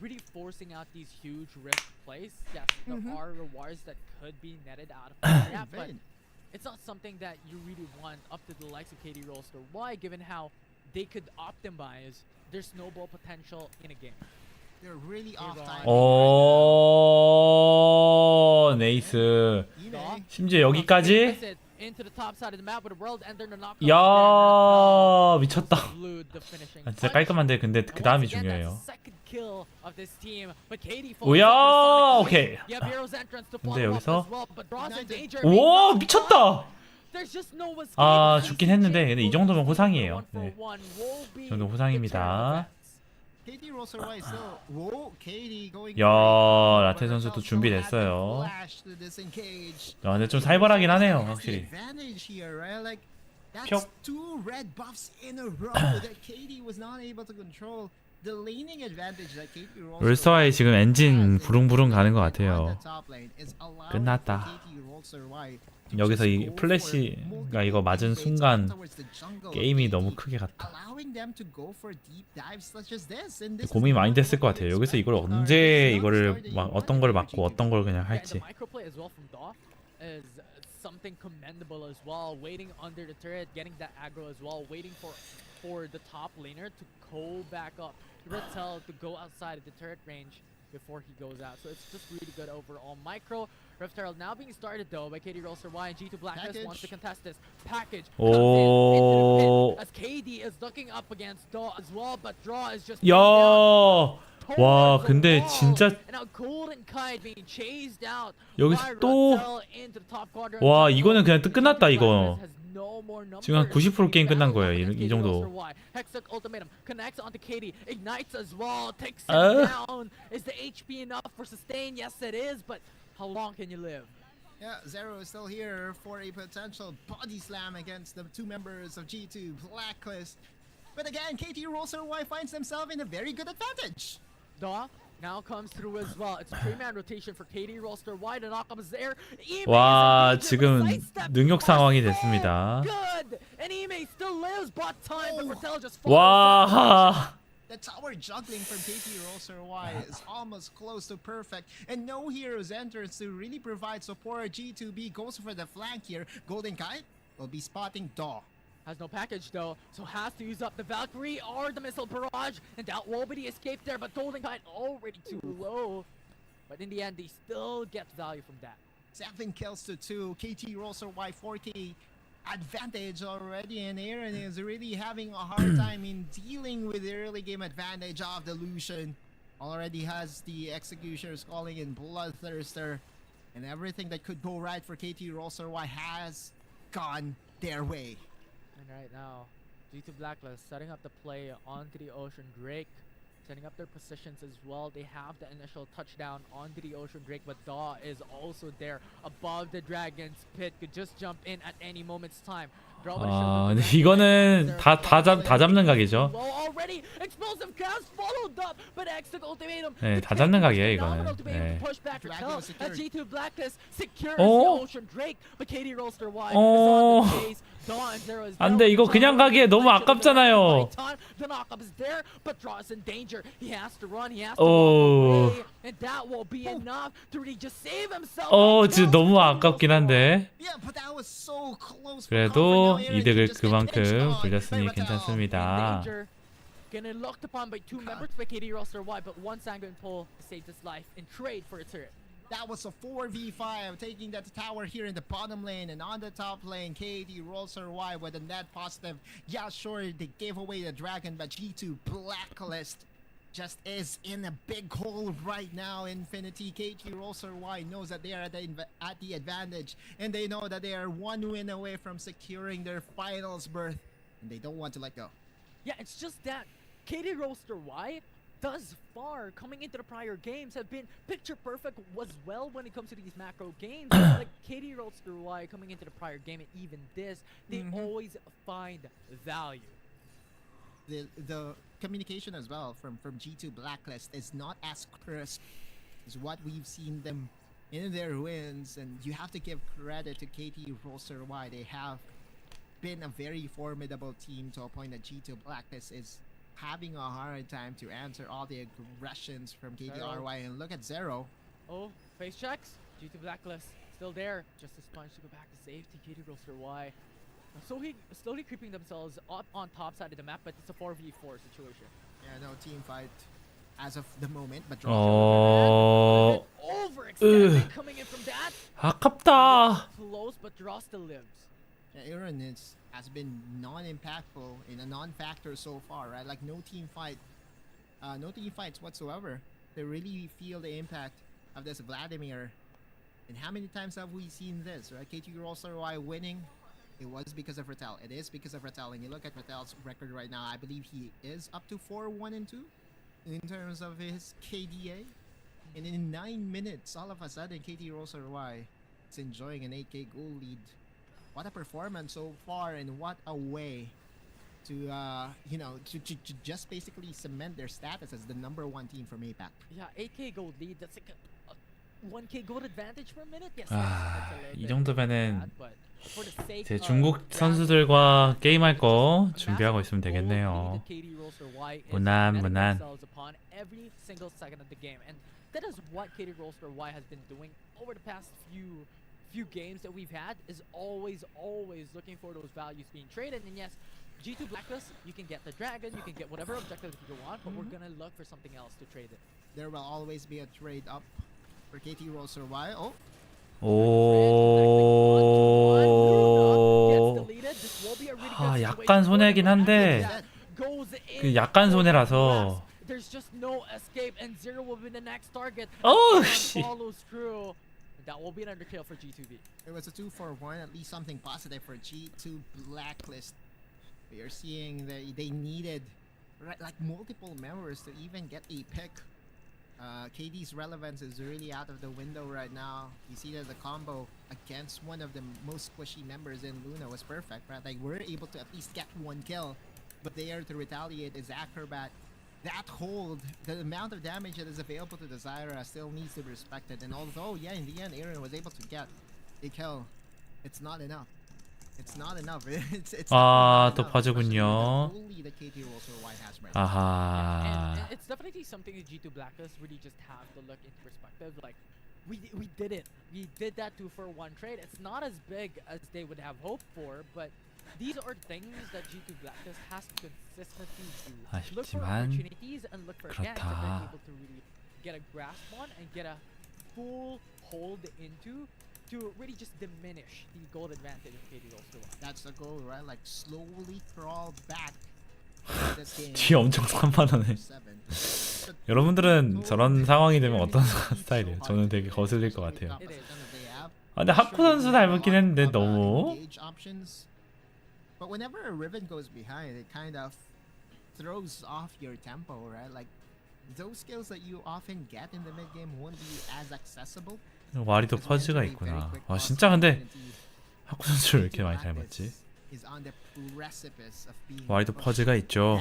really forcing out these huge risk plays. Yes, there are rewards that could be netted out of that, but it's not something that you really want up to the likes of KT.RY, given how they could optimize their snowball potential in a game. They're really off time. 오, 네이스. 심지어 여기까지? 야, 미쳤다. 아, 진짜 깔끔한데 근데 그 다음이 중요해요. 오야, 오케이. 근데 여기서 오, 미쳤다. 아, 죽긴 했는데 근데 이 정도면 호상이에요. 네. 이 정도 호상입니다. 야, 라테 선수도 준비됐어요. 야, 근데 좀 살벌하긴 하네요, 확실히. 표. 롤스와이 지금 엔진 부릉부릉 가는 것 같아요. 끝났다. 여기서 이 플래시가 이거 맞은 순간 게임이 너무 크게 갔다. 고민이 많이 됐을 것 같아요. 여기서 이걸 언제 이거를 막 어떤 걸 맞고 어떤 걸 그냥 할지. Something commendable as well, waiting under the turret, getting that aggro as well, waiting for the top laner to go back up, Rattel to go outside of the turret range before he goes out. So it's just really good overall. Micro Rift Herald now being started though by KT.RY, and G2 Blacklist wants to contest this. Package comes in into the pit as KD is looking up against Daw as well, but Draw is just 와, 근데 진짜 여기서 또 와, 이거는 그냥 끝났다 이거. 지금 한 90% 게임 끝난 거예요. 이 정도. Yeah, Zero is still here for a potential body slam against the two members of G2 Blacklist. But again, KT.RY finds themselves in a very good advantage. Daw now comes through as well. It's a 3-man rotation for KT.RY. The knockup is there. 와, 지금 능력 상황이 됐습니다. Good. And Ime still lives bot time, but Rattel just 와. The tower juggling from KT.RY is almost close to perfect, and no heroes enters to really provide support. G2B goes for the flank here. Golden Kite will be spotting Daw. Has no package though, so has to use up the Valkyrie or the missile barrage, and that will be the escape there, but Golden Kite already too low. But in the end, they still get value from that. 7 kills to 2. KT.RY 4K advantage already, and Aaron is really having a hard time in dealing with the early game advantage of the Lucian. Already has the Executioners calling in Bloodthirster, and everything that could go right for KT.RY has gone their way. And right now, G2 Blacklist setting up the play onto the Ocean Drake, setting up their positions as well. They have the initial touchdown onto the Ocean Drake, but Daw is also there above the Dragon's Pit. Could just jump in at any moment's time. 아, 근데 이거는 다 잡는 각이죠. 네, 다 잡는 각이에요 이거는. 네. 안돼, 이거 그냥 가기에 너무 아깝잖아요. 진짜 너무 아깝긴 한데. 그래도 이득을 그만큼 불렸으니 괜찮습니다. Getting locked upon by two members by KT.RY, but one Sanguine Pole saved his life in trade for a turret. That was a 4v5, taking that tower here in the bottom lane, and on the top lane, KT.RY with a net positive. Yeah, sure, they gave away the dragon, but G2 Blacklist just is in a big hole right now. Infinity, KT.RY knows that they are at the advantage, and they know that they are one win away from securing their finals berth, and they don't want to let go. Yeah, it's just that KT.RY thus far coming into the prior games have been picture perfect as well when it comes to these macro games. Like KT.RY coming into the prior game, and even this, they always find value. The communication as well from G2 Blacklist is not as crisp as what we've seen them in their wins, and you have to give credit to KT.RY. They have been a very formidable team to a point that G2 Blacklist is having a hard time to answer all the aggressions from KT.RY. And look at Zero. Oh, face checks. G2 Blacklist still there. Just a sponge to go back to safety. KT.RY slowly creeping themselves up on top side of the map, but it's a 4v4 situation. Yeah, no team fight as of the moment, but overextended coming in from that. 아깝다. Close, but draw still lives. Yeah, Aaron has been non-impactful in a non-factor so far, right? Like no team fights whatsoever. They really feel the impact of this Vladimir. And how many times have we seen this, right? KT.RY winning. It was because of Rattel. It is because of Rattel. And you look at Rattel's record right now, I believe he is up to 4-1-2 in terms of his KDA. And in 9 minutes, all of a sudden, KT.RY is enjoying an 8k goal lead. What a performance so far, and what a way to to just basically cement their status as the #1 team from APAC. Yeah, 8k gold lead. That's like a 1k gold advantage per minute. Yes. 이 정도면은 제 중국 선수들과 게임할 거 준비하고 있으면 되겠네요. 무난. Every single second of the game, and that is what KT.RY has been doing over the past few games that we've had, is always looking for those values being traded. And yes, G2 Blacklist, you can get the dragon, you can get whatever objective you want, but we're gonna look for something else to trade it. There will always be a trade up for KT.RY. 약간 손해긴 한데 약간 손해라서. There's just no escape, and Zero will be the next target. Follows through. That will be an underkill for G2B. It was a 2-for-1, at least something positive for G2 Blacklist. We are seeing that they needed like multiple members to even get a pick. KD's relevance is really out of the window right now. You see that the combo against one of the most squishy members in Luna was perfect, right? Like we're able to at least get one kill, but there to retaliate is Acrobat. That hold, the amount of damage that is available to the Zyra still needs to be respected. And although, yeah, in the end, Aaron was able to get a kill, it's not enough. It's not enough. It's 아, not 또 enough, 퍼즈군요. especially the KT.RY has right now. 아하. And it's definitely something that G2 Blacklist really just have to look into perspective. Like, we did it. We did that 2-for-1 trade. It's not as big as they would have hoped for, but these are things that G2 Blacklist has to consistently do. Look for 아쉽지만 opportunities and look for ganks that they're 그렇다. able to really get a grasp on and get a full hold into to really just diminish the gold advantage of KT.RY. That's the goal, right? Like slowly crawl back. 뒤에 엄청 산만하네. 여러분들은 저런 상황이 되면 어떤 스타일이에요? 저는 되게 거슬릴 것 같아요. 아, 근데 하쿠 선수 닮았긴 했는데 너무. But whenever a Riven goes behind, it kind of throws off your tempo, right? Like those skills that you often get in the mid game won't be as accessible. 와리도 퍼즈가 있구나. 아 진짜 근데 하쿠 선수를 왜 이렇게 많이 닮았지? 와리도 퍼즈가 있죠.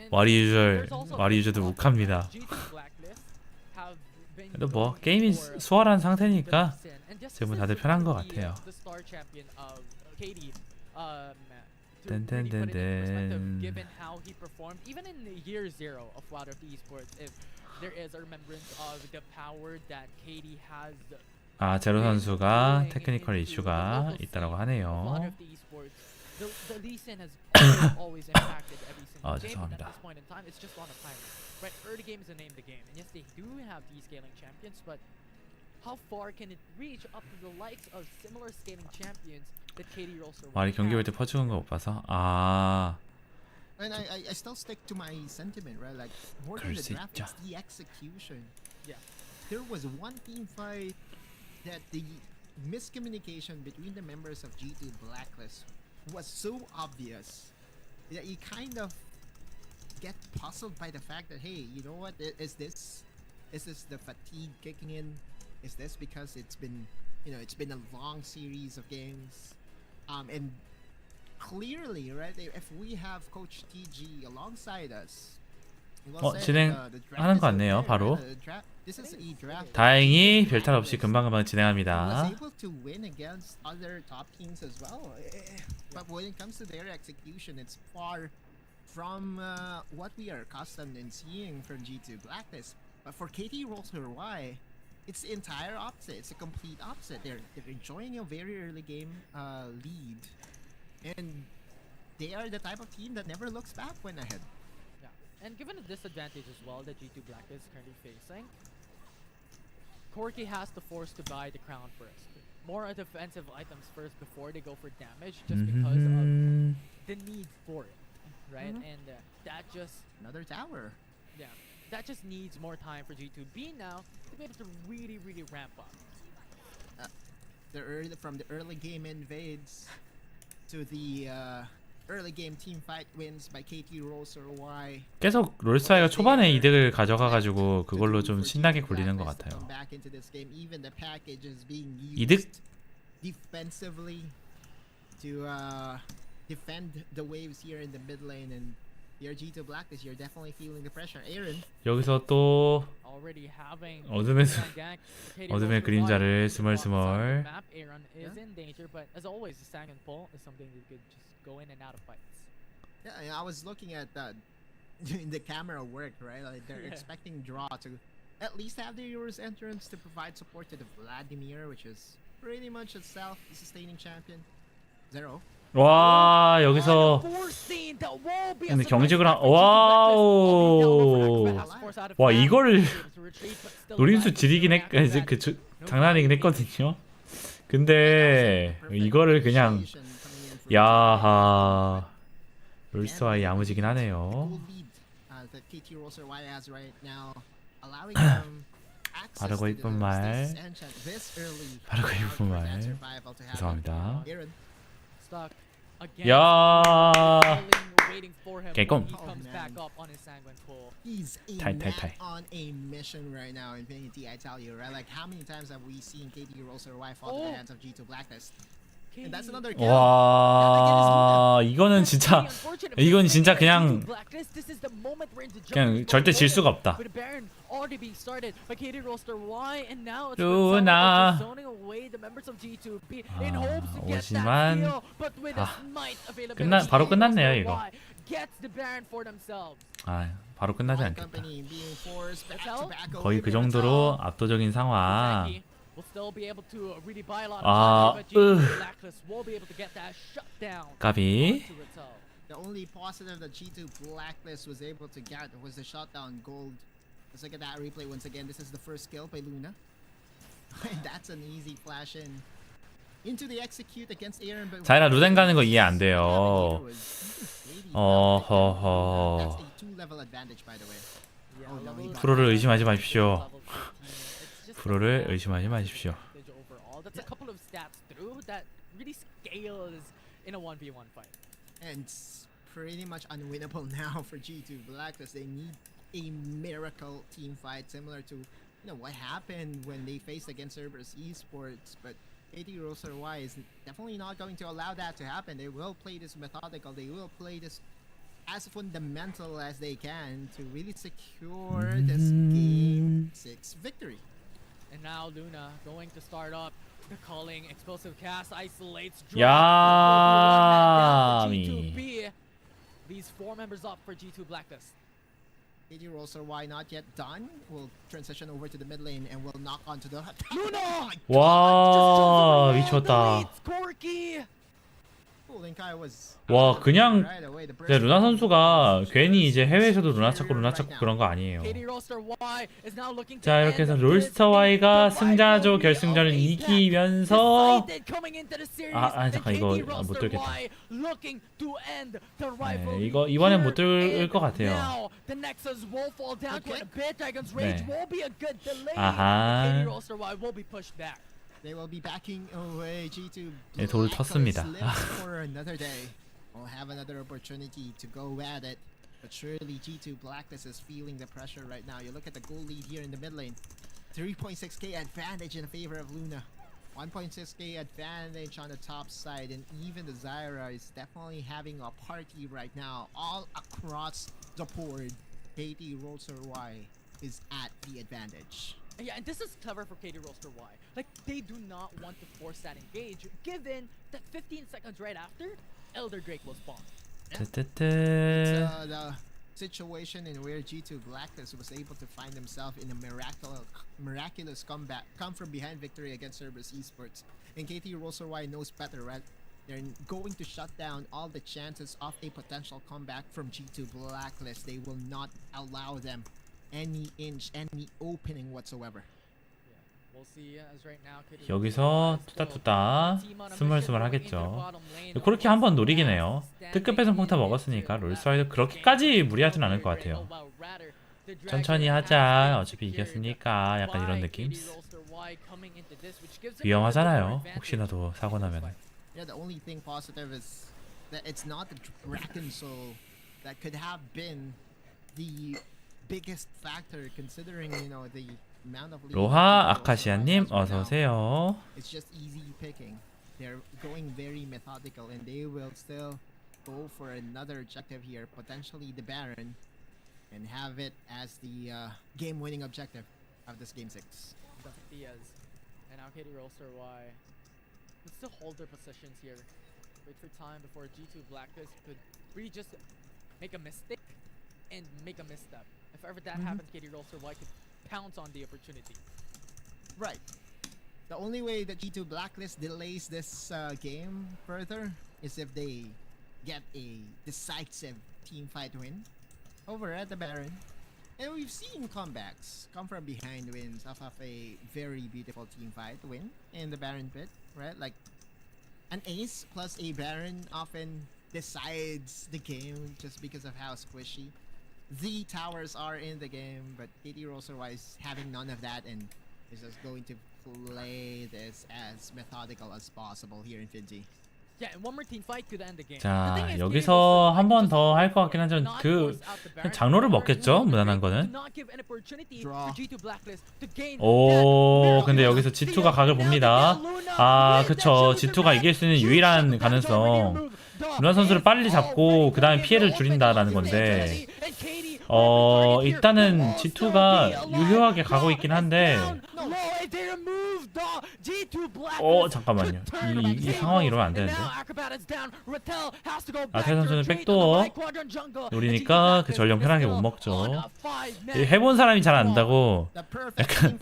와리 유저도 욱합니다. 그래도 뭐 게임이 수월한 상태니까 지금 다들 편한 것 같아요. 땡땡땡땡. Given how he performed, even in the year 0 of Wildlife Esports, if there is a remembrance of the power that KT has. 아 제로 선수가 테크니컬 이슈가 있다라고 하네요. The Lee Sin has always impacted every single game. And at this point in time, it's just on a timer. Right, early game is the name of the game, and yes, they do have these scaling champions, but how far can it reach up to the likes of similar scaling champions that KT.RY? 와리 경기 볼 때 퍼주는 거 못 봐서. 아. And I still stick to my sentiment, right? Like more than the draft, it's the execution. Yeah. There was one team fight that the miscommunication between the members of G2 Blacklist was so obvious that you kind of get puzzled by the fact that, hey, you know what, is this the fatigue kicking in? Is this because it's been a long series of games, and clearly, right, if we have Coach TG alongside us, 진행하는 것 같네요. 바로 다행히 별탈 없이 금방금방 진행합니다. But when it comes to their execution, it's far from what we are accustomed in seeing from G2 Blacklist. But for KT.RY, it's the entire opposite. It's a complete opposite. They're enjoying a very early game lead, and they are the type of team that never looks back when ahead. Yeah, and given the disadvantage as well that G2 Blacklist is currently facing, Corki has to force to buy the crown first. More defensive items first before they go for damage, just because of the need for it, right? And that just another tower. Yeah, that just needs more time for G2B now to be able to really ramp up. From the early game invades to the early game team fight wins by KT.RY. 계속 롤스타이가 초반에 이득을 가져가가지고 그걸로 좀 신나게 굴리는 것 같아요. 이득? Defensively to defend the waves here in the mid lane, and your G2 Blacklist, you're definitely feeling the pressure. Aaron. 여기서 또 어둠의 그림자를 스멀스멀. Aaron is in danger, but as always, the stand and pull is something that could just go in and out of fights. Yeah, I was looking at the camera work, right? Like they're expecting Draw to at least have the Euros entrance to provide support to the Vladimir, which is pretty much a self-sustaining champion. Zero. 와 여기서 근데 경직을 와우 와 이거를 노림수 지리긴 장난이긴 했거든요. 근데 이거를 그냥 야하 롤스와이 야무지긴 하네요. 바르고 이쁜 말 죄송합니다. 야 waiting for him 개껌. when he comes back up on his sanguine pull. He's a Tight. man on a mission right now, Infinity, I tell you, right? Like, how many times have we seen KT.RY fall to the hands of G2 Blacklist? And that's another kill. 와, 이거는 진짜 이건 진짜 그냥 절대 질 수가 없다. 루나. 오지만 바로 끝났네요 이거. 바로 끝나지 않겠다. 거의 그 정도로 압도적인 상황. 까비. The only positive that G2 Blacklist was able to get was the shutdown gold. Let's look at that replay once again. This is the first kill by Luna. And that's an easy flash in into the execute against Aaron. But 자이라 루덴 가는 거 이해 안 돼요. 어허허. That's a 2-level advantage, by the way. 프로를 의심하지 마십시오. 프로를 의심하지 마십시오. That's a couple of stats through that really scales in a 1v1 fight. And it's pretty much unwinnable now for G2 Blacklist. They need a miracle team fight similar to what happened when they faced against Cerberus Esports. But KT.RY is definitely not going to allow that to happen. They will play this methodical. They will play this as fundamental as they can to really secure this Game 6 victory. And now Luna going to start up the calling explosive cast isolates. G2B. These 4 members up for G2 Blacklist. KT.RY not yet done. Will transition over to the mid lane and will knock onto the Luna. 와, 미쳤다. Corky. 와, 그냥 루나 선수가 괜히 이제 해외에서도 루나 찾고 그런 거 아니에요. 자, 이렇게 해서 롤스터 Y가 승자조 결승전을 이기면서 잠깐 이거 못 들겠다. 네, 이거 이번엔 못 들 것 같아요. 네. 아하. They will be backing away. G2 네, 돌 텄습니다. for another day. We'll have another opportunity to go at it. But surely G2 Blacklist is feeling the pressure right now. You look at the goal lead here in the mid lane. 3.6k advantage in favor of Luna. 1.6k advantage on the top side. And even the Zyra is definitely having a party right now. All across the board. KT.RY is at the advantage. Yeah, and this is clever for KT.RY. Like, they do not want to force that engage, given that 15 seconds right after, Elder Drake will spawn. Yeah. It's the situation in where G2 Blacklist was able to find themselves in a miraculous comeback, come from behind victory against Cerberus Esports. And KT.RY knows better, right? They're going to shut down all the chances of a potential comeback from G2 Blacklist. They will not allow them any inch, any opening whatsoever. 여기서 투다투다 스멀스멀 하겠죠. 그렇게 한번 노리긴 해요. 특급 배송 폭탄 먹었으니까 롤스와이도 그렇게까지 무리하진 않을 것 같아요. 천천히 하자. 어차피 이겼으니까 약간 이런 느낌. 위험하잖아요. 혹시나도 사고 나면. Yeah, the only thing positive is that it's not the Dragon Soul that could have been the biggest factor considering the amount of 로하 아카시아님 어서 오세요. It's just easy picking. They're going very methodical and they will still go for another objective here, potentially the Baron, and have it as the game-winning objective of this game 6. And now KT.RY could still hold their positions here. Wait for time before G2 Blacklist could really just make a mistake and make a misstep. If ever that happens, KT.RY could pounce on the opportunity. Right. The only way that G2 Blacklist delays this game further is if they get a decisive team fight win over at the Baron. And we've seen comebacks come from behind wins off of a very beautiful team fight win in the Baron pit, right? Like an ace plus a Baron often decides the game just because of how squishy the towers are in the game, but KT.RY is having none of that and is just going to play this as methodical as possible here in Fiji. 자, 여기서 한 번 더 할 것 같긴 한데 장로를 먹겠죠? 무난한 거는. 오, 근데 여기서 G2가 각을 봅니다. 아, 그쵸. G2가 이길 수 있는 유일한 가능성. 루나 선수를 빨리 잡고 그 다음에 피해를 줄인다라는 건데, 일단은 G2가 유효하게 가고 있긴 한데, 잠깐만요. 이 상황이 이러면 안 되는데. 아태 선수는 백도어 노리니까 그 전령 편하게 못 먹죠. 해본 사람이 잘 안다고 약간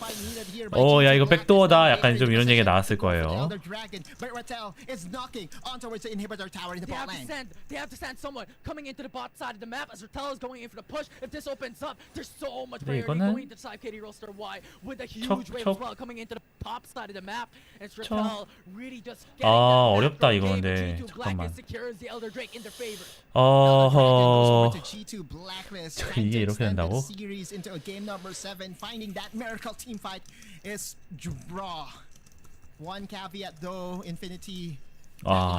야 이거 백도어다 약간 좀 이런 얘기가 나왔을 거예요. 근데 이거는 어렵다 이거. 근데 잠깐만. 이게 이렇게 된다고?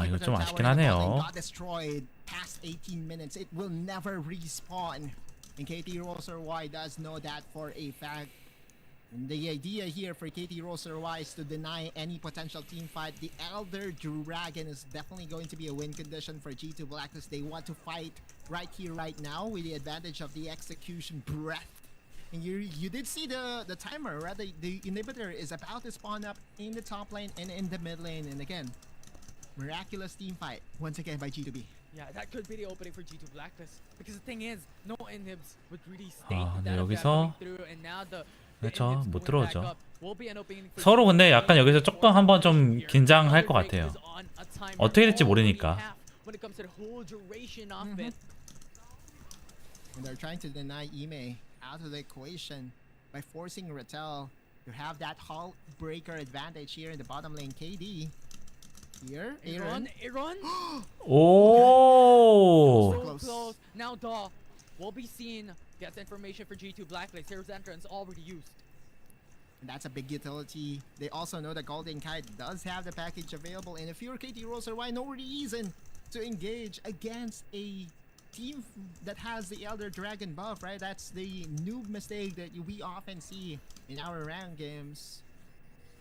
이거 좀 아쉽긴 하네요. KT.RY does know that for a fact. And the idea here for KT.RY is to deny any potential team fight. The Elder Dragon is definitely going to be a win condition for G2 Blacklist. They want to fight right here, right now, with the advantage of the execution breath. And you did see the timer, right? The inhibitor is about to spawn up in the top lane and in the mid lane. And again, miraculous team fight once again by G2B. Yeah, that could be the opening for G2 Blacklist. Because the thing is, no inhibs would really stay 근데 that 여기서 through, and now the 그렇죠. 못 들어오죠. 서로 근데 약간 여기서 조금 한번 좀 긴장할 것 같아요. 어떻게 될지 모르니까. And they're trying to deny Ime out of the equation by forcing Rattel to have that hull breaker advantage here in the bottom lane. KD here, Aaron. Oh! So close. Now Daw will be seen. Gets information for G2 Blacklist. Here's entrance already used. And that's a big utility. They also know that Golden Kite does have the package available, and if you're KT.RY, no reason to engage against a team that has the Elder Dragon buff, right? That's the noob mistake that we often see in our round games.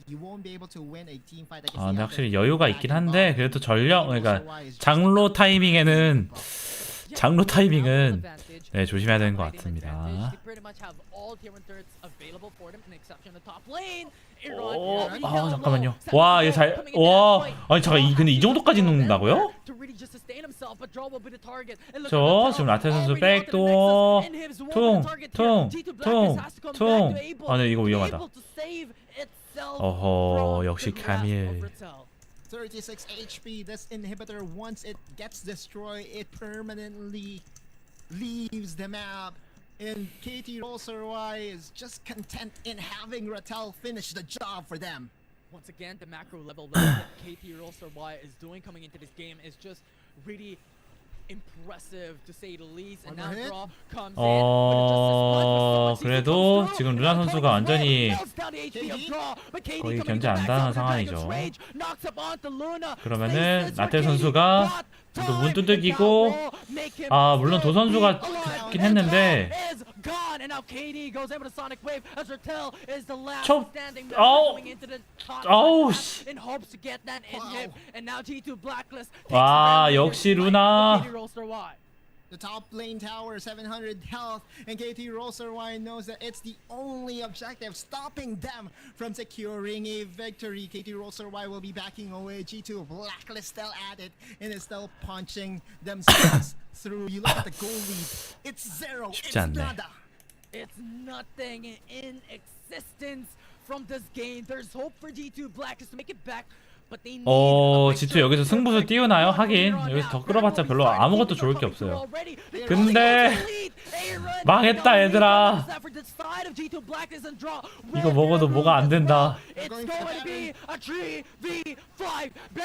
You won't be able to win a team fight against 근데 확실히 여유가 있긴 한데 그래도 그러니까 장로 타이밍은 네, 조심해야 되는 것 같습니다. 잠깐만요. 아니 잠깐 근데 이 정도까지 녹는다고요? 지금 라테 선수 백도어 퉁. 네, 이거 위험하다. 역시 카밀. 36 HP. This inhibitor, once it gets destroyed, it permanently leaves the map. And KT.RY is just content in having Rattel finish the job for them. Once again, the macro level that KT.RY is doing coming into this game is just really impressive to say the least. And now draw comes in. 그래도 지금 루나 선수가 완전히 거의 견제 안 당한 상황이죠. 그러면은 라테 선수가 또 문 두들기고 물론 도 선수가 죽긴 했는데 역시 루나. The top lane tower, 700 health, and KT.RY knows that it's the only objective stopping them from securing a victory. KT.RY will be backing away. G2 Blacklist still at it and is still punching themselves through. You look at the goal lead, it's 0. It's nada. It's nothing in existence from this game. There's hope for G2 Blacklist to make it back. G2 여기서 승부수 띄우나요? 하긴 여기서 더 끌어봤자 별로 아무것도 좋을 게 없어요. 근데 망했다 얘들아. 이거 먹어도 뭐가 안 된다.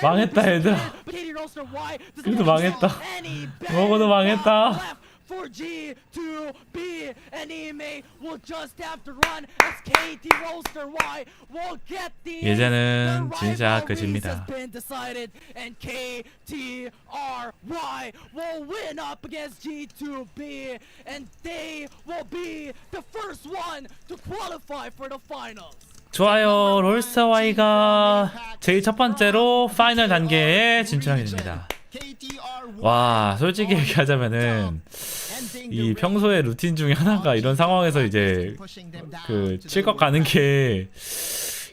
망했다 얘들아. 그래도 망했다. 먹어도 망했다. for G2B, and EMA will just have to run as KT.RY will get the 이제는 진짜 끝입니다. been decided, and KT.RY will win up against G2B, and they will be the first one to qualify for the finals. 좋아요. 롤스타Y가 제일 첫 번째로 파이널 단계에 진출하게 됩니다. 와, 솔직히 얘기하자면은 이 평소의 루틴 중에 하나가 이런 상황에서 이제 그 칠것 가는 게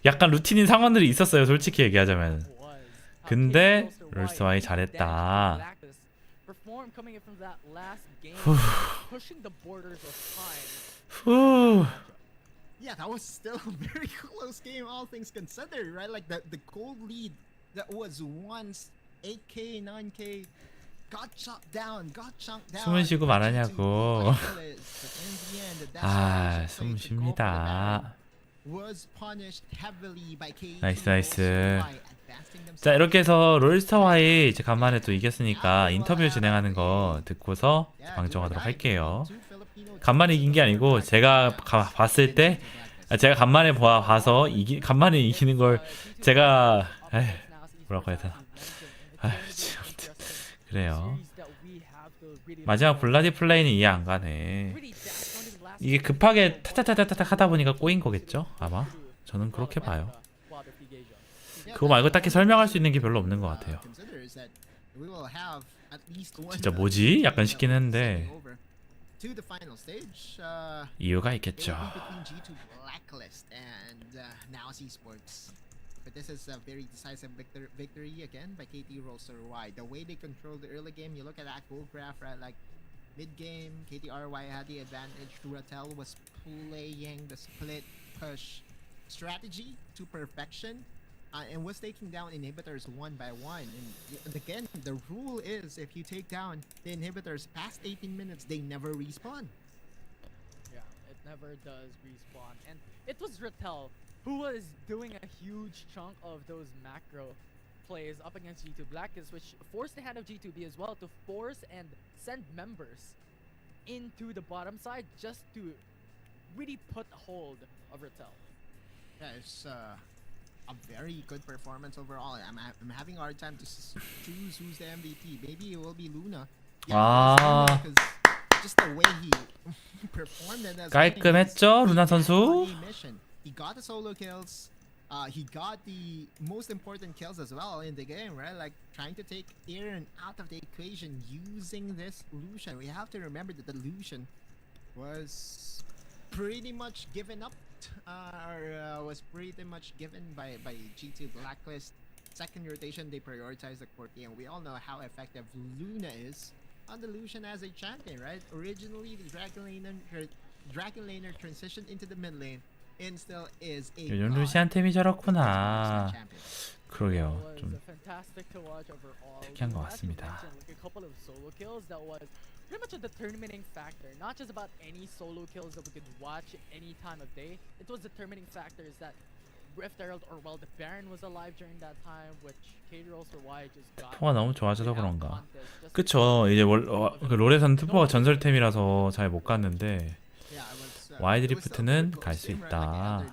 약간 루틴인 상황들이 있었어요. 솔직히 얘기하자면. 근데 롤스타Y 잘했다. 후. Yeah, that was still a very close game, all things considered, right? Like the gold lead that was once 8K, 9K got chopped down. 숨을 쉬고 말하냐고. 아, 숨 쉽니다. 나이스. 자, 이렇게 해서 롤스타Y 이제 간만에 또 이겼으니까 인터뷰 진행하는 거 듣고서 방송하도록 할게요. 간만에 이긴 게 아니고 제가 봤을 때 제가 간만에 봐서 간만에 이기는 걸 제가 뭐라고 해야 되나. 그래요. 마지막 블라디 플레이는 이해 안 가네. 이게 급하게 타타타타타 하다 보니까 꼬인 거겠죠? 아마 저는 그렇게 봐요. 그거 말고 딱히 설명할 수 있는 게 별로 없는 것 같아요. 진짜 뭐지? 약간 싶긴 했는데 이유가 있겠죠. But this is a very decisive victory again by KT.RY. The way they controlled the early game, you look at that goal graph, right? Like mid game, KT.RY had the advantage. Tue Thur was playing the split push strategy to perfection, and was taking down inhibitors one by one. And again, the rule is if you take down the inhibitors past 18 minutes, they never respawn. Yeah, it never does respawn, and it was Rattel who was doing a huge chunk of those macro plays up against G2 Blackest, which forced the hand of G2B as well to force and send members into the bottom side just to really put a hold of Rattel. Yeah, it's a very good performance overall. I'm having a hard time to choose who's the MVP. Maybe it will be Luna. Yeah, because just the way he performed and 깔끔했죠, 루나 선수. He got the solo kills. He got the most important kills as well in the game, right? Like trying to take Aaron out of the equation using this Lucian. We have to remember that the Lucian was pretty much given up, was pretty much given by G2 Blacklist. Second rotation, they prioritized the Corki, and we all know how effective Luna is on the Lucian as a champion, right? Originally, the Dragon Laner transitioned into the mid lane. 요즘 루시안 템이 저렇구나. 그러게요. 좀 특이한 것 같습니다. Pretty much a determining factor, not just about any solo kills that we could watch any time of day. It was determining factors that Rift Herald or well, the Baron was alive during that time, which KT.RY just got. 투포가 너무 좋아져서 그런가. 그쵸. 이제 그 롤에서는 투포가 전설템이라서 잘 못 갔는데. 와일드리프트는 갈 수 있다.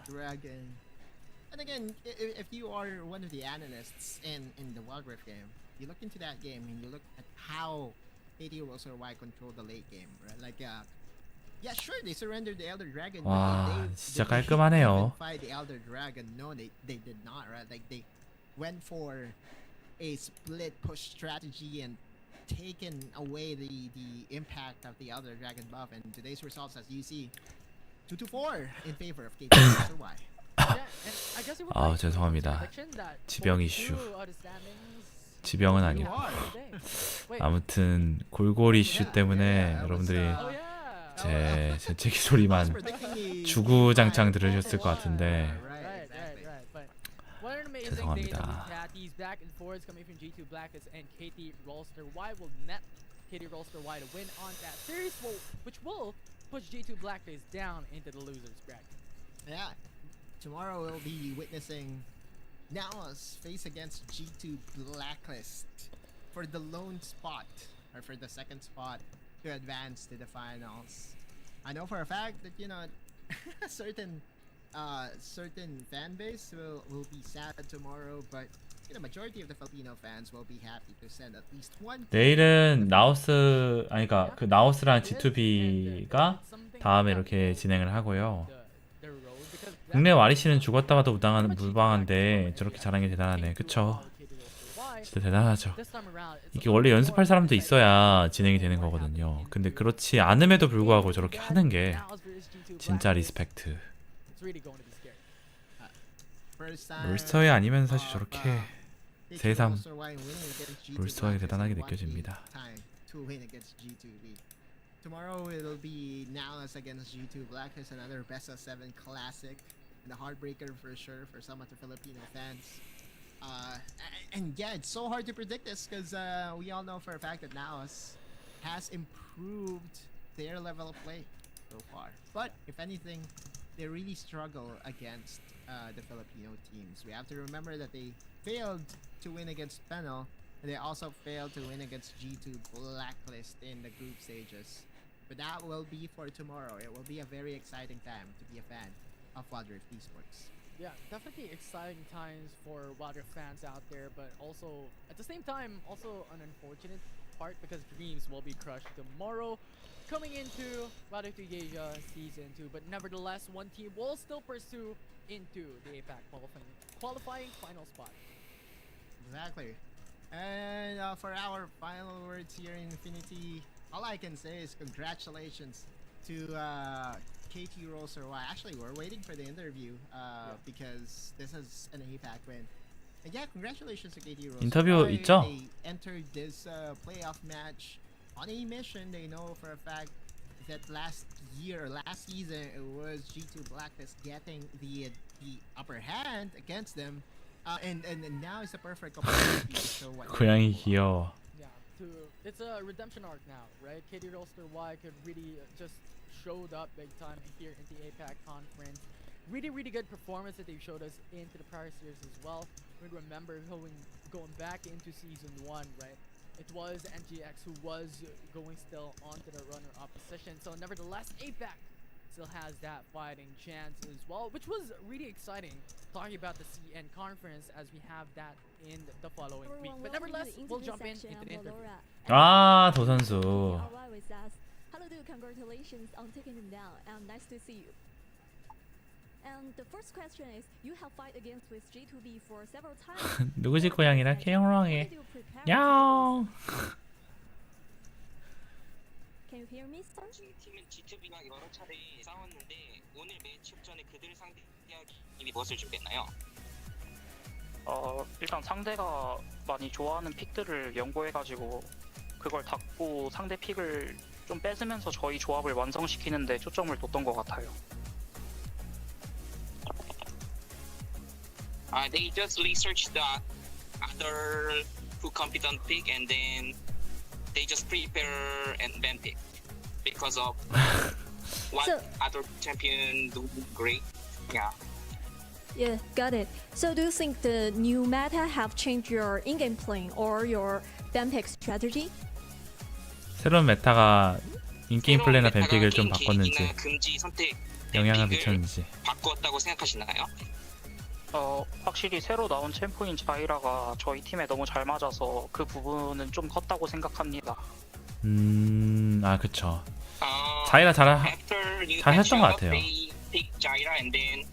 And again, if you are one of the analysts in the Wild Rift game, you look into that game and you look at how KT.RY controlled the late game, right? Like, yeah, sure, they surrendered the Elder Dragon. 와, 진짜 깔끔하네요. The Elder Dragon, no, they did not, right? Like they went for a split push strategy and taken away the impact of the Elder Dragon buff, and today's results, as you see, 2-4 in favor of KT.RY. 아, 죄송합니다. 지병 이슈. 지병은 아니고. 아무튼 골골 이슈 때문에 여러분들이 제 재채기 소리만 주구장창 들으셨을 것 같은데 죄송합니다. KT.RY to win on that series, which will push G2 Blackface down into the losers bracket. Yeah, tomorrow we'll be witnessing Nao's face against G2 Blacklist for the lone spot, or for the second spot to advance to the finals. I know for a fact that certain fan base will be sad tomorrow, but majority of the Filipino fans will be happy to send at least one. 내일은 나우스 그러니까 그 나우스랑 G2B가 다음에 이렇게 진행을 하고요. 국내 와리씨는 죽었다 가도 무방한데 저렇게 잘하는 게 대단하네. 그쵸? 진짜 대단하죠. 이게 원래 연습할 사람도 있어야 진행이 되는 거거든요. 근데 그렇지 않음에도 불구하고 저렇게 하는 게 진짜 리스펙트. 롤스터에 아니면 사실 저렇게 세상 롤스터에 대단하게 느껴집니다. Tomorrow it'll be Nalas against G2 Blacklist, another best of 7 classic, and a heartbreaker for sure for some of the Filipino fans. And yeah, it's so hard to predict this because we all know for a fact that Nalas has improved their level of play so far. But if anything, they really struggle against the Filipino teams. We have to remember that they failed to win against Penal, and they also failed to win against G2 Blacklist in the group stages. But that will be for tomorrow. It will be a very exciting time to be a fan of Wail드리프트 Esports. Yeah, definitely exciting times for Wail드리프트 fans out there, but also at the same time, also an unfortunate part because dreams will be crushed tomorrow coming into Wail드리프트 Asia Season 2. But nevertheless, one team will still pursue into the APAC qualifying final spot. Exactly. And for our final words here in Infinity, all I can say is congratulations to KT.RY. Actually, we're waiting for the interview because this is an APAC win. And yeah, congratulations to KT.RY. 인터뷰 있죠? They entered this playoff match on a mission. They know for a fact that last season, it was G2 Blacklist getting the upper hand against them. And now it's a perfect opportunity to show what. 고양이 귀여워. It's a redemption arc now, right? KT.RY could really just showed up big time here in the APAC conference. Really good performance that they showed us into the prior series as well. We remember going back into season 1, right? It was NGX who was going still onto the runner-up position. So nevertheless, APAC still has that fighting chance as well, which was really exciting. Talking about the CN conference as we have that in the following week. But nevertheless, we'll jump into the interview. 도 선수. Hello, dude. Congratulations on taking him down. Nice to see you. And the first question is, you have fight against with G2B for several times. 누구지 고양이라 케영랑해. 야옹. Can you hear me, son? 팀은 G2B랑 여러 차례 싸웠는데 오늘 매치업 전에 그들을 상대하기 무엇을 준비했나요? 일단 상대가 많이 좋아하는 픽들을 연구해가지고 그걸 닫고 상대 픽을 좀 뺏으면서 저희 조합을 완성시키는데 초점을 뒀던 것 같아요. They just researched the other who compete on pick and then they just prepare and ban pick because of what other champion do great. Yeah, got it. So do you think the new meta have changed your in-game playing or your ban pick strategy? 새로운 메타가 인게임 플레이나 뱀픽을 좀 바꿨는지 금지 선택 영향을 미쳤는지. 바꾸었다고 생각하시나요? 확실히 새로 나온 챔프인 자이라가 저희 팀에 너무 잘 맞아서 그 부분은 좀 컸다고 생각합니다. 그쵸. 자이라 잘했던 것 같아요. Pick Jaira and then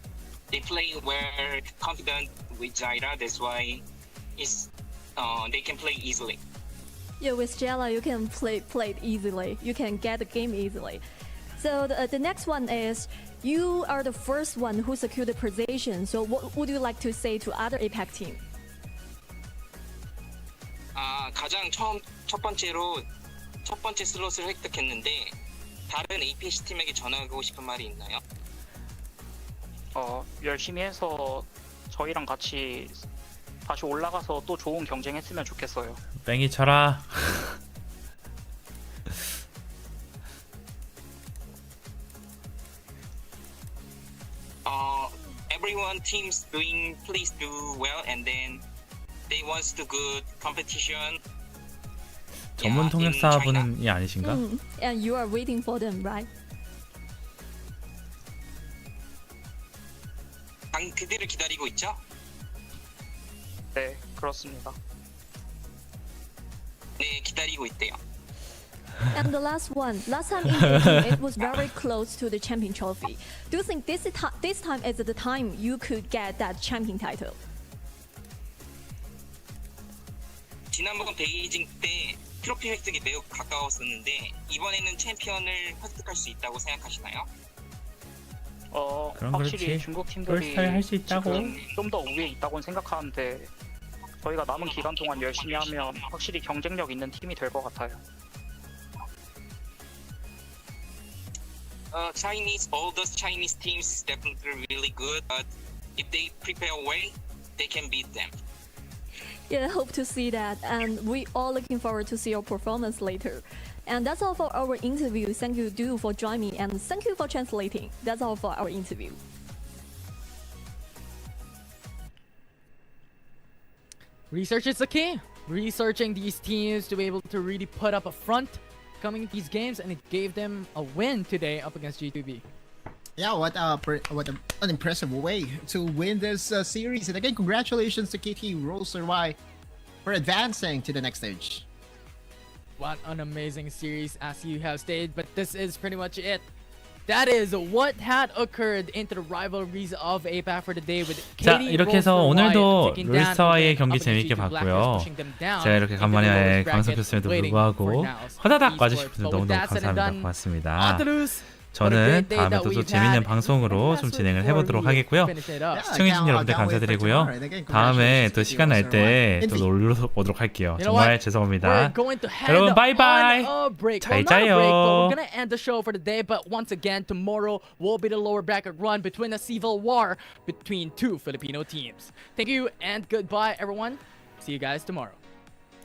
they play well confident with Jaira. That's why they can play easily. Yeah, with Jella you can play it easily. You can get the game easily. So the next one is, you are the first one who secured the position. So what would you like to say to other APAC team? 가장 첫 번째 슬롯을 획득했는데 다른 APC 팀에게 전하고 싶은 말이 있나요? 열심히 해서 저희랑 같이 다시 올라가서 또 좋은 경쟁했으면 좋겠어요. 뺑이 쳐라. Everyone teams please do well and then they want to good competition. 전문 통역사분이 아니신가? And you are waiting for them, right? 그들을 기다리고 있죠? 네, 그렇습니다. 네, 기다리고 있대요. And the last time in the game, it was very close to the champion trophy. Do you think this time is the time you could get that champion title? 지난번 베이징 때 트로피 획득이 매우 가까웠었는데 이번에는 챔피언을 획득할 수 있다고 생각하시나요? 그럼 확실히 그렇지. 중국 팀들이 롤스타일 할 수 있다고. 좀 더 우위에 있다고는 생각하는데 저희가 남은 기간 동안 열심히 하면 확실히 경쟁력 있는 팀이 될 것 같아요. All those Chinese teams definitely really good, but if they prepare well, they can beat them. Yeah, hope to see that, and we all looking forward to see your performance later. And that's all for our interview. Thank you, Du, for joining me, and thank you for translating. That's all for our interview. Research is the key. Researching these teams to be able to really put up a front coming these games, and it gave them a win today up against G2B. Yeah, what an impressive way to win this series. And again, congratulations to KT.RY for advancing to the next stage. What an amazing series, as you have stated, but this is pretty much it. That is what had occurred into the rivalries of APAC for the day with 자, KT 이렇게 해서 오늘도 taking down 롤스타와의 경기 up against 재밌게 G2 봤고요. Blackness, pushing them down 제가 이렇게 into the 간만에 lowest bracket, 방송켰음에도 waiting 불구하고 for now 허다닥 esports. 봐주신 분들 But with 너무너무 that said and 감사합니다. done, 고맙습니다. Atlus, 저는 다음에도 또 재밌는 방송으로 좀 진행을 해보도록 하겠고요. 시청해주신 여러분들 감사드리고요. 다음에 또 시간 날 때 또 놀러 오도록 할게요. 정말 죄송합니다. 여러분 바이바이. 잘 자요. We're gonna end the show for the day, but once again, tomorrow will be the lower bracket run between a civil war between two Filipino teams. Thank you and goodbye, everyone. See you guys tomorrow.